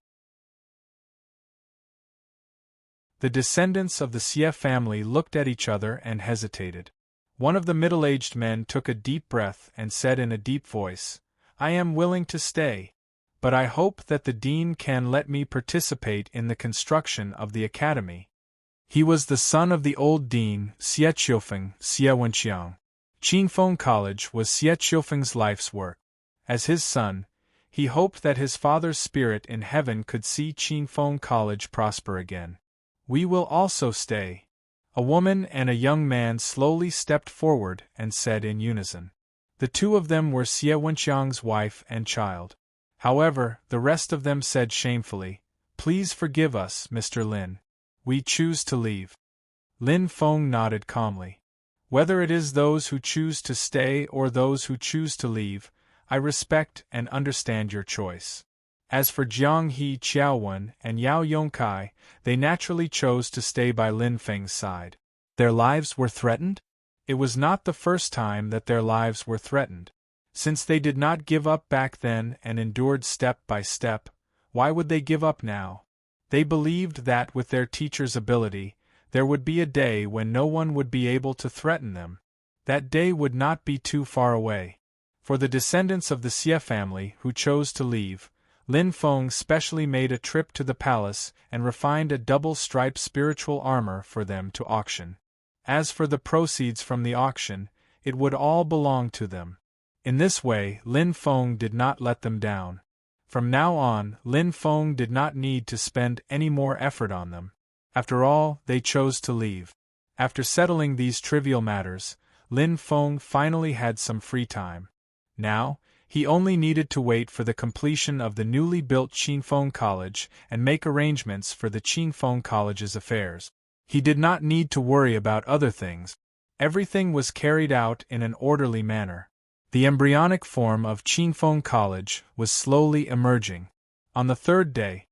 The descendants of the Xie family looked at each other and hesitated. One of the middle-aged men took a deep breath and said in a deep voice, "I am willing to stay, but I hope that the dean can let me participate in the construction of the academy." He was the son of the old dean, Xie Qiufeng, Xie Wenqiang. Qingfeng College was Xie Qiufeng's life's work. As his son, he hoped that his father's spirit in heaven could see Qingfeng College prosper again. "We will also stay." A woman and a young man slowly stepped forward and said in unison. The two of them were Xie Wenqiang's wife and child. However, the rest of them said shamefully, "Please forgive us, Mr. Lin. We choose to leave." Lin Feng nodded calmly. "Whether it is those who choose to stay or those who choose to leave, I respect and understand your choice." As for Jiang He Qiaowen and Yao Yongkai, they naturally chose to stay by Lin Feng's side. Their lives were threatened? It was not the first time that their lives were threatened. Since they did not give up back then and endured step by step, why would they give up now? They believed that with their teacher's ability, there would be a day when no one would be able to threaten them. That day would not be too far away. For the descendants of the Xie family who chose to leave, Lin Feng specially made a trip to the palace and refined a double-striped spiritual armor for them to auction. As for the proceeds from the auction, it would all belong to them. In this way, Lin Feng did not let them down. From now on, Lin Feng did not need to spend any more effort on them. After all, they chose to leave. After settling these trivial matters, Lin Feng finally had some free time. Now, he only needed to wait for the completion of the newly built Qingfeng College and make arrangements for the Qingfeng College's affairs. He did not need to worry about other things. Everything was carried out in an orderly manner. The embryonic form of Qingfeng College was slowly emerging. On the third day,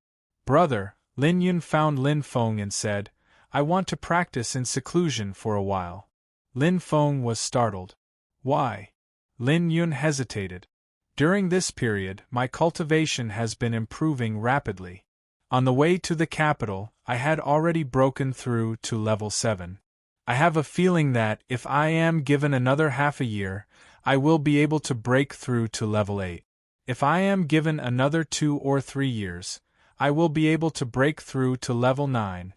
Brother, Lin Yun found Lin Feng and said, "I want to practice in seclusion for a while." Lin Feng was startled. "Why?" Lin Yun hesitated. "During this period, my cultivation has been improving rapidly. On the way to the capital, I had already broken through to level 7. I have a feeling that, if I am given another half a year, I will be able to break through to level 8. If I am given another 2 or 3 years, I will be able to break through to level 9.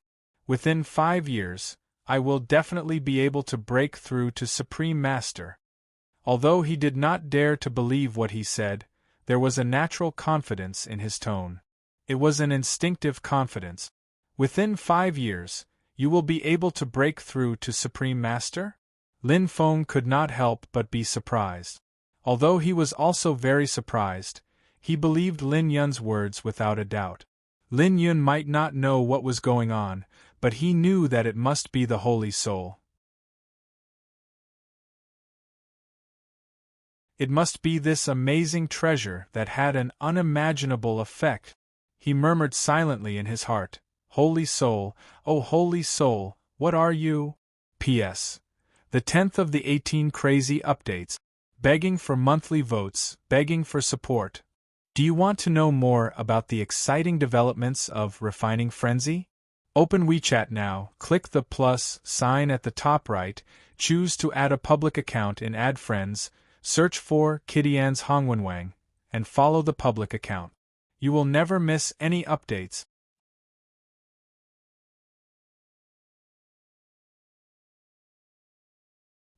Within 5 years, I will definitely be able to break through to Supreme Master." Although he did not dare to believe what he said, there was a natural confidence in his tone. It was an instinctive confidence. "Within 5 years, you will be able to break through to Supreme Master?" Lin Feng could not help but be surprised. Although he was also very surprised, he believed Lin Yun's words without a doubt. Lin Yun might not know what was going on, but he knew that it must be the Holy Soul. It must be this amazing treasure that had an unimaginable effect. He murmured silently in his heart, "Holy Soul, oh Holy Soul, what are you?" P.S. The 10th of the 18 crazy updates. Begging for monthly votes, begging for support. Do you want to know more about the exciting developments of Refining Frenzy? Open WeChat now, click the plus sign at the top right, choose to add a public account in Add Friends, search for Kitty-Ann's Hongwenwang, and follow the public account. You will never miss any updates.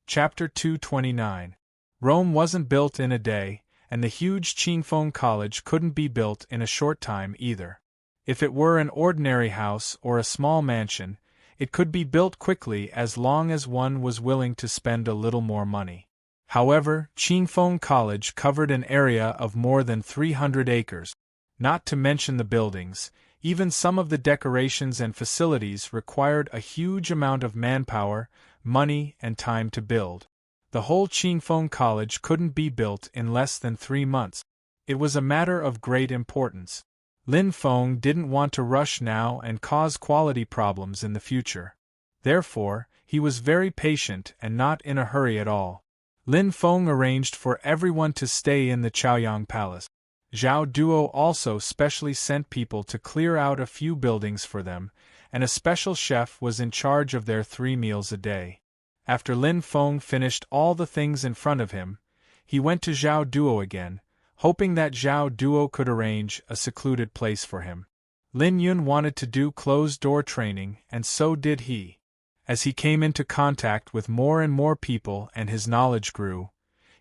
Chapter 229. Rome wasn't built in a day, and the huge Qingfeng College couldn't be built in a short time either. If it were an ordinary house or a small mansion, it could be built quickly as long as one was willing to spend a little more money. However, Qingfeng College covered an area of more than 300 acres. Not to mention the buildings, even some of the decorations and facilities required a huge amount of manpower, money, and time to build. The whole Qingfeng College couldn't be built in less than 3 months. It was a matter of great importance. Lin Feng didn't want to rush now and cause quality problems in the future. Therefore, he was very patient and not in a hurry at all. Lin Feng arranged for everyone to stay in the Chaoyang Palace. Zhao Duo also specially sent people to clear out a few buildings for them, and a special chef was in charge of their 3 meals a day. After Lin Feng finished all the things in front of him, he went to Zhao Duo again, hoping that Zhao Duo could arrange a secluded place for him. Lin Yun wanted to do closed-door training, and so did he. As he came into contact with more and more people and his knowledge grew,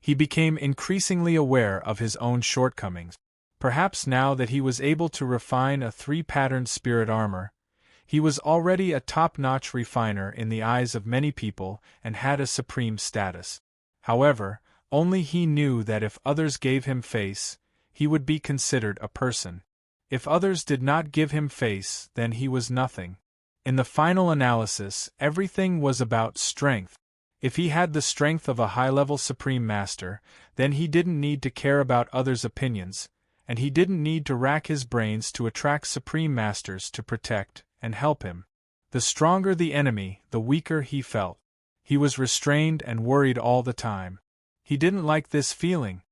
he became increasingly aware of his own shortcomings. Perhaps now that he was able to refine a 3-patterned spirit armor, he was already a top-notch refiner in the eyes of many people and had a supreme status. However, only he knew that if others gave him face, he would be considered a person. If others did not give him face, then he was nothing. In the final analysis, everything was about strength. If he had the strength of a high-level Supreme Master, then he didn't need to care about others' opinions, and he didn't need to rack his brains to attract Supreme Masters to protect and help him. The stronger the enemy, the weaker he felt. He was restrained and worried all the time. He didn't like this feeling.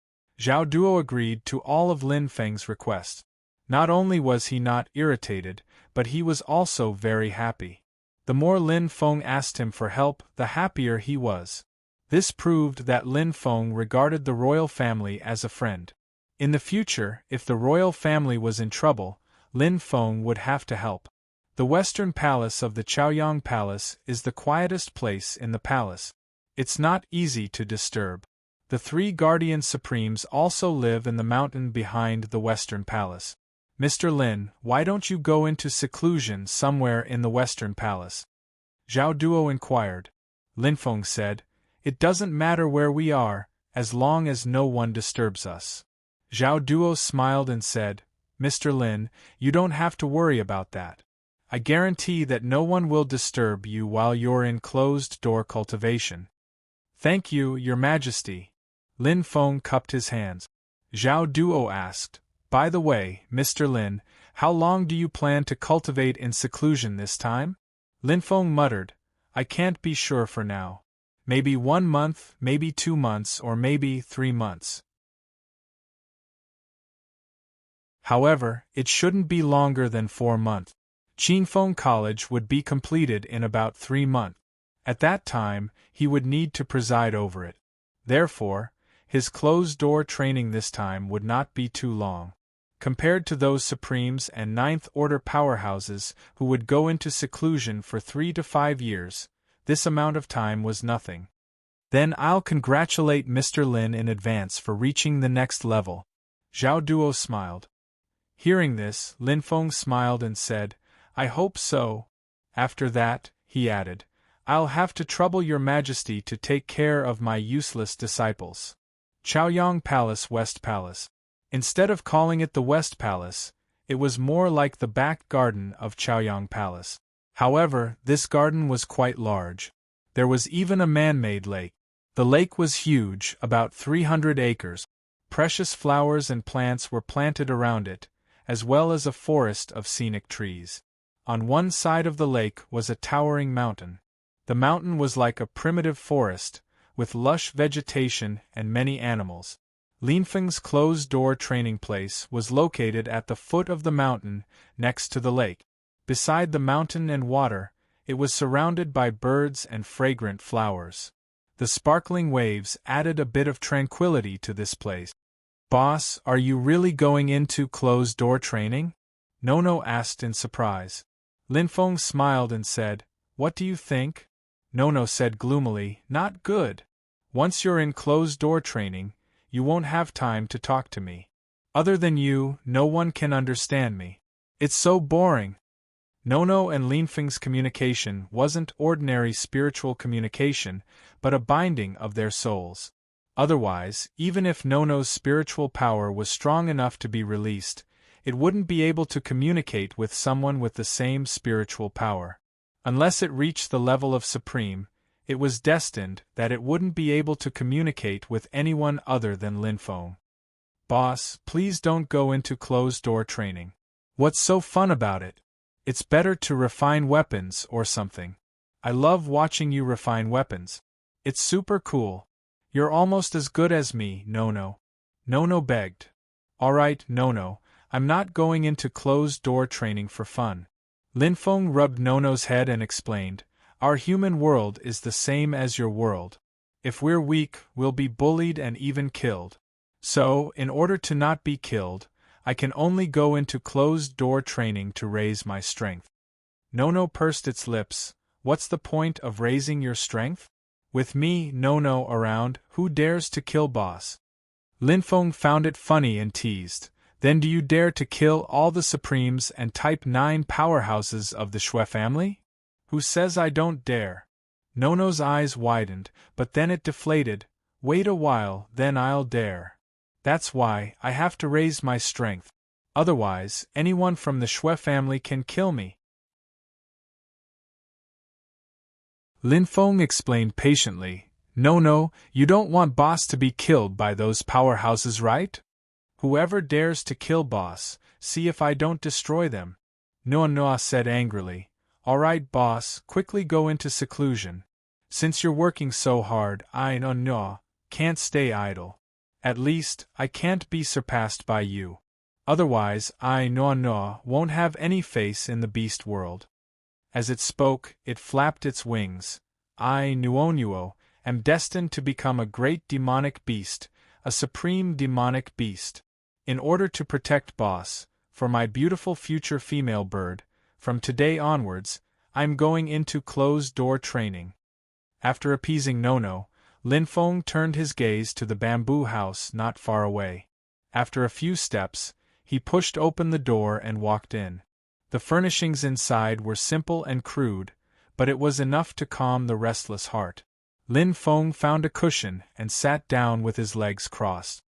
Zhao Duo agreed to all of Lin Feng's requests. Not only was he not irritated, but he was also very happy. The more Lin Feng asked him for help, the happier he was. This proved that Lin Feng regarded the royal family as a friend. In the future, if the royal family was in trouble, Lin Feng would have to help. The western palace of the Chaoyang Palace is the quietest place in the palace. It's not easy to disturb. The 3 Guardian Supremes also live in the mountain behind the western palace. Mr. Lin, why don't you go into seclusion somewhere in the Western Palace? Zhao Duo inquired. Lin Feng said, "It doesn't matter where we are, as long as no one disturbs us." Zhao Duo smiled and said, "Mr. Lin, you don't have to worry about that. I guarantee that no one will disturb you while you're in closed-door cultivation." "Thank you, Your Majesty." Lin Feng cupped his hands. Zhao Duo asked, "By the way, Mr. Lin, how long do you plan to cultivate in seclusion this time?" Lin Feng muttered, "I can't be sure for now. Maybe 1 month, maybe 2 months, or maybe 3 months. However, it shouldn't be longer than 4 months. Qinfeng College would be completed in about 3 months. At that time, he would need to preside over it. Therefore, his closed-door training this time would not be too long. Compared to those Supremes and Ninth-Order powerhouses who would go into seclusion for 3 to 5 years, this amount of time was nothing. Then I'll congratulate Mr. Lin in advance for reaching the next level. Zhao Duo smiled. Hearing this, Lin Feng smiled and said, "I hope so." After that, he added, "I'll have to trouble Your Majesty to take care of my useless disciples." Chaoyang Palace, West Palace. Instead of calling it the West Palace, it was more like the back garden of Chaoyang Palace. However, this garden was quite large. There was even a man-made lake. The lake was huge, about 300 acres. Precious flowers and plants were planted around it, as well as a forest of scenic trees. On one side of the lake was a towering mountain. The mountain was like a primitive forest, with lush vegetation and many animals. Lin Feng's closed-door training place was located at the foot of the mountain, next to the lake. Beside the mountain and water, it was surrounded by birds and fragrant flowers. The sparkling waves added a bit of tranquility to this place. "Boss, are you really going into closed-door training?" Nono asked in surprise. Lin Feng smiled and said, "What do you think?" Nono said gloomily, "Not good. Once you're in closed-door training, you won't have time to talk to me. Other than you, no one can understand me. It's so boring." Nono and Lin Feng's communication wasn't ordinary spiritual communication, but a binding of their souls. Otherwise, even if Nono's spiritual power was strong enough to be released, it wouldn't be able to communicate with someone with the same spiritual power. Unless it reached the level of Supreme, it was destined that it wouldn't be able to communicate with anyone other than Lin Feng. "Boss, please don't go into closed-door training. What's so fun about it? It's better to refine weapons or something. I love watching you refine weapons. It's super cool. You're almost as good as me, Nono." Nono begged. "Alright, Nono, I'm not going into closed-door training for fun. Lin Feng rubbed Nono's head and explained, "Our human world is the same as your world. If we're weak, we'll be bullied and even killed. So, in order to not be killed, I can only go into closed-door training to raise my strength." Nono pursed its lips. "What's the point of raising your strength? With me, Nono, around, who dares to kill boss?" Lin Feng found it funny and teased, "Then do you dare to kill all the Supremes and Type 9 powerhouses of the Shui family? Who says I don't dare?" Nono's eyes widened, but then it deflated. "Wait a while, then I'll dare. That's why I have to raise my strength. Otherwise, anyone from the Shui family can kill me." Lin Feng explained patiently, "No, you don't want boss to be killed by those powerhouses, right? Whoever dares to kill boss, see if I don't destroy them." Noa said angrily, "All right, boss, quickly go into seclusion. Since you're working so hard, I can't stay idle. At least, I can't be surpassed by you. Otherwise, I won't have any face in the beast world." As it spoke, it flapped its wings. "I am destined to become a great demonic beast, a supreme demonic beast. In order to protect boss, for my beautiful future female bird, from today onwards, I'm going into closed-door training." After appeasing Nono, Lin Feng turned his gaze to the bamboo house not far away. After a few steps, he pushed open the door and walked in. The furnishings inside were simple and crude, but it was enough to calm the restless heart. Lin Feng found a cushion and sat down with his legs crossed.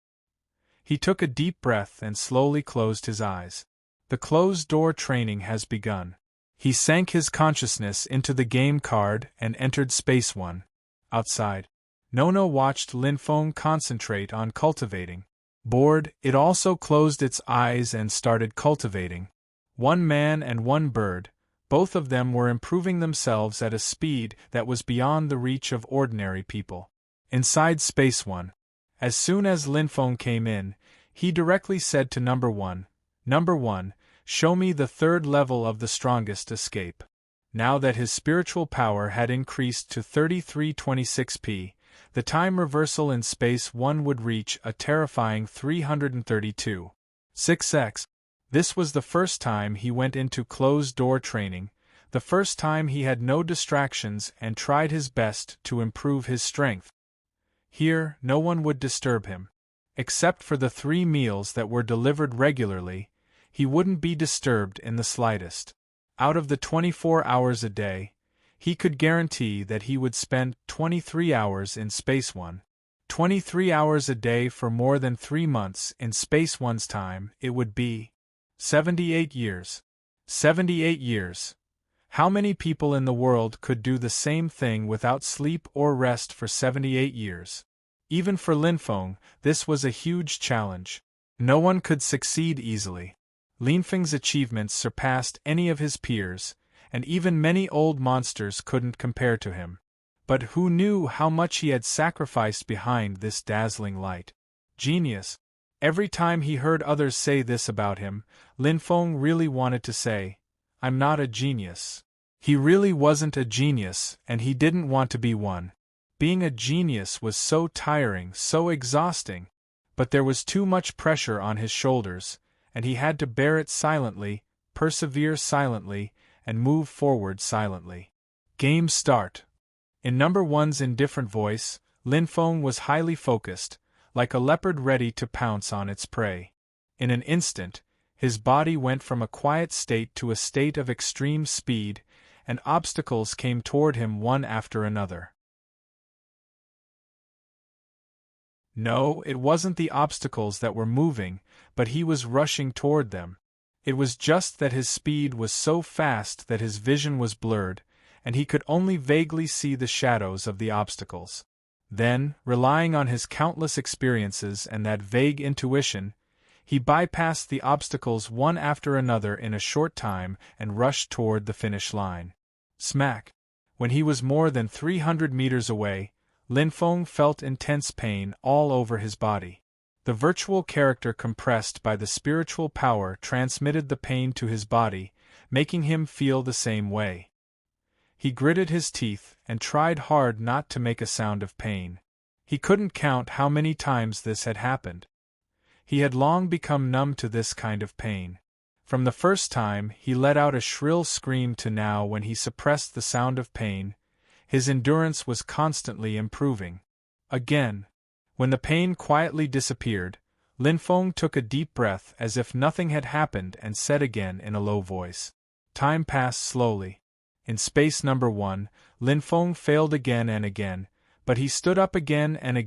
He took a deep breath and slowly closed his eyes. The closed-door training has begun. He sank his consciousness into the game card and entered Space 1. Outside, Nono watched Lin Feng concentrate on cultivating. Bored, it also closed its eyes and started cultivating. One man and one bird, both of them were improving themselves at a speed that was beyond the reach of ordinary people. Inside Space 1. As soon as Lin Feng came in, he directly said to Number 1, "Number 1, show me the third level of the strongest escape." Now that his spiritual power had increased to 3326p, the time reversal in Space 1 would reach a terrifying 332.6x. This was the first time he went into closed-door training, the first time he had no distractions and tried his best to improve his strength. Here, no one would disturb him. Except for the 3 meals that were delivered regularly, he wouldn't be disturbed in the slightest. Out of the 24 hours a day, he could guarantee that he would spend 23 hours in Space 1. 23 hours a day for more than 3 months in Space 1's time, it would be 78 years. 78 years. How many people in the world could do the same thing without sleep or rest for 78 years? Even for Lin Feng, this was a huge challenge. No one could succeed easily. Lin Feng's achievements surpassed any of his peers, and even many old monsters couldn't compare to him. But who knew how much he had sacrificed behind this dazzling light? Genius. Every time he heard others say this about him, Lin Feng really wanted to say, "I'm not a genius." He really wasn't a genius, and he didn't want to be one. Being a genius was so tiring, so exhausting. But there was too much pressure on his shoulders, and he had to bear it silently, persevere silently, and move forward silently. Game start. In Number 1's indifferent voice, Lin Feng was highly focused, like a leopard ready to pounce on its prey. In an instant, his body went from a quiet state to a state of extreme speed, and obstacles came toward him one after another. No, it wasn't the obstacles that were moving, but he was rushing toward them. It was just that his speed was so fast that his vision was blurred, and he could only vaguely see the shadows of the obstacles. Then, relying on his countless experiences and that vague intuition, he bypassed the obstacles one after another in a short time and rushed toward the finish line. Smack! When he was more than 300 meters away, Lin Feng felt intense pain all over his body. The virtual character compressed by the spiritual power transmitted the pain to his body, making him feel the same way. He gritted his teeth and tried hard not to make a sound of pain. He couldn't count how many times this had happened. He had long become numb to this kind of pain. From the first time he let out a shrill scream to now when he suppressed the sound of pain, his endurance was constantly improving. Again, when the pain quietly disappeared, Lin Feng took a deep breath as if nothing had happened and said again in a low voice. Time passed slowly. In space number 1, Lin Feng failed again and again, but he stood up again and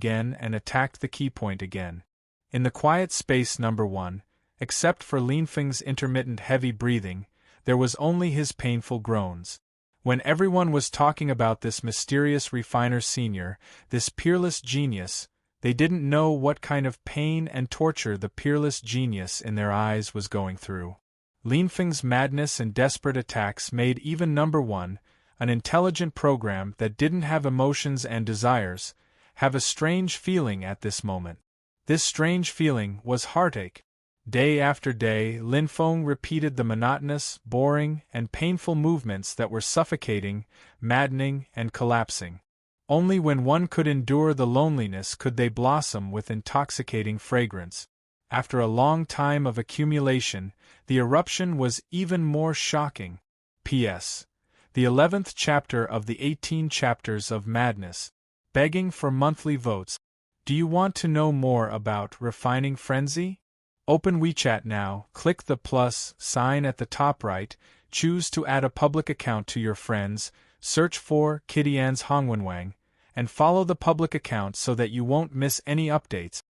attacked the key point again. In the quiet space number 1, except for Lin Feng's intermittent heavy breathing, there was only his painful groans. When everyone was talking about this mysterious refiner senior, this peerless genius, they didn't know what kind of pain and torture the peerless genius in their eyes was going through. Lin Feng's madness and desperate attacks made even number 1, an intelligent program that didn't have emotions and desires, have a strange feeling at this moment. This strange feeling was heartache. Day after day, Lin Feng repeated the monotonous, boring, and painful movements that were suffocating, maddening, and collapsing. Only when one could endure the loneliness could they blossom with intoxicating fragrance. After a long time of accumulation, the eruption was even more shocking. P.S. The 11th chapter of the 18 chapters of Madness. Begging for monthly votes. Do you want to know more about Refining Frenzy? Open WeChat now, click the plus sign at the top right, choose to add a public account to your friends, search for Kitty Ann's Hongwenwang, and follow the public account so that you won't miss any updates.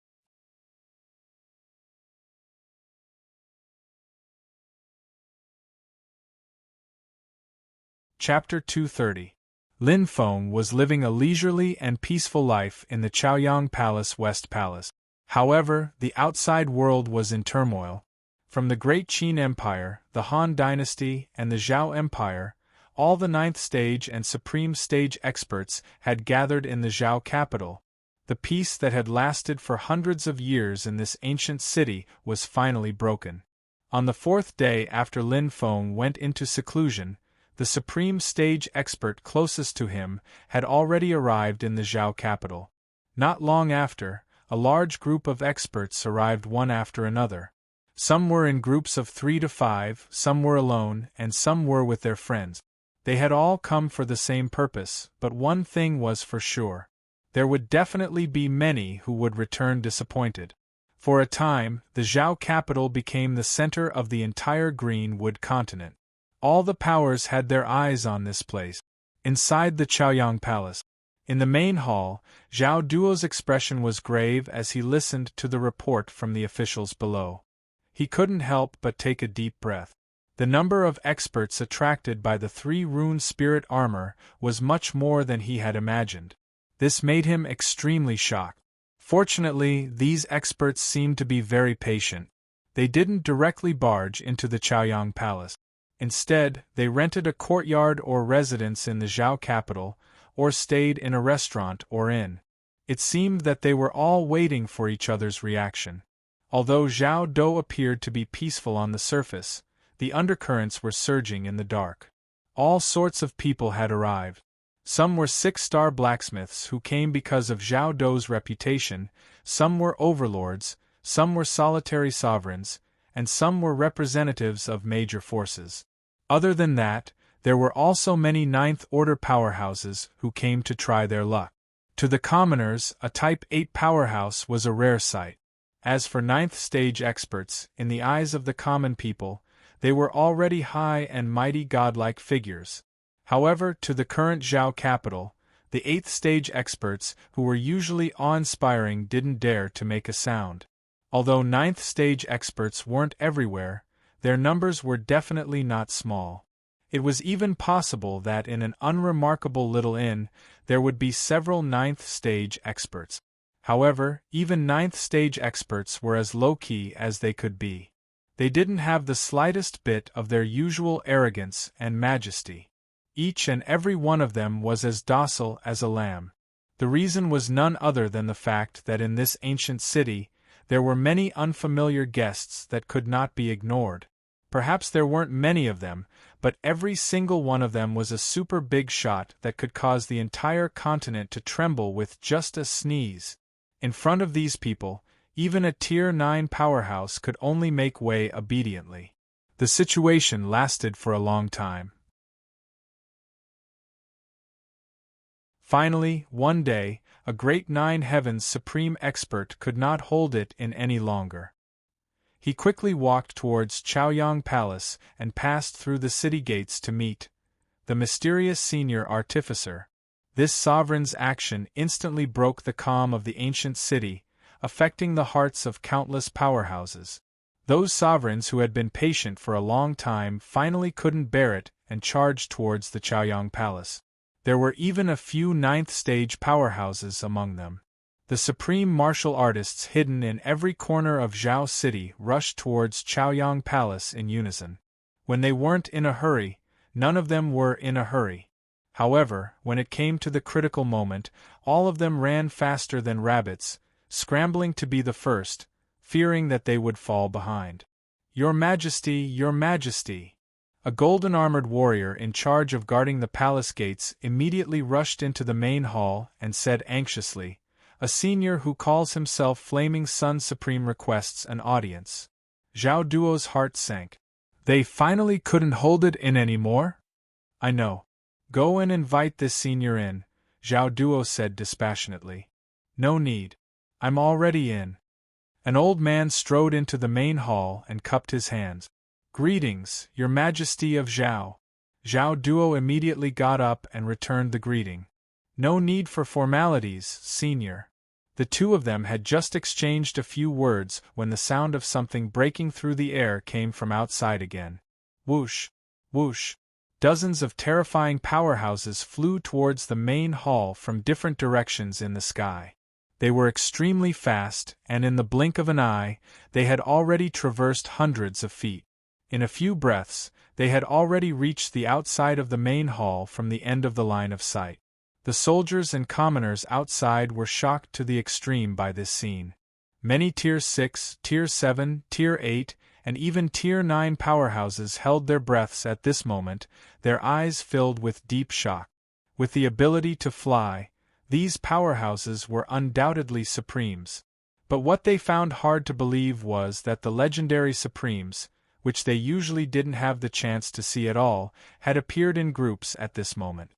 Chapter 230. Lin Feng was living a leisurely and peaceful life in the Chaoyang Palace West Palace. However, the outside world was in turmoil. From the Great Qin Empire, the Han Dynasty, and the Zhao Empire, all the 9th stage and supreme stage experts had gathered in the Zhao capital. The peace that had lasted for hundreds of years in this ancient city was finally broken. On the 4th day after Lin Feng went into seclusion, the supreme stage expert closest to him had already arrived in the Zhao capital. Not long after, a large group of experts arrived one after another. Some were in groups of 3 to 5, some were alone, and some were with their friends. They had all come for the same purpose, but one thing was for sure. There would definitely be many who would return disappointed. For a time, the Zhao capital became the center of the entire Greenwood continent. All the powers had their eyes on this place. Inside the Chaoyang Palace, in the main hall, Zhao Duo's expression was grave as he listened to the report from the officials below. He couldn't help but take a deep breath. The number of experts attracted by the 3-rune spirit armor was much more than he had imagined. This made him extremely shocked. Fortunately, these experts seemed to be very patient. They didn't directly barge into the Chaoyang Palace. Instead, they rented a courtyard or residence in the Zhao capital, or stayed in a restaurant or inn. It seemed that they were all waiting for each other's reaction. Although Zhao Dou appeared to be peaceful on the surface, the undercurrents were surging in the dark. All sorts of people had arrived. Some were 6-star blacksmiths who came because of Zhao Dou's reputation, some were overlords, some were solitary sovereigns, and some were representatives of major forces. Other than that, there were also many 9th Order powerhouses who came to try their luck. To the commoners, a Type 8 powerhouse was a rare sight. As for 9th stage experts, in the eyes of the common people, they were already high and mighty godlike figures. However, to the current Zhao capital, the 8th stage experts, who were usually awe-inspiring, didn't dare to make a sound. Although 9th stage experts weren't everywhere, their numbers were definitely not small. It was even possible that in an unremarkable little inn, there would be several 9th stage experts. However, even 9th stage experts were as low-key as they could be. They didn't have the slightest bit of their usual arrogance and majesty. Each and every one of them was as docile as a lamb. The reason was none other than the fact that in this ancient city, there were many unfamiliar guests that could not be ignored. Perhaps there weren't many of them, but every single one of them was a super big shot that could cause the entire continent to tremble with just a sneeze. In front of these people, even a Tier 9 powerhouse could only make way obediently. The situation lasted for a long time. Finally, one day, a great Nine Heavens supreme expert could not hold it in any longer. He quickly walked towards Chaoyang Palace and passed through the city gates to meet the mysterious senior artificer. This sovereign's action instantly broke the calm of the ancient city, affecting the hearts of countless powerhouses. Those sovereigns who had been patient for a long time finally couldn't bear it and charged towards the Chaoyang Palace. There were even a few ninth-stage powerhouses among them. The supreme martial artists hidden in every corner of Zhao City rushed towards Chaoyang Palace in unison. When they weren't in a hurry, none of them were in a hurry. However, when it came to the critical moment, all of them ran faster than rabbits, scrambling to be the first, fearing that they would fall behind. "Your Majesty, Your Majesty!" A golden-armored warrior in charge of guarding the palace gates immediately rushed into the main hall and said anxiously, "A senior who calls himself Flaming Sun Supreme requests an audience." Zhao Duo's heart sank. They finally couldn't hold it in anymore? "I know. Go and invite this senior in," Zhao Duo said dispassionately. "No need. I'm already in." An old man strode into the main hall and cupped his hands. "Greetings, Your Majesty of Zhao." Zhao Duo immediately got up and returned the greeting. "No need for formalities, senior." The two of them had just exchanged a few words when the sound of something breaking through the air came from outside again. Whoosh! Whoosh! Dozens of terrifying powerhouses flew towards the main hall from different directions in the sky. They were extremely fast, and in the blink of an eye, they had already traversed hundreds of feet. In a few breaths, they had already reached the outside of the main hall from the end of the line of sight. The soldiers and commoners outside were shocked to the extreme by this scene. Many Tier 6, Tier 7, Tier 8, and even Tier 9 powerhouses held their breaths at this moment, their eyes filled with deep shock. With the ability to fly, these powerhouses were undoubtedly supremes. But what they found hard to believe was that the legendary supremes, which they usually didn't have the chance to see at all, had appeared in groups at this moment.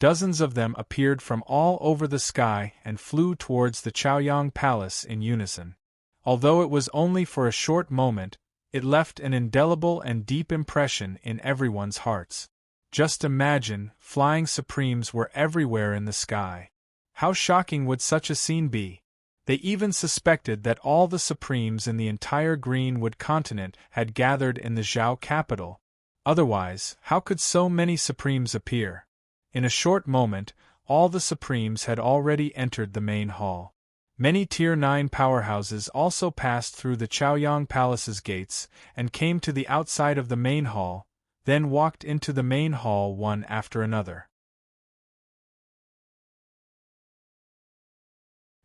Dozens of them appeared from all over the sky and flew towards the Chaoyang Palace in unison. Although it was only for a short moment, it left an indelible and deep impression in everyone's hearts. Just imagine, flying supremes were everywhere in the sky. How shocking would such a scene be? They even suspected that all the supremes in the entire Greenwood continent had gathered in the Zhao capital. Otherwise, how could so many supremes appear? In a short moment, all the supremes had already entered the main hall. Many Tier 9 powerhouses also passed through the Chaoyang Palace's gates and came to the outside of the main hall, then walked into the main hall one after another.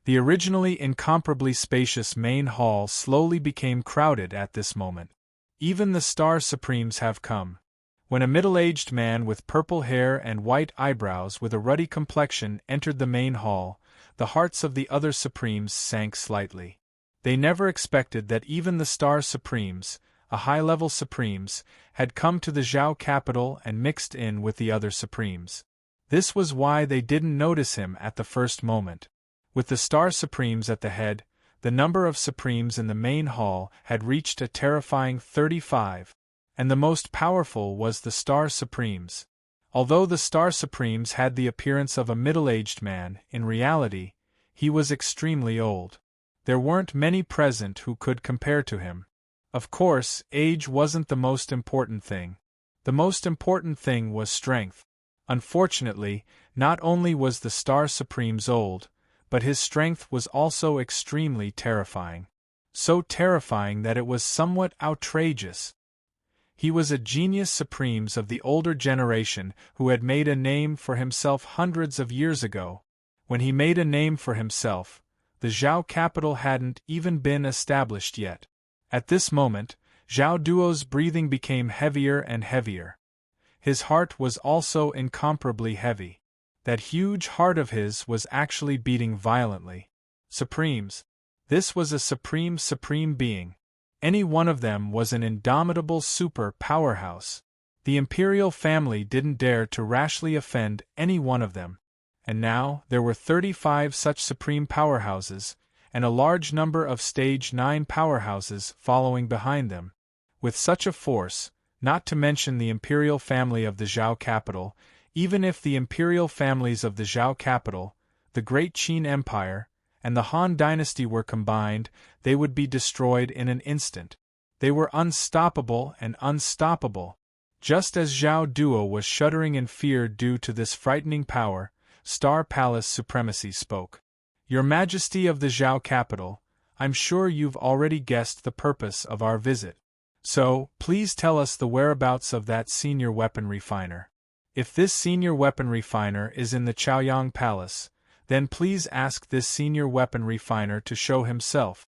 The originally incomparably spacious main hall slowly became crowded at this moment. Even the Star Supremes have come. When a middle-aged man with purple hair and white eyebrows with a ruddy complexion entered the main hall, the hearts of the other Supremes sank slightly. They never expected that even the Star Supremes, a high-level Supremes, had come to the Zhao capital and mixed in with the other Supremes. This was why they didn't notice him at the first moment. With the Star Supremes at the head, the number of Supremes in the main hall had reached a terrifying 35, and the most powerful was the Star Supremes. Although the Star Supremes had the appearance of a middle-aged man, in reality, he was extremely old. There weren't many present who could compare to him. Of course, age wasn't the most important thing. The most important thing was strength. Unfortunately, not only was the Star Supremes old, but his strength was also extremely terrifying. So terrifying that it was somewhat outrageous. He was a genius supremes of the older generation who had made a name for himself hundreds of years ago. When he made a name for himself, the Zhao capital hadn't even been established yet. At this moment, Zhao Duo's breathing became heavier and heavier. His heart was also incomparably heavy. That huge heart of his was actually beating violently. Supremes. This was a supreme being. Any one of them was an indomitable super powerhouse. The imperial family didn't dare to rashly offend any one of them. And now there were 35 such supreme powerhouses, and a large number of Stage 9 powerhouses following behind them. With such a force, not to mention the imperial family of the Zhao capital, even if the imperial families of the Zhao capital, the Great Qin Empire, and the Han dynasty were combined, they would be destroyed in an instant. They were unstoppable and unstoppable. Just as Zhao Duo was shuddering in fear due to this frightening power, Star Palace Supremacy spoke. Your Majesty of the Zhao capital, I'm sure you've already guessed the purpose of our visit. So, please tell us the whereabouts of that senior weapon refiner. If this senior weapon refiner is in the Chaoyang Palace, then please ask this senior weapon refiner to show himself.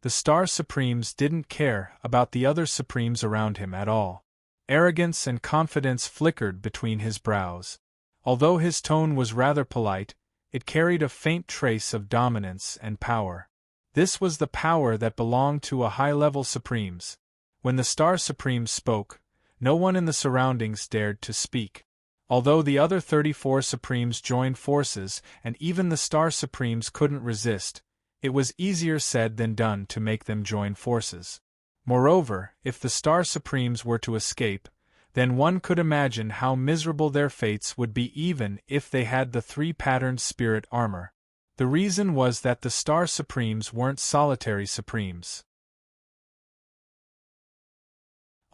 The Star Supremes didn't care about the other Supremes around him at all. Arrogance and confidence flickered between his brows. Although his tone was rather polite, it carried a faint trace of dominance and power. This was the power that belonged to a high-level Supremes. When the Star Supremes spoke, no one in the surroundings dared to speak. Although the other 34 Supremes joined forces and even the Star Supremes couldn't resist, it was easier said than done to make them join forces. Moreover, if the Star Supremes were to escape, then one could imagine how miserable their fates would be even if they had the 3-patterned spirit armor. The reason was that the Star Supremes weren't solitary Supremes.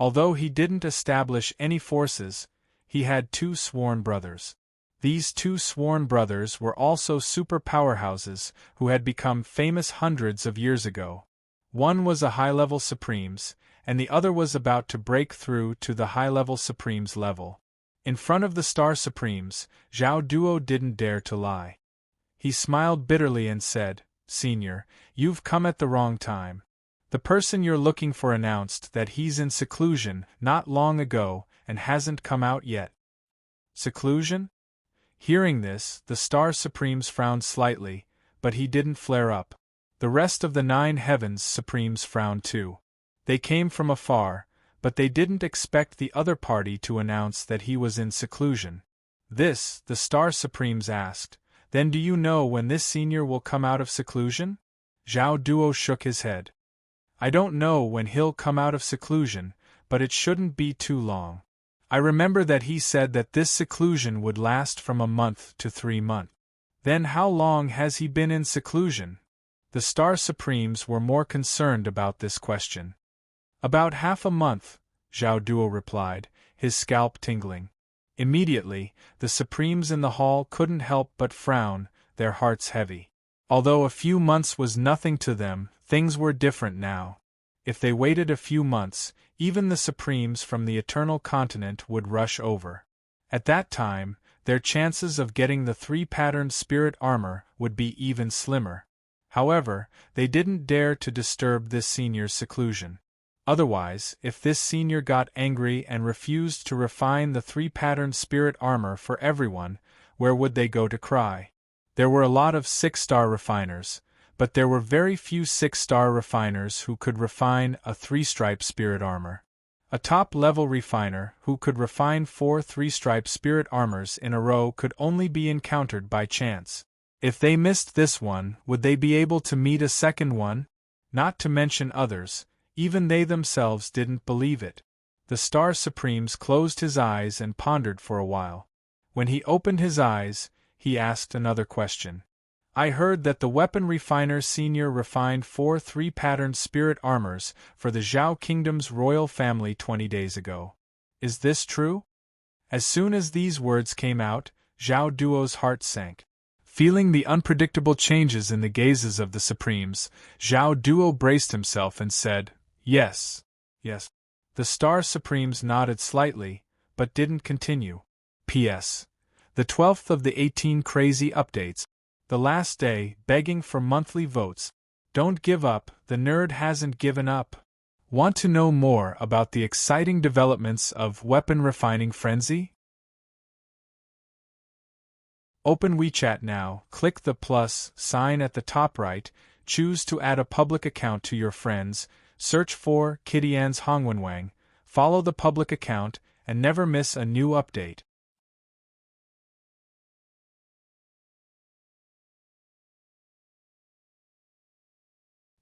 Although he didn't establish any forces, he had 2 sworn brothers. These 2 sworn brothers were also super powerhouses who had become famous hundreds of years ago. One was a high-level Supremes, and the other was about to break through to the high-level Supremes level. In front of the Star Supremes, Zhao Duo didn't dare to lie. He smiled bitterly and said, "Senior, you've come at the wrong time. The person you're looking for announced that he's in seclusion not long ago and hasn't come out yet." Seclusion? Hearing this, the Star Supremes frowned slightly, but he didn't flare up. The rest of the 9 Heavens Supremes frowned too. They came from afar, but they didn't expect the other party to announce that he was in seclusion. This, the Star Supremes asked, "Then do you know when this senior will come out of seclusion?" Zhao Duo shook his head. "I don't know when he'll come out of seclusion, but it shouldn't be too long. I remember that he said that this seclusion would last from a month to 3 months. Then how long has he been in seclusion?" The Star Supremes were more concerned about this question. "About half a month," Zhao Duo replied, his scalp tingling. Immediately, the Supremes in the hall couldn't help but frown, their hearts heavy. Although a few months was nothing to them, things were different now. If they waited a few months, even the Supremes from the Eternal Continent would rush over. At that time, their chances of getting the 3-patterned spirit armor would be even slimmer. However, they didn't dare to disturb this senior's seclusion. Otherwise, if this senior got angry and refused to refine the 3-patterned spirit armor for everyone, where would they go to cry? There were a lot of 6-star refiners, but there were very few 6-star refiners who could refine a 3-stripe spirit armor. A top-level refiner who could refine 4 3-stripe spirit armors in a row could only be encountered by chance. If they missed this one, would they be able to meet a second one? Not to mention others, even they themselves didn't believe it. The Star Supremes closed his eyes and pondered for a while. When he opened his eyes, he asked another question. "I heard that the weapon refiner senior refined 4 3-patterned spirit armors for the Zhao Kingdom's royal family 20 days ago. Is this true?" As soon as these words came out, Zhao Duo's heart sank. Feeling the unpredictable changes in the gazes of the Supremes, Zhao Duo braced himself and said, "Yes. Yes." The Star Supremes nodded slightly, but didn't continue. P.S. The 12th of the 18 crazy updates. The last day, begging for monthly votes. Don't give up, the nerd hasn't given up. Want to know more about the exciting developments of Weapon Refining Frenzy? Open WeChat now, click the plus sign at the top right, choose to add a public account to your friends, search for Kitty-Ann's Hongwenwang, follow the public account, and never miss a new update.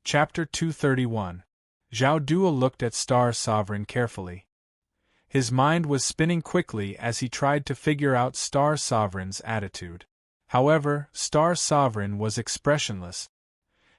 Chapter 231. Zhao Duo looked at Star Sovereign carefully. His mind was spinning quickly as he tried to figure out Star Sovereign's attitude. However, Star Sovereign was expressionless.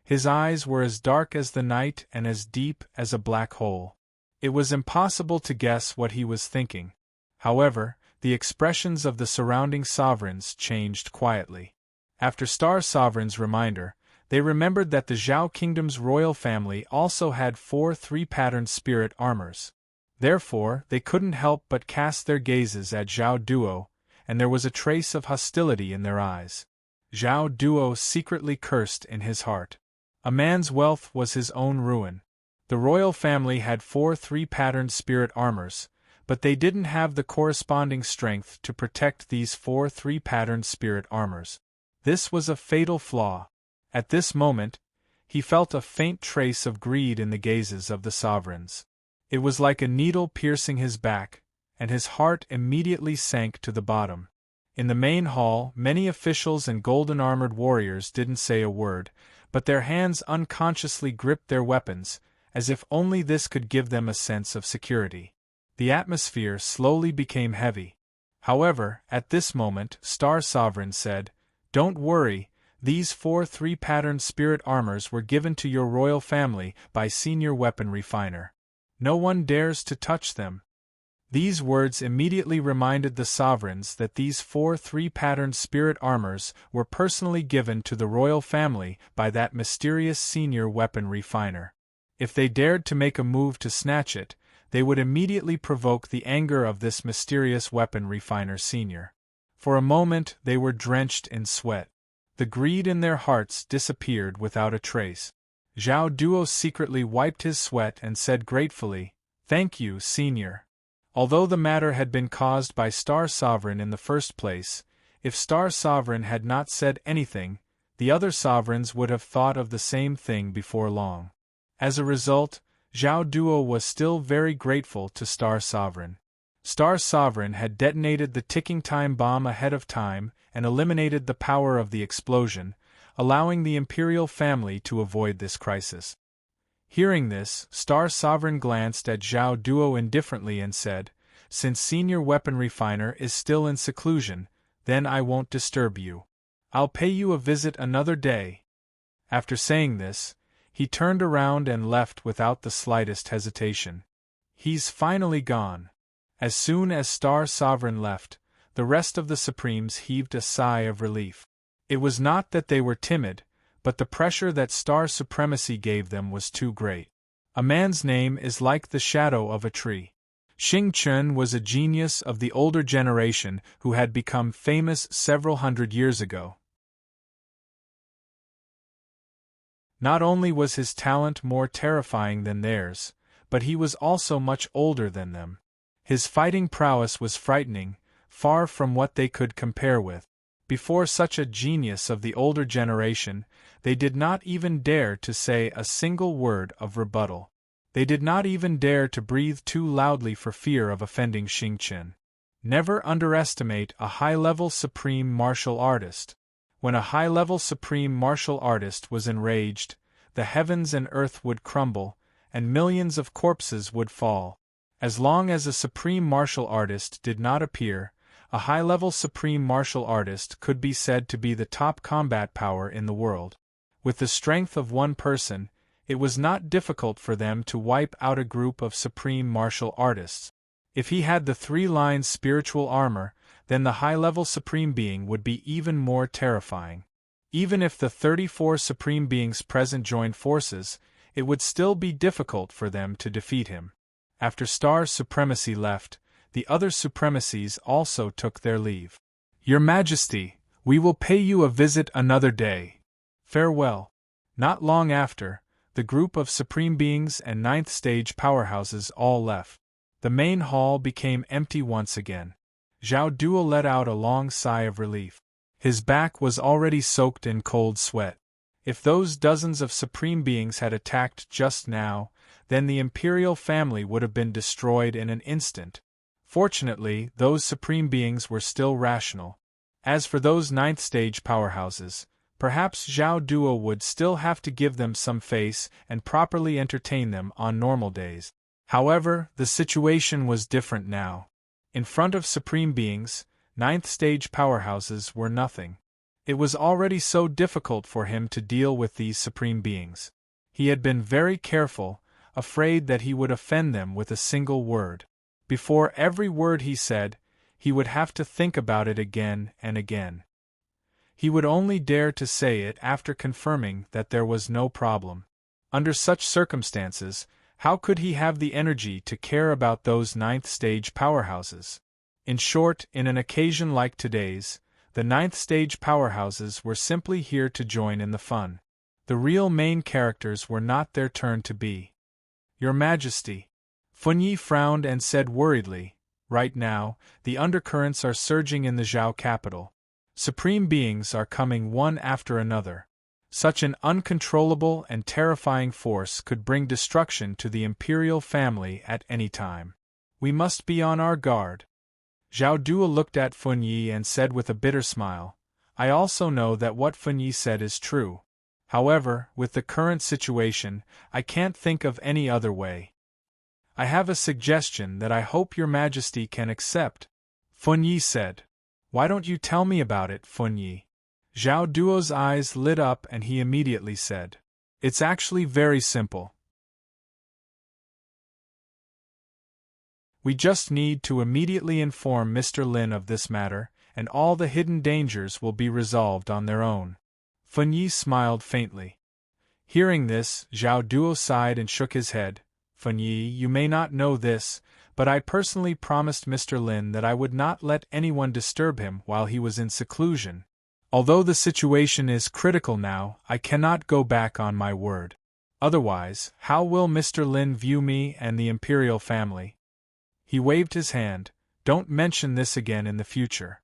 His eyes were as dark as the night and as deep as a black hole. It was impossible to guess what he was thinking. However, the expressions of the surrounding sovereigns changed quietly. After Star Sovereign's reminder, they remembered that the Zhao Kingdom's royal family also had 4 3-patterned spirit armors. Therefore, they couldn't help but cast their gazes at Zhao Duo, and there was a trace of hostility in their eyes. Zhao Duo secretly cursed in his heart. A man's wealth was his own ruin. The royal family had 4 3-patterned spirit armors, but they didn't have the corresponding strength to protect these 4 3-patterned spirit armors. This was a fatal flaw. At this moment, he felt a faint trace of greed in the gazes of the sovereigns. It was like a needle piercing his back, and his heart immediately sank to the bottom. In the main hall, many officials and golden-armored warriors didn't say a word, but their hands unconsciously gripped their weapons, as if only this could give them a sense of security. The atmosphere slowly became heavy. However, at this moment, Star Sovereign said, "Don't worry. These 4 3-patterned spirit armors were given to your royal family by Senior Weapon Refiner. No one dares to touch them." These words immediately reminded the sovereigns that these 4 3-patterned spirit armors were personally given to the royal family by that mysterious Senior Weapon Refiner. If they dared to make a move to snatch it, they would immediately provoke the anger of this mysterious Weapon Refiner Senior. For a moment they were drenched in sweat. The greed in their hearts disappeared without a trace. Zhao Duo secretly wiped his sweat and said gratefully, "Thank you, Senior." Although the matter had been caused by Star Sovereign in the first place, if Star Sovereign had not said anything, the other sovereigns would have thought of the same thing before long. As a result, Zhao Duo was still very grateful to Star Sovereign. Star Sovereign had detonated the ticking time bomb ahead of time and eliminated the power of the explosion, allowing the imperial family to avoid this crisis. Hearing this, Star Sovereign glanced at Zhao Duo indifferently and said, "Since Senior Weapon Refiner is still in seclusion, then I won't disturb you. I'll pay you a visit another day." After saying this, he turned around and left without the slightest hesitation. He's finally gone. As soon as Star Sovereign left, the rest of the Supremes heaved a sigh of relief. It was not that they were timid, but the pressure that Star Supremacy gave them was too great. A man's name is like the shadow of a tree. Xing Chen was a genius of the older generation who had become famous several hundred years ago. Not only was his talent more terrifying than theirs, but he was also much older than them. His fighting prowess was frightening, far from what they could compare with. Before such a genius of the older generation, they did not even dare to say a single word of rebuttal. They did not even dare to breathe too loudly for fear of offending Xing Chen. Never underestimate a high-level supreme martial artist. When a high-level supreme martial artist was enraged, the heavens and earth would crumble, and millions of corpses would fall. As long as a supreme martial artist did not appear, a high-level supreme martial artist could be said to be the top combat power in the world. With the strength of one person, it was not difficult for them to wipe out a group of supreme martial artists. If he had the 3-line spiritual armor, then the high-level supreme being would be even more terrifying. Even if the 34 supreme beings present joined forces, it would still be difficult for them to defeat him. After Star Supremacy left, the other supremacies also took their leave. "Your Majesty, we will pay you a visit another day. Farewell." Not long after, the group of Supreme Beings and ninth stage powerhouses all left. The main hall became empty once again. Zhao Duo let out a long sigh of relief. His back was already soaked in cold sweat. If those dozens of Supreme Beings had attacked just now, then the Imperial family would have been destroyed in an instant. Fortunately, those Supreme Beings were still rational. As for those ninth stage powerhouses, perhaps Zhao Duo would still have to give them some face and properly entertain them on normal days. However, the situation was different now. In front of Supreme Beings, ninth stage powerhouses were nothing. It was already so difficult for him to deal with these Supreme Beings. He had been very careful, afraid that he would offend them with a single word. Before every word he said, he would have to think about it again and again. He would only dare to say it after confirming that there was no problem. Under such circumstances, how could he have the energy to care about those ninth stage powerhouses? In short, in an occasion like today's, the ninth stage powerhouses were simply here to join in the fun. The real main characters were not their turn to be. Your Majesty. Funyi frowned and said worriedly, right now, the undercurrents are surging in the Zhao capital. Supreme Beings are coming one after another. Such an uncontrollable and terrifying force could bring destruction to the Imperial family at any time. We must be on our guard. Zhao Duo looked at Funyi and said with a bitter smile, I also know that what Funyi said is true. However, with the current situation, I can't think of any other way. I have a suggestion that I hope Your Majesty can accept, Funyi said. Why don't you tell me about it, Funyi? Zhao Duo's eyes lit up and he immediately said, It's actually very simple. We just need to immediately inform Mr. Lin of this matter, and all the hidden dangers will be resolved on their own. Funyi smiled faintly. Hearing this, Zhao Duo sighed and shook his head. Funyi, you may not know this, but I personally promised Mr. Lin that I would not let anyone disturb him while he was in seclusion. Although the situation is critical now, I cannot go back on my word. Otherwise, how will Mr. Lin view me and the Imperial family? He waved his hand. Don't mention this again in the future.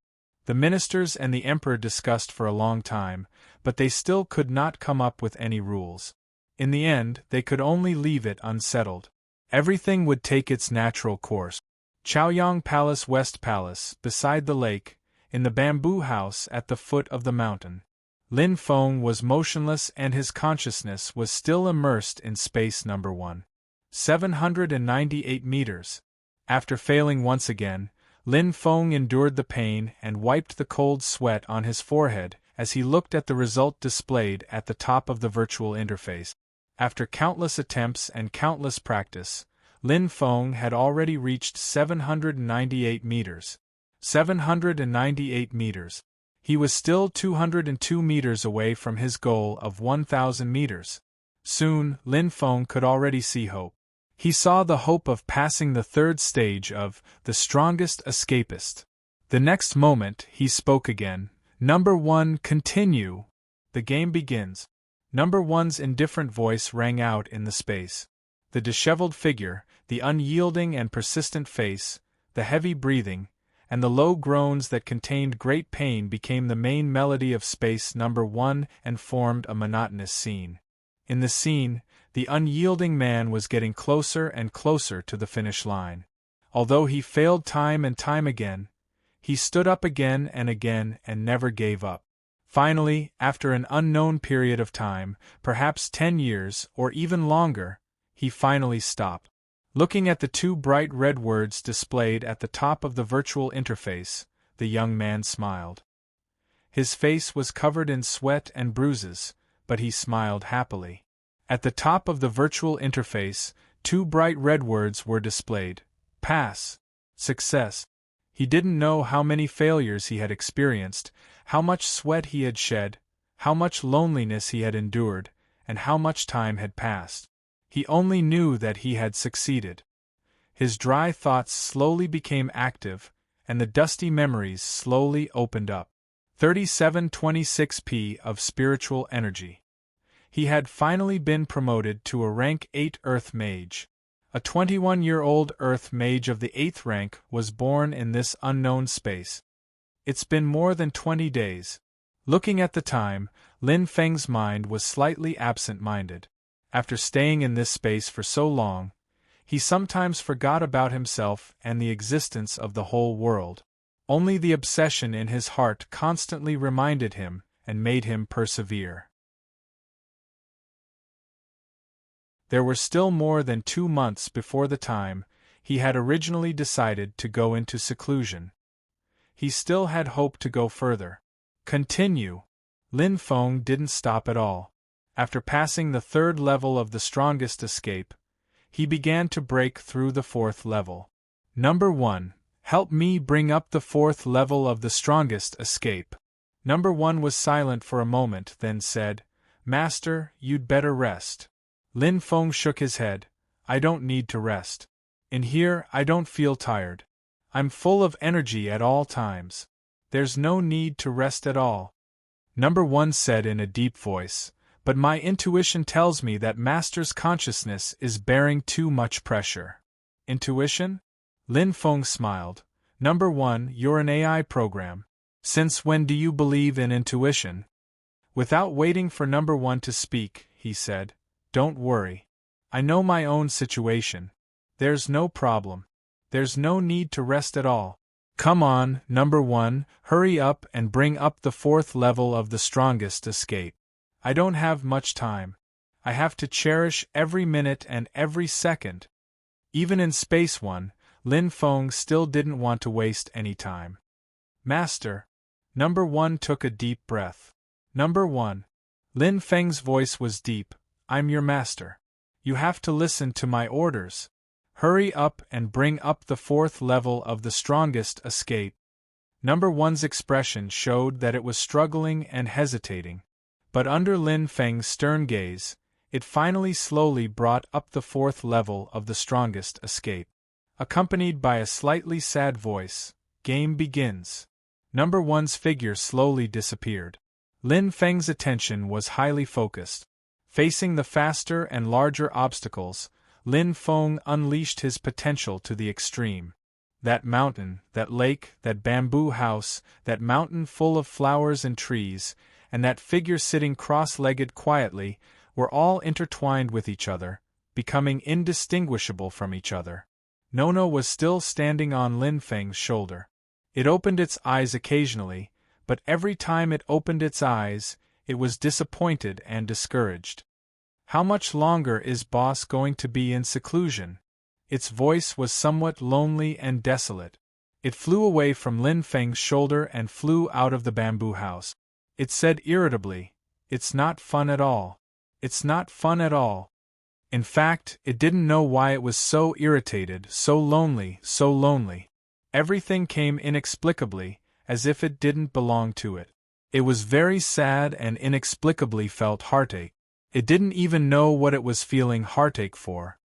The ministers and the emperor discussed for a long time, but they still could not come up with any rules. In the end, they could only leave it unsettled. Everything would take its natural course. Chaoyang Palace, West Palace, beside the lake, in the bamboo house at the foot of the mountain. Lin Feng was motionless and his consciousness was still immersed in space number 1. 798 meters. After failing once again, Lin Feng endured the pain and wiped the cold sweat on his forehead as he looked at the result displayed at the top of the virtual interface. After countless attempts and countless practice, Lin Feng had already reached 798 meters. 798 meters. He was still 202 meters away from his goal of 1,000 meters. Soon, Lin Feng could already see hope. He saw the hope of passing the third stage of the strongest escapist. The next moment, he spoke again. Number 1, continue. The game begins. Number 1's indifferent voice rang out in the space. The disheveled figure, the unyielding and persistent face, the heavy breathing, and the low groans that contained great pain became the main melody of space number 1 and formed a monotonous scene. In the scene, the unyielding man was getting closer and closer to the finish line. Although he failed time and time again, he stood up again and never gave up. Finally, after an unknown period of time, perhaps 10 years or even longer, he finally stopped. Looking at the 2 bright red words displayed at the top of the virtual interface, the young man smiled. His face was covered in sweat and bruises, but he smiled happily. At the top of the virtual interface, 2 bright red words were displayed. Pass. Success. He didn't know how many failures he had experienced, how much sweat he had shed, how much loneliness he had endured, and how much time had passed. He only knew that he had succeeded. His dry thoughts slowly became active, and the dusty memories slowly opened up. 3726p of spiritual energy. He had finally been promoted to a rank 8 Earth Mage. A 21-year-old Earth Mage of the 8th rank was born in this unknown space. It's been more than 20 days. Looking at the time, Lin Feng's mind was slightly absent-minded. After staying in this space for so long, he sometimes forgot about himself and the existence of the whole world. Only the obsession in his heart constantly reminded him and made him persevere. There were still more than 2 months before the time he had originally decided to go into seclusion. He still had hope to go further. Continue. Lin Feng didn't stop at all. After passing the 3rd level of the strongest escape, he began to break through the 4th level. Number 1. Help me bring up the 4th level of the strongest escape. Number 1 was silent for a moment, then said, Master, you'd better rest. Lin Feng shook his head. I don't need to rest. In here, I don't feel tired. I'm full of energy at all times. There's no need to rest at all. Number 1 said in a deep voice, but my intuition tells me that Master's consciousness is bearing too much pressure. Intuition? Lin Feng smiled. Number 1, you're an AI program. Since when do you believe in intuition? Without waiting for Number 1 to speak, he said, Don't worry. I know my own situation. There's no problem. There's no need to rest at all. Come on, Number 1, hurry up and bring up the 4th level of the strongest escape. I don't have much time. I have to cherish every minute and every second. Even in Space 1, Lin Feng still didn't want to waste any time. Master. Number 1 took a deep breath. Number 1. Lin Feng's voice was deep. I'm your master. You have to listen to my orders. Hurry up and bring up the 4th level of the strongest escape. Number 1's expression showed that it was struggling and hesitating. But under Lin Feng's stern gaze, it finally slowly brought up the 4th level of the strongest escape. Accompanied by a slightly sad voice, Game begins. Number 1's figure slowly disappeared. Lin Feng's attention was highly focused. Facing the faster and larger obstacles, Lin Feng unleashed his potential to the extreme. That mountain, that lake, that bamboo house, that mountain full of flowers and trees, and that figure sitting cross-legged quietly, were all intertwined with each other, becoming indistinguishable from each other. Nono was still standing on Lin Feng's shoulder. It opened its eyes occasionally, but every time it opened its eyes, it was disappointed and discouraged. How much longer is Boss going to be in seclusion? Its voice was somewhat lonely and desolate. It flew away from Lin Feng's shoulder and flew out of the bamboo house. It said irritably, It's not fun at all. It's not fun at all. In fact, it didn't know why it was so irritated, so lonely, so lonely. Everything came inexplicably, as if it didn't belong to it. It was very sad and inexplicably felt heartache. It didn't even know what it was feeling heartache for.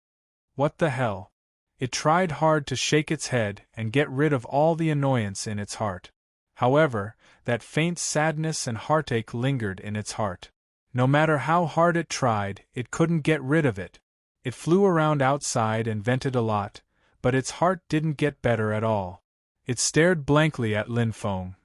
What the hell? It tried hard to shake its head and get rid of all the annoyance in its heart. However, that faint sadness and heartache lingered in its heart. No matter how hard it tried, it couldn't get rid of it. It flew around outside and vented a lot, but its heart didn't get better at all. It stared blankly at Lin Feng.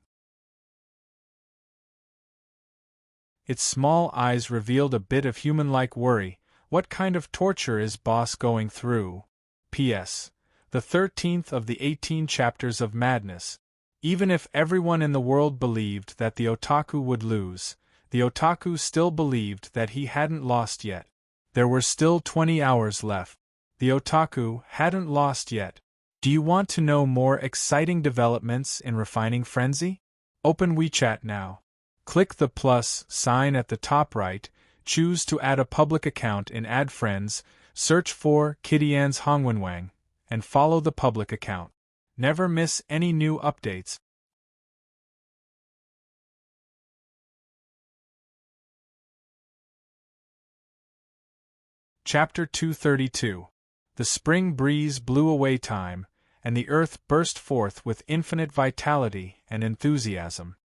Its small eyes revealed a bit of human-like worry. What kind of torture is Boss going through? P.S. The 13th of the 18 chapters of Madness. Even if everyone in the world believed that the otaku would lose, the otaku still believed that he hadn't lost yet. There were still 20 hours left. The otaku hadn't lost yet. Do you want to know more exciting developments in Refining Frenzy? Open WeChat now. Click the plus sign at the top right, choose to add a public account in Add Friends, search for Kitty-Ann's Hongwenwang, and follow the public account. Never miss any new updates. Chapter 232. The spring breeze blew away time, and the earth burst forth with infinite vitality and enthusiasm.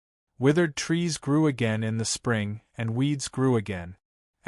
Withered trees grew again in the spring, and weeds grew again.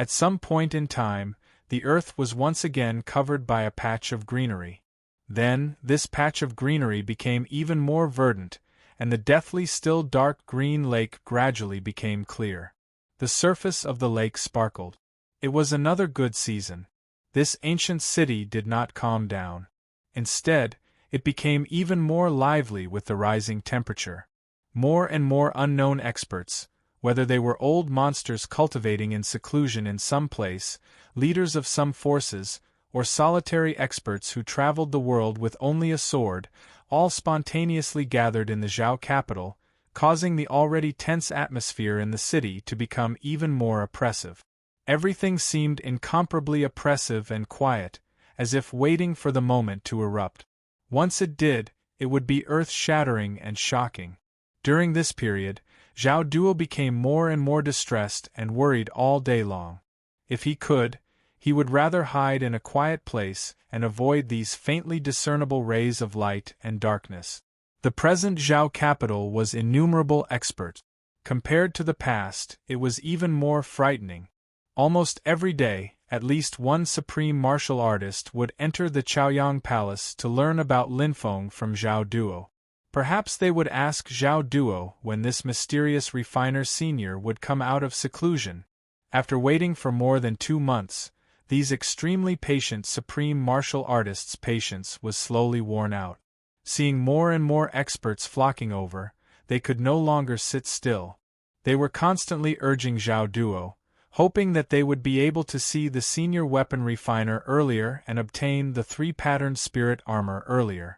At some point in time, the earth was once again covered by a patch of greenery. Then, this patch of greenery became even more verdant, and the deathly still dark green lake gradually became clear. The surface of the lake sparkled. It was another good season. This ancient city did not calm down. Instead, it became even more lively with the rising temperature. More and more unknown experts, whether they were old monsters cultivating in seclusion in some place, leaders of some forces, or solitary experts who traveled the world with only a sword, all spontaneously gathered in the Zhao capital, causing the already tense atmosphere in the city to become even more oppressive. Everything seemed incomparably oppressive and quiet, as if waiting for the moment to erupt. Once it did, it would be earth-shattering and shocking. During this period, Zhao Duo became more and more distressed and worried all day long. If he could, he would rather hide in a quiet place and avoid these faintly discernible rays of light and darkness. The present Zhao capital was innumerable expert. Compared to the past, it was even more frightening. Almost every day, at least one supreme martial artist would enter the Chaoyang Palace to learn about Linfeng from Zhao Duo. Perhaps they would ask Zhao Duo when this mysterious refiner senior would come out of seclusion. After waiting for more than 2 months, these extremely patient supreme martial artists' patience was slowly worn out. Seeing more and more experts flocking over, they could no longer sit still. They were constantly urging Zhao Duo, hoping that they would be able to see the senior weapon refiner earlier and obtain the 3-patterned spirit armor earlier.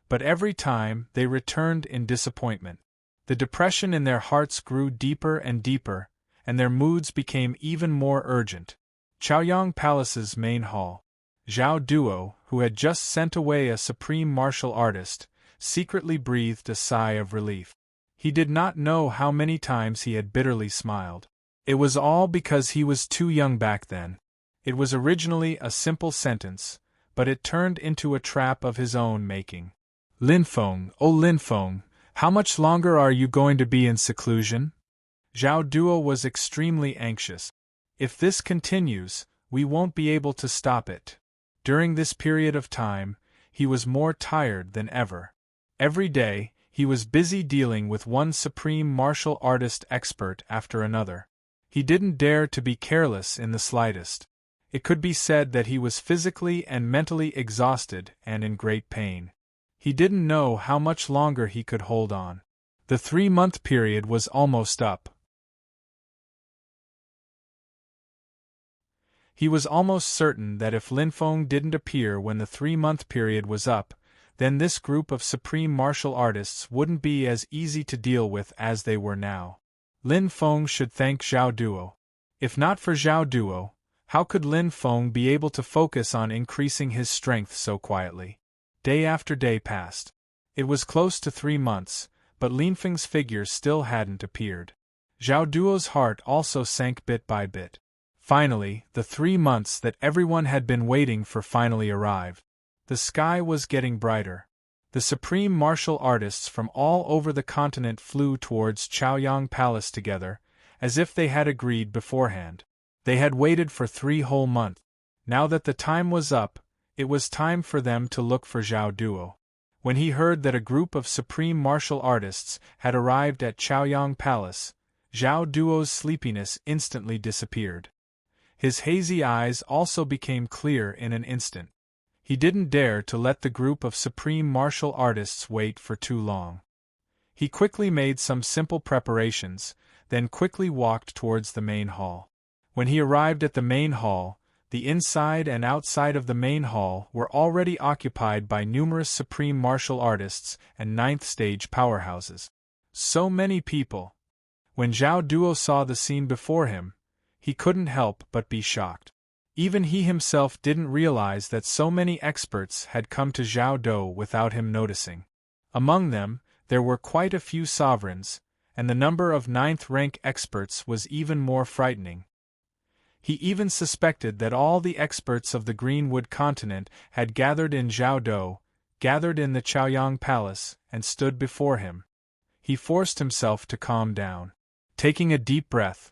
But every time, they returned in disappointment. The depression in their hearts grew deeper and deeper, and their moods became even more urgent. Chaoyang Palace's main hall. Zhao Duo, who had just sent away a supreme martial artist, secretly breathed a sigh of relief. He did not know how many times he had bitterly smiled. It was all because he was too young back then. It was originally a simple sentence, but it turned into a trap of his own making. Linfeng, oh Linfeng, how much longer are you going to be in seclusion? Zhao Duo was extremely anxious. If this continues, we won't be able to stop it. During this period of time, he was more tired than ever. Every day, he was busy dealing with one supreme martial artist expert after another. He didn't dare to be careless in the slightest. It could be said that he was physically and mentally exhausted and in great pain. He didn't know how much longer he could hold on. The 3-month period was almost up. He was almost certain that if Linfeng didn't appear when the 3-month period was up, then this group of supreme martial artists wouldn't be as easy to deal with as they were now. Linfeng should thank Zhao Duo. If not for Zhao Duo, how could Linfeng be able to focus on increasing his strength so quietly? Day after day passed. It was close to 3 months, but Linfeng's figure still hadn't appeared. Zhao Duo's heart also sank bit by bit. Finally, the 3 months that everyone had been waiting for finally arrived. The sky was getting brighter. The supreme martial artists from all over the continent flew towards Chaoyang Palace together, as if they had agreed beforehand. They had waited for 3 whole months. Now that the time was up, it was time for them to look for Zhao Duo. When he heard that a group of supreme martial artists had arrived at Chaoyang Palace, Zhao Duo's sleepiness instantly disappeared. His hazy eyes also became clear in an instant. He didn't dare to let the group of supreme martial artists wait for too long. He quickly made some simple preparations, then quickly walked towards the main hall. When he arrived at the main hall, the inside and outside of the main hall were already occupied by numerous supreme martial artists and 9th stage powerhouses. So many people! When Zhao Duo saw the scene before him, he couldn't help but be shocked. Even he himself didn't realize that so many experts had come to Zhao Duo without him noticing. Among them, there were quite a few sovereigns, and the number of 9th-rank experts was even more frightening. He even suspected that all the experts of the Greenwood continent had gathered in Zhao Duo, gathered in the Chaoyang Palace, and stood before him. He forced himself to calm down. Taking a deep breath,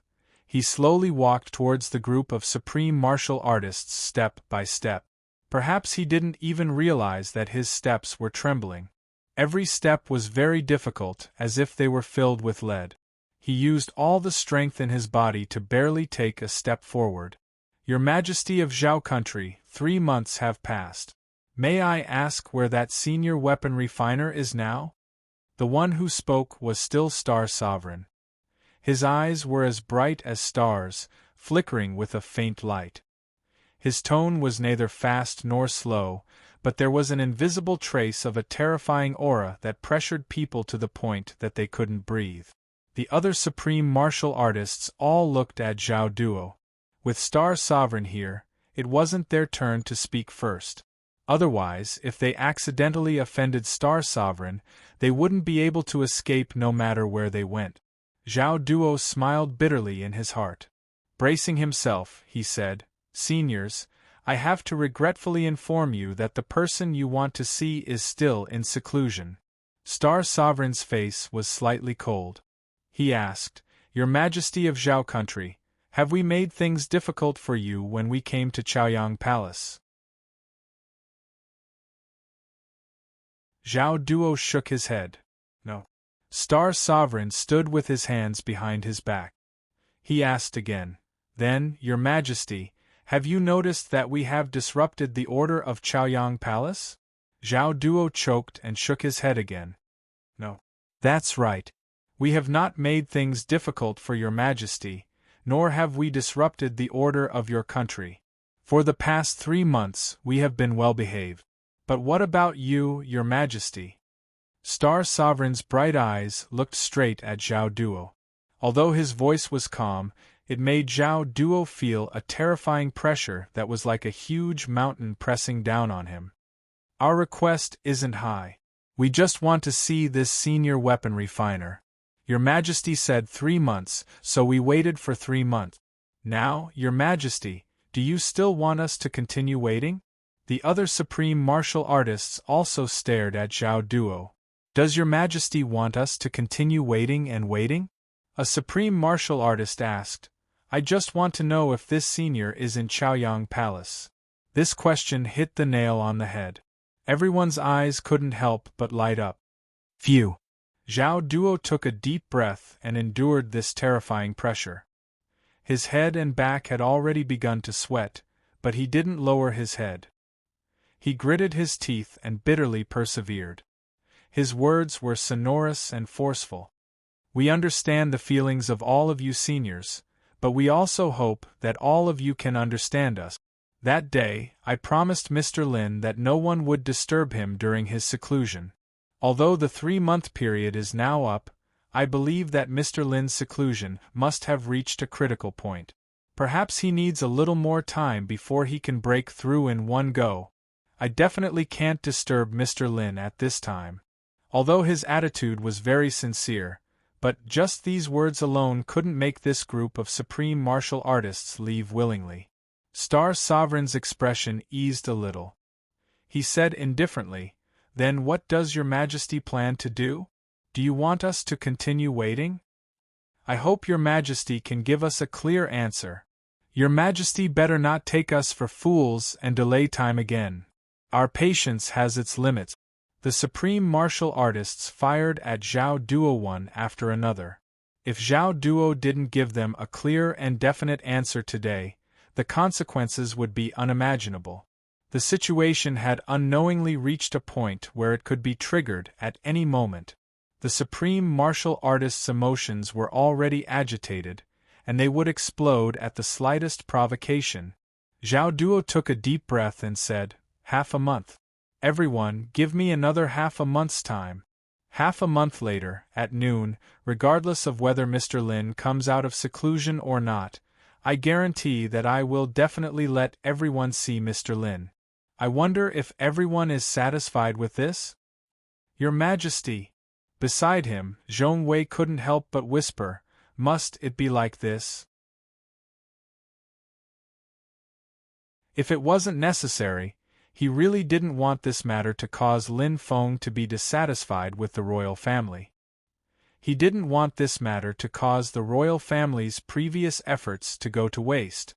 He slowly walked towards the group of supreme martial artists step by step. Perhaps he didn't even realize that his steps were trembling. Every step was very difficult, as if they were filled with lead. He used all the strength in his body to barely take a step forward. Your Majesty of Zhao Country, 3 months have passed. May I ask where that senior weapon refiner is now? The one who spoke was still Star Sovereign. His eyes were as bright as stars, flickering with a faint light. His tone was neither fast nor slow, but there was an invisible trace of a terrifying aura that pressured people to the point that they couldn't breathe. The other supreme martial artists all looked at Zhao Duo. With Star Sovereign here, it wasn't their turn to speak first. Otherwise, if they accidentally offended Star Sovereign, they wouldn't be able to escape no matter where they went. Zhao Duo smiled bitterly in his heart. Bracing himself, he said, "Seniors, I have to regretfully inform you that the person you want to see is still in seclusion." Star Sovereign's face was slightly cold. He asked, "Your Majesty of Zhao Country, have we made things difficult for you when we came to Chaoyang Palace?" Zhao Duo shook his head. "No." Star Sovereign stood with his hands behind his back. He asked again, "Then, Your Majesty, have you noticed that we have disrupted the order of Chaoyang Palace?" Zhao Duo choked and shook his head again. "No." "That's right. We have not made things difficult for Your Majesty, nor have we disrupted the order of your country. For the past 3 months, we have been well behaved. But what about you, Your Majesty?" Star Sovereign's bright eyes looked straight at Zhao Duo. Although his voice was calm, it made Zhao Duo feel a terrifying pressure that was like a huge mountain pressing down on him. "Our request isn't high. We just want to see this senior weapon refiner. Your Majesty said 3 months, so we waited for 3 months. Now, Your Majesty, do you still want us to continue waiting?" The other supreme martial artists also stared at Zhao Duo. "Does Your Majesty want us to continue waiting and waiting?" A supreme martial artist asked, "I just want to know if this senior is in Chaoyang Palace." This question hit the nail on the head. Everyone's eyes couldn't help but light up. Phew! Zhao Duo took a deep breath and endured this terrifying pressure. His head and back had already begun to sweat, but he didn't lower his head. He gritted his teeth and bitterly persevered. His words were sonorous and forceful. "We understand the feelings of all of you seniors, but we also hope that all of you can understand us. That day, I promised Mr. Lin that no one would disturb him during his seclusion. Although the 3-month period is now up, I believe that Mr. Lin's seclusion must have reached a critical point. Perhaps he needs a little more time before he can break through in one go. I definitely can't disturb Mr. Lin at this time." Although his attitude was very sincere, but just these words alone couldn't make this group of supreme martial artists leave willingly. Star Sovereign's expression eased a little. He said indifferently, "Then what does Your Majesty plan to do? Do you want us to continue waiting? I hope Your Majesty can give us a clear answer. Your Majesty better not take us for fools and delay time again. Our patience has its limits." The supreme martial artists fired at Zhao Duo one after another. If Zhao Duo didn't give them a clear and definite answer today, the consequences would be unimaginable. The situation had unknowingly reached a point where it could be triggered at any moment. The supreme martial artists' emotions were already agitated, and they would explode at the slightest provocation. Zhao Duo took a deep breath and said, "Half a month. Everyone, give me another half a month's time." Half a month later, at noon, regardless of whether Mr. Lin comes out of seclusion or not, I guarantee that I will definitely let everyone see Mr. Lin. I wonder if everyone is satisfied with this? Your Majesty. Beside him, Zhong Wei couldn't help but whisper, "Must it be like this?" If it wasn't necessary, he really didn't want this matter to cause Lin Feng to be dissatisfied with the royal family. He didn't want this matter to cause the royal family's previous efforts to go to waste.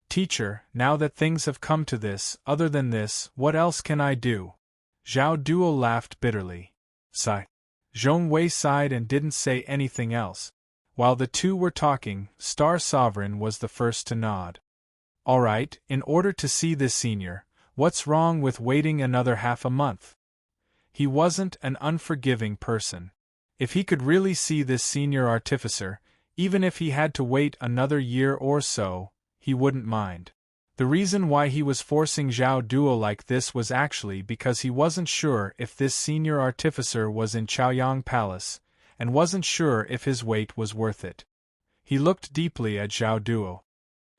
Teacher, now that things have come to this, other than this, what else can I do? Zhao Duo laughed bitterly. Sigh. Zhong Wei sighed and didn't say anything else. While the two were talking, Star Sovereign was the first to nod. All right, in order to see this senior, what's wrong with waiting another half a month? He wasn't an unforgiving person. If he could really see this senior artificer, even if he had to wait another year or so, he wouldn't mind. The reason why he was forcing Zhao Duo like this was actually because he wasn't sure if this senior artificer was in Chaoyang Palace, and wasn't sure if his wait was worth it. He looked deeply at Zhao Duo.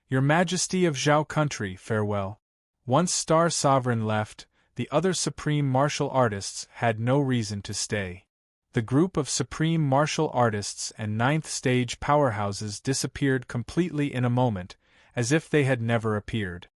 Your Majesty of Zhao Country, farewell. Once Star Sovereign left, the other supreme martial artists had no reason to stay. The group of supreme martial artists and ninth stage powerhouses disappeared completely in a moment, as if they had never appeared.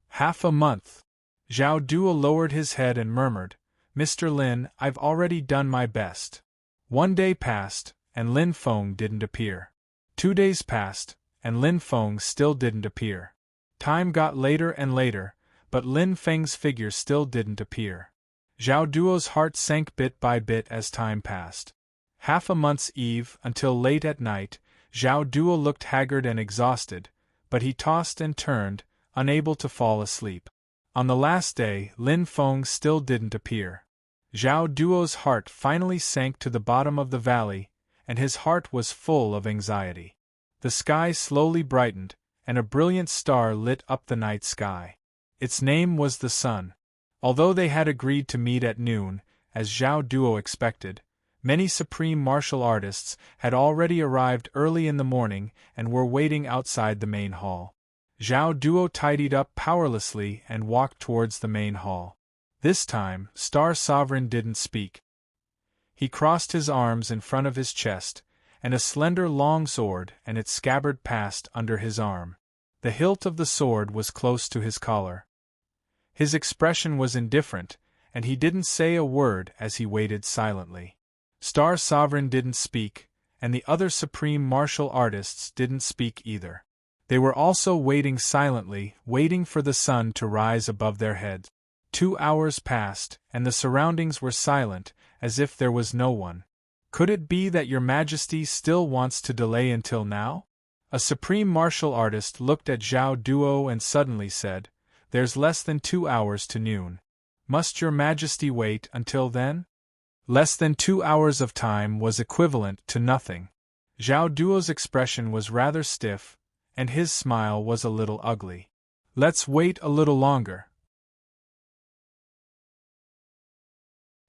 Half a month. Zhao Duo lowered his head and murmured, Mr. Lin, I've already done my best. 1 day passed, and Lin Feng didn't appear. 2 days passed, and Lin Feng still didn't appear. Time got later and later, but Lin Feng's figure still didn't appear. Zhao Duo's heart sank bit by bit as time passed. Half a month's eve, until late at night, Zhao Duo looked haggard and exhausted, but he tossed and turned, unable to fall asleep. On the last day, Lin Feng still didn't appear. Zhao Duo's heart finally sank to the bottom of the valley, and his heart was full of anxiety. The sky slowly brightened, and a brilliant star lit up the night sky. Its name was the sun. Although they had agreed to meet at noon, as Zhao Duo expected, many supreme martial artists had already arrived early in the morning and were waiting outside the main hall. Zhao Duo tidied up powerlessly and walked towards the main hall. This time, Star Sovereign didn't speak. He crossed his arms in front of his chest, and a slender long sword and its scabbard passed under his arm. The hilt of the sword was close to his collar. His expression was indifferent, and he didn't say a word as he waited silently. Star Sovereign didn't speak, and the other supreme martial artists didn't speak either. They were also waiting silently, waiting for the sun to rise above their heads. 2 hours passed, and the surroundings were silent, as if there was no one. Could it be that Your Majesty still wants to delay until now? A supreme martial artist looked at Zhao Duo and suddenly said, There's less than 2 hours to noon. Must Your Majesty wait until then? Less than 2 hours of time was equivalent to nothing. Zhao Duo's expression was rather stiff, and his smile was a little ugly. Let's wait a little longer.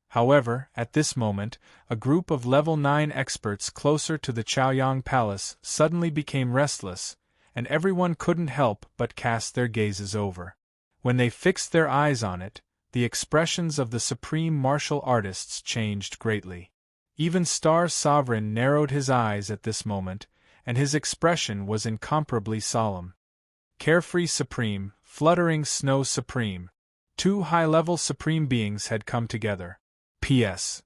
However, at this moment, a group of level 9 experts closer to the Chaoyang Palace suddenly became restless, and everyone couldn't help but cast their gazes over. When they fixed their eyes on it, the expressions of the supreme martial artists changed greatly. Even Star Sovereign narrowed his eyes at this moment, and his expression was incomparably solemn. Carefree Supreme, Fluttering Snow Supreme. 2 high-level supreme beings had come together. P.S.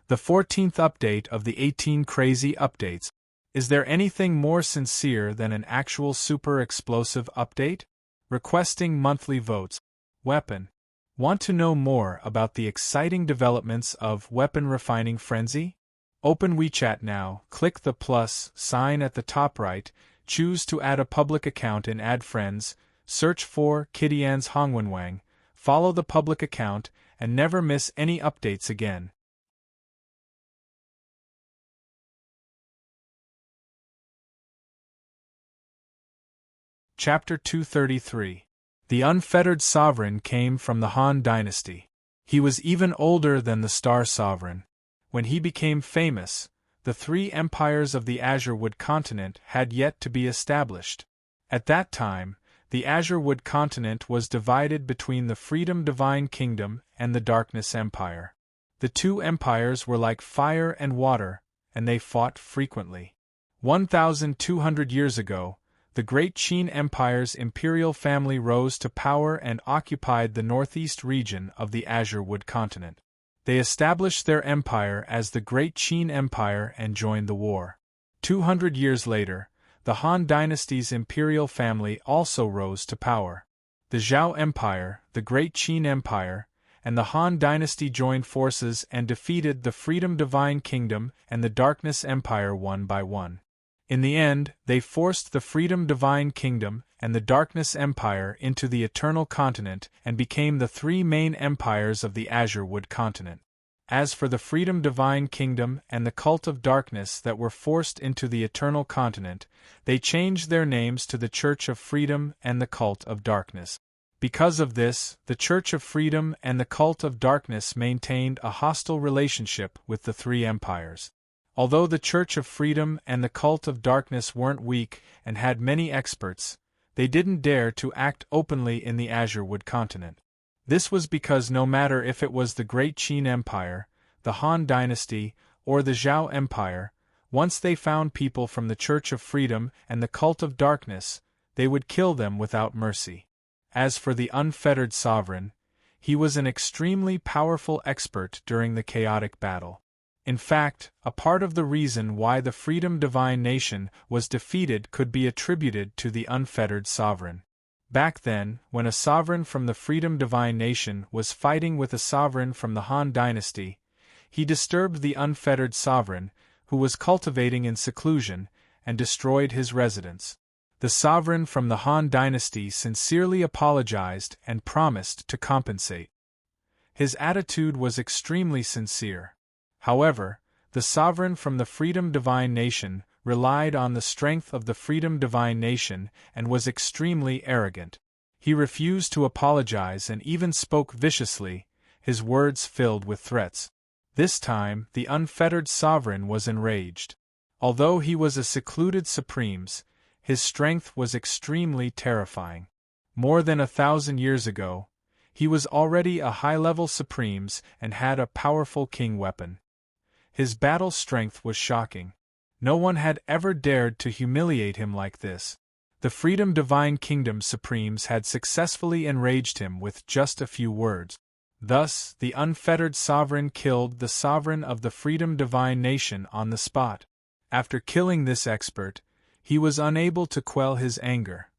The 14th update of the 18 crazy updates. Is there anything more sincere than an actual super explosive update? Requesting monthly votes. Weapon. Want to know more about the exciting developments of Weapon Refining Frenzy? Open WeChat now, click the plus sign at the top right, choose to add a public account and add friends, search for Kitty-Ann's Hongwenwang, follow the public account, and never miss any updates again. Chapter 233. The Unfettered Sovereign came from the Han Dynasty. He was even older than the Star Sovereign. When he became famous, the 3 empires of the Azure Wood Continent had yet to be established. At that time, the Azure Wood Continent was divided between the Freedom Divine Kingdom and the Darkness Empire. The 2 empires were like fire and water, and they fought frequently. 1,200 years ago, the great Qin Empire's imperial family rose to power and occupied the northeast region of the Azure Wood Continent. They established their empire as the Great Qin Empire and joined the war. 200 years later, the Han dynasty's imperial family also rose to power. The Zhao Empire, the Great Qin Empire, and the Han dynasty joined forces and defeated the Freedom Divine Kingdom and the Darkness Empire one by one. In the end, they forced the Freedom Divine Kingdom and the Darkness Empire into the Eternal Continent and became the three main empires of the Azure Wood Continent. As for the Freedom Divine Kingdom and the Cult of Darkness that were forced into the Eternal Continent, they changed their names to the Church of Freedom and the Cult of Darkness. Because of this, the Church of Freedom and the Cult of Darkness maintained a hostile relationship with the three empires. Although the Church of Freedom and the Cult of Darkness weren't weak and had many experts, they didn't dare to act openly in the Azure Wood Continent. This was because no matter if it was the Great Qin Empire, the Han Dynasty, or the Zhao Empire, once they found people from the Church of Freedom and the Cult of Darkness, they would kill them without mercy. As for the unfettered sovereign, he was an extremely powerful expert during the chaotic battle. In fact, a part of the reason why the Freedom Divine Nation was defeated could be attributed to the unfettered sovereign. Back then, when a sovereign from the Freedom Divine Nation was fighting with a sovereign from the Han Dynasty, he disturbed the unfettered sovereign, who was cultivating in seclusion, and destroyed his residence. The sovereign from the Han Dynasty sincerely apologized and promised to compensate. His attitude was extremely sincere. However, the sovereign from the Freedom Divine Nation relied on the strength of the Freedom Divine Nation and was extremely arrogant. He refused to apologize and even spoke viciously, his words filled with threats. This time, the unfettered sovereign was enraged. Although he was a secluded supremes, his strength was extremely terrifying. More than 1,000 years ago, he was already a high-level supremes and had a powerful king weapon. His battle strength was shocking. No one had ever dared to humiliate him like this. The Freedom Divine Kingdom Supremes had successfully enraged him with just a few words. Thus, the unfettered sovereign killed the sovereign of the Freedom Divine Nation on the spot. After killing this expert, he was unable to quell his anger.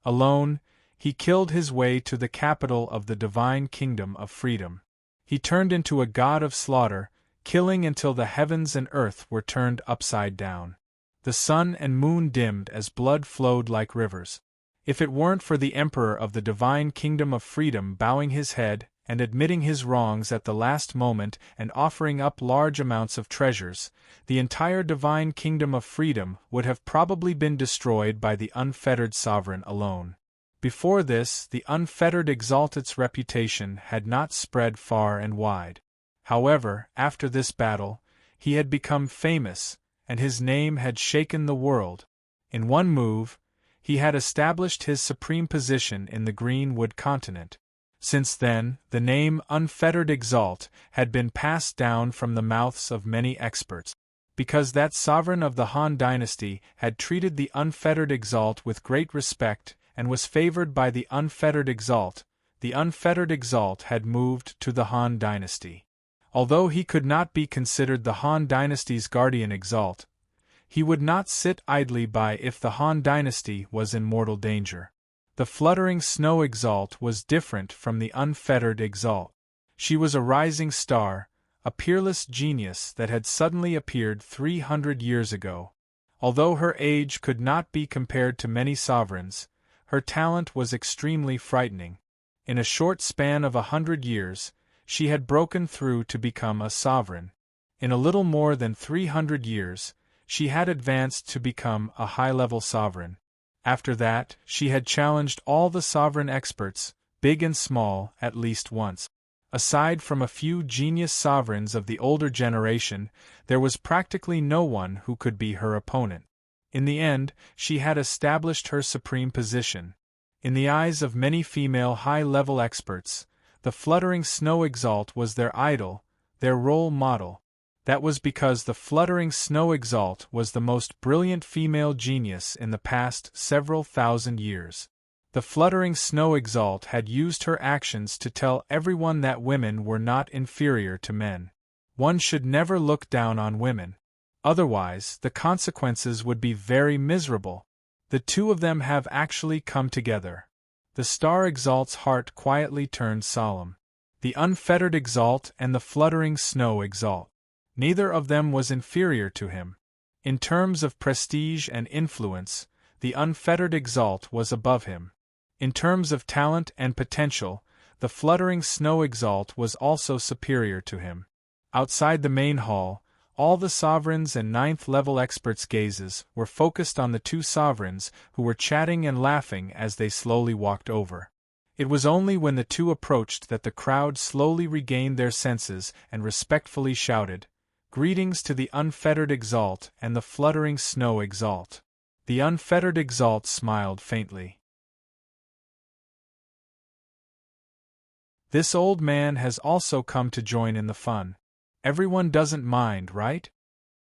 Alone, he killed his way to the capital of the Divine Kingdom of Freedom. He turned into a god of slaughter, killing until the heavens and earth were turned upside down. The sun and moon dimmed as blood flowed like rivers. If it weren't for the Emperor of the Divine Kingdom of Freedom bowing his head and admitting his wrongs at the last moment and offering up large amounts of treasures, the entire Divine Kingdom of Freedom would have probably been destroyed by the unfettered sovereign alone. Before this, the unfettered Exalted's reputation had not spread far and wide. However, after this battle, he had become famous, and his name had shaken the world. In one move, he had established his supreme position in the Greenwood continent. Since then, the name Unfettered Exalt had been passed down from the mouths of many experts. Because that sovereign of the Han dynasty had treated the Unfettered Exalt with great respect and was favored by the Unfettered Exalt had moved to the Han dynasty. Although he could not be considered the Han dynasty's guardian exalt, he would not sit idly by if the Han dynasty was in mortal danger. The fluttering snow exalt was different from the unfettered exalt. She was a rising star, a peerless genius that had suddenly appeared 300 years ago. Although her age could not be compared to many sovereigns, her talent was extremely frightening. In a short span of 100 years, she had broken through to become a sovereign. In a little more than 300 years, she had advanced to become a high-level sovereign. After that, she had challenged all the sovereign experts, big and small, at least once. Aside from a few genius sovereigns of the older generation, there was practically no one who could be her opponent. In the end, she had established her supreme position. In the eyes of many female high-level experts, the fluttering snow exalt was their idol, their role model. That was because the fluttering snow exalt was the most brilliant female genius in the past several thousand years. The fluttering snow exalt had used her actions to tell everyone that women were not inferior to men. One should never look down on women. Otherwise, the consequences would be very miserable. The two of them have actually come together. The star exalt's heart quietly turned solemn. The unfettered exalt and the fluttering snow exalt. Neither of them was inferior to him. In terms of prestige and influence, the unfettered exalt was above him. In terms of talent and potential, the fluttering snow exalt was also superior to him. Outside the main hall, all the sovereigns and ninth-level experts' gazes were focused on the two sovereigns who were chatting and laughing as they slowly walked over. It was only when the two approached that the crowd slowly regained their senses and respectfully shouted, "Greetings to the unfettered exalt and the fluttering snow exalt." The unfettered exalt smiled faintly. "This old man has also come to join in the fun. Everyone doesn't mind, right?"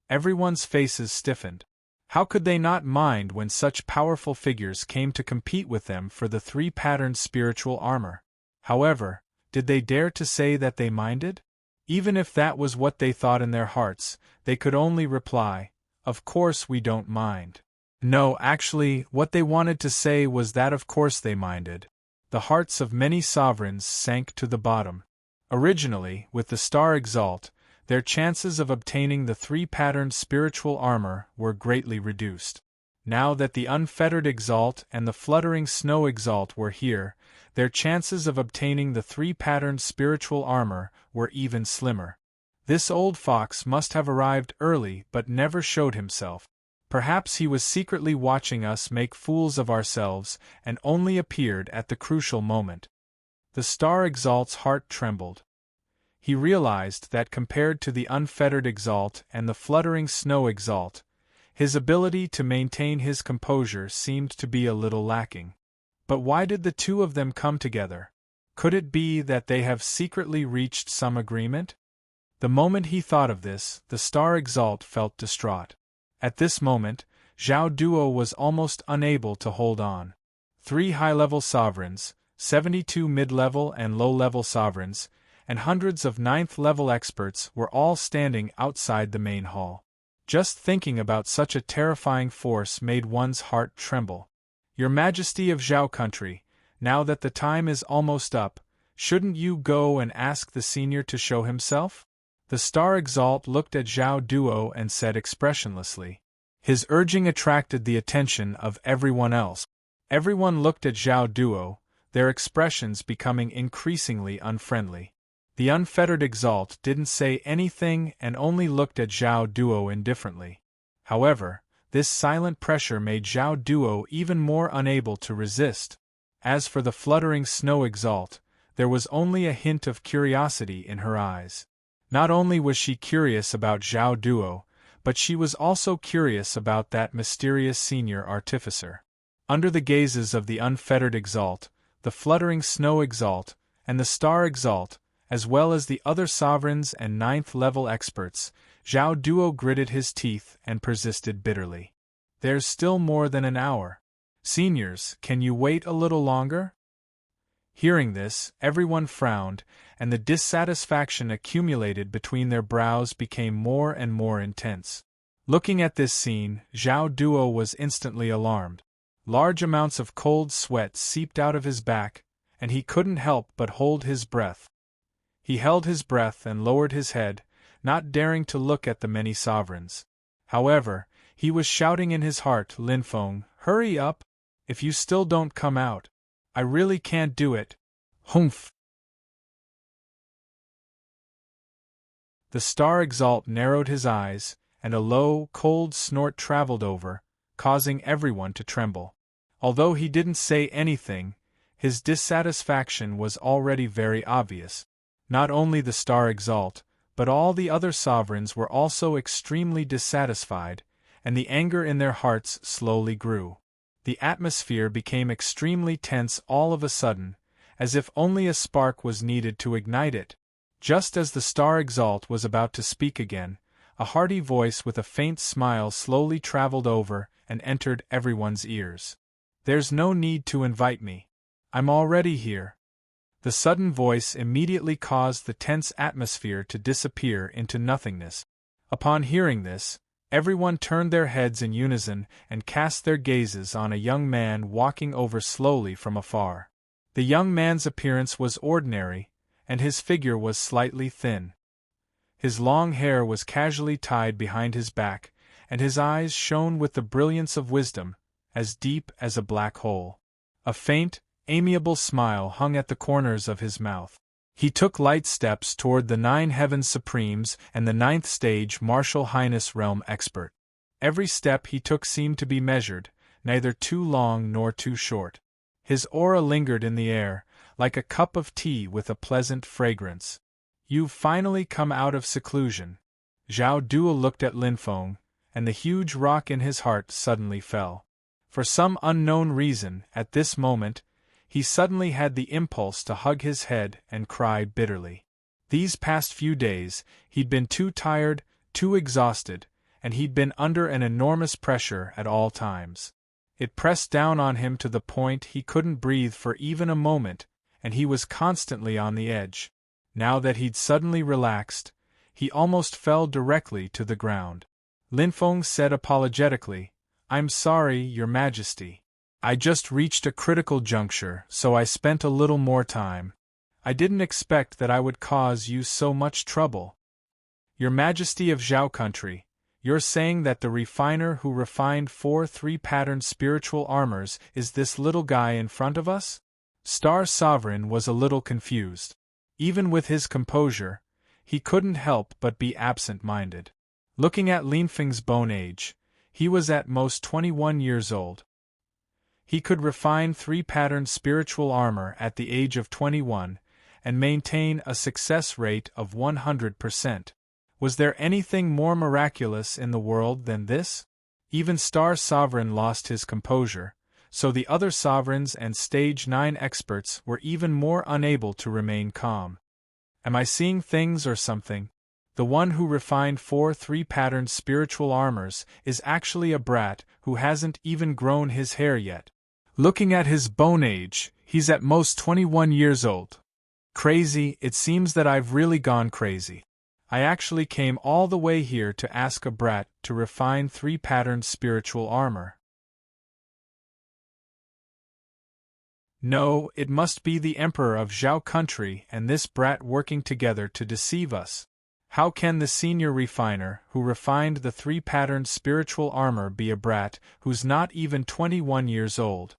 Everyone's faces stiffened. How could they not mind when such powerful figures came to compete with them for the three-patterned spiritual armor? However, did they dare to say that they minded? Even if that was what they thought in their hearts, they could only reply, "Of course we don't mind." No, actually, what they wanted to say was that of course they minded. The hearts of many sovereigns sank to the bottom. Originally, with the star exalt, their chances of obtaining the three-patterned spiritual armor were greatly reduced. Now that the unfettered exalt and the fluttering snow exalt were here, their chances of obtaining the three-patterned spiritual armor were even slimmer. This old fox must have arrived early but never showed himself. Perhaps he was secretly watching us make fools of ourselves and only appeared at the crucial moment. The star exalt's heart trembled. He realized that compared to the unfettered exalt and the fluttering snow exalt, his ability to maintain his composure seemed to be a little lacking. But why did the two of them come together? Could it be that they have secretly reached some agreement? The moment he thought of this, the star exalt felt distraught. At this moment, Zhao Duo was almost unable to hold on. 3 high-level sovereigns, 72 mid-level and low-level sovereigns, and hundreds of ninth-level experts were all standing outside the main hall. Just thinking about such a terrifying force made one's heart tremble. "Your Majesty of Zhao Country, now that the time is almost up, shouldn't you go and ask the senior to show himself?" The star exalt looked at Zhao Duo and said expressionlessly. His urging attracted the attention of everyone else. Everyone looked at Zhao Duo, their expressions becoming increasingly unfriendly. The unfettered exalt didn't say anything and only looked at Zhao Duo indifferently. However, this silent pressure made Zhao Duo even more unable to resist. As for the fluttering snow exalt, there was only a hint of curiosity in her eyes. Not only was she curious about Zhao Duo, but she was also curious about that mysterious senior artificer. Under the gazes of the unfettered exalt, the fluttering snow exalt, and the star exalt, as well as the other sovereigns and ninth-level experts, Zhao Duo gritted his teeth and persisted bitterly. "There's still more than an hour. Seniors, can you wait a little longer?" Hearing this, everyone frowned, and the dissatisfaction accumulated between their brows became more and more intense. Looking at this scene, Zhao Duo was instantly alarmed. Large amounts of cold sweat seeped out of his back, and he couldn't help but hold his breath. He held his breath and lowered his head, not daring to look at the many sovereigns. However, he was shouting in his heart, "Linfeng, hurry up! If you still don't come out, I really can't do it. Humph!" The star exalt narrowed his eyes, and a low, cold snort traveled over, causing everyone to tremble. Although he didn't say anything, his dissatisfaction was already very obvious. Not only the star exalt, but all the other sovereigns were also extremely dissatisfied, and the anger in their hearts slowly grew. The atmosphere became extremely tense all of a sudden, as if only a spark was needed to ignite it. Just as the star exalt was about to speak again, a hearty voice with a faint smile slowly traveled over and entered everyone's ears. There's no need to invite me. I'm already here. The sudden voice immediately caused the tense atmosphere to disappear into nothingness. Upon hearing this, everyone turned their heads in unison and cast their gazes on a young man walking over slowly from afar. The young man's appearance was ordinary, and his figure was slightly thin. His long hair was casually tied behind his back, and his eyes shone with the brilliance of wisdom, as deep as a black hole. A faint, amiable smile hung at the corners of his mouth. He took light steps toward the 9 Heavens Supremes and the 9th Stage Martial Highness Realm Expert. Every step he took seemed to be measured, neither too long nor too short. His aura lingered in the air, like a cup of tea with a pleasant fragrance. You've finally come out of seclusion. Zhao Duo looked at Linfeng, and the huge rock in his heart suddenly fell. For some unknown reason, at this moment, he suddenly had the impulse to hug his head and cry bitterly. These past few days, he'd been too tired, too exhausted, and he'd been under an enormous pressure at all times. It pressed down on him to the point he couldn't breathe for even a moment, and he was constantly on the edge. Now that he'd suddenly relaxed, he almost fell directly to the ground. Linfeng said apologetically, "I'm sorry, Your Majesty. I just reached a critical juncture, so I spent a little more time. I didn't expect that I would cause you so much trouble." "Your Majesty of Zhao Country, you're saying that the refiner who refined 4 3-patterned spiritual armors is this little guy in front of us?" Star Sovereign was a little confused. Even with his composure, he couldn't help but be absent-minded. Looking at Linfeng's bone age, he was at most 21 years old. He could refine 3-patterned spiritual armor at the age of 21 and maintain a success rate of 100%. Was there anything more miraculous in the world than this? Even Star Sovereign lost his composure, so the other sovereigns and Stage 9 experts were even more unable to remain calm. Am I seeing things or something? The one who refined 4 3-patterned spiritual armors is actually a brat who hasn't even grown his hair yet. Looking at his bone age, he's at most 21 years old. Crazy, it seems that I've really gone crazy. I actually came all the way here to ask a brat to refine 3-patterned spiritual armor. No, it must be the Emperor of Zhao Country and this brat working together to deceive us. How can the senior refiner who refined the 3-patterned spiritual armor be a brat who's not even 21 years old?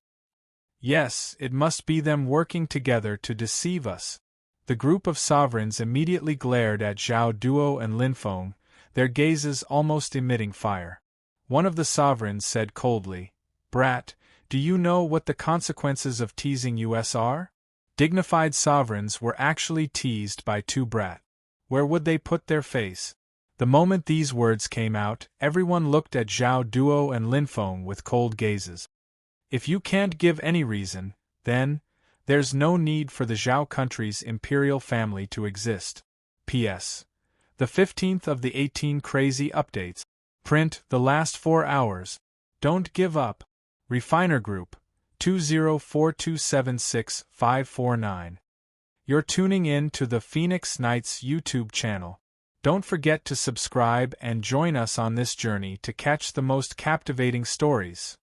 Yes, it must be them working together to deceive us. The group of sovereigns immediately glared at Zhao Duo and Linfeng, their gazes almost emitting fire. One of the sovereigns said coldly, "Brat, do you know what the consequences of teasing us are?" Dignified sovereigns were actually teased by 2 brat. Where would they put their face? The moment these words came out, everyone looked at Zhao Duo and Linfeng with cold gazes. If you can't give any reason, then, there's no need for the Zhao Country's imperial family to exist. P.S. The 15th of the 18 crazy updates. Print the last 4 hours. Don't give up. Refiner Group, 204276549. You're tuning in to the Phoenix Knights YouTube channel. Don't forget to subscribe and join us on this journey to catch the most captivating stories.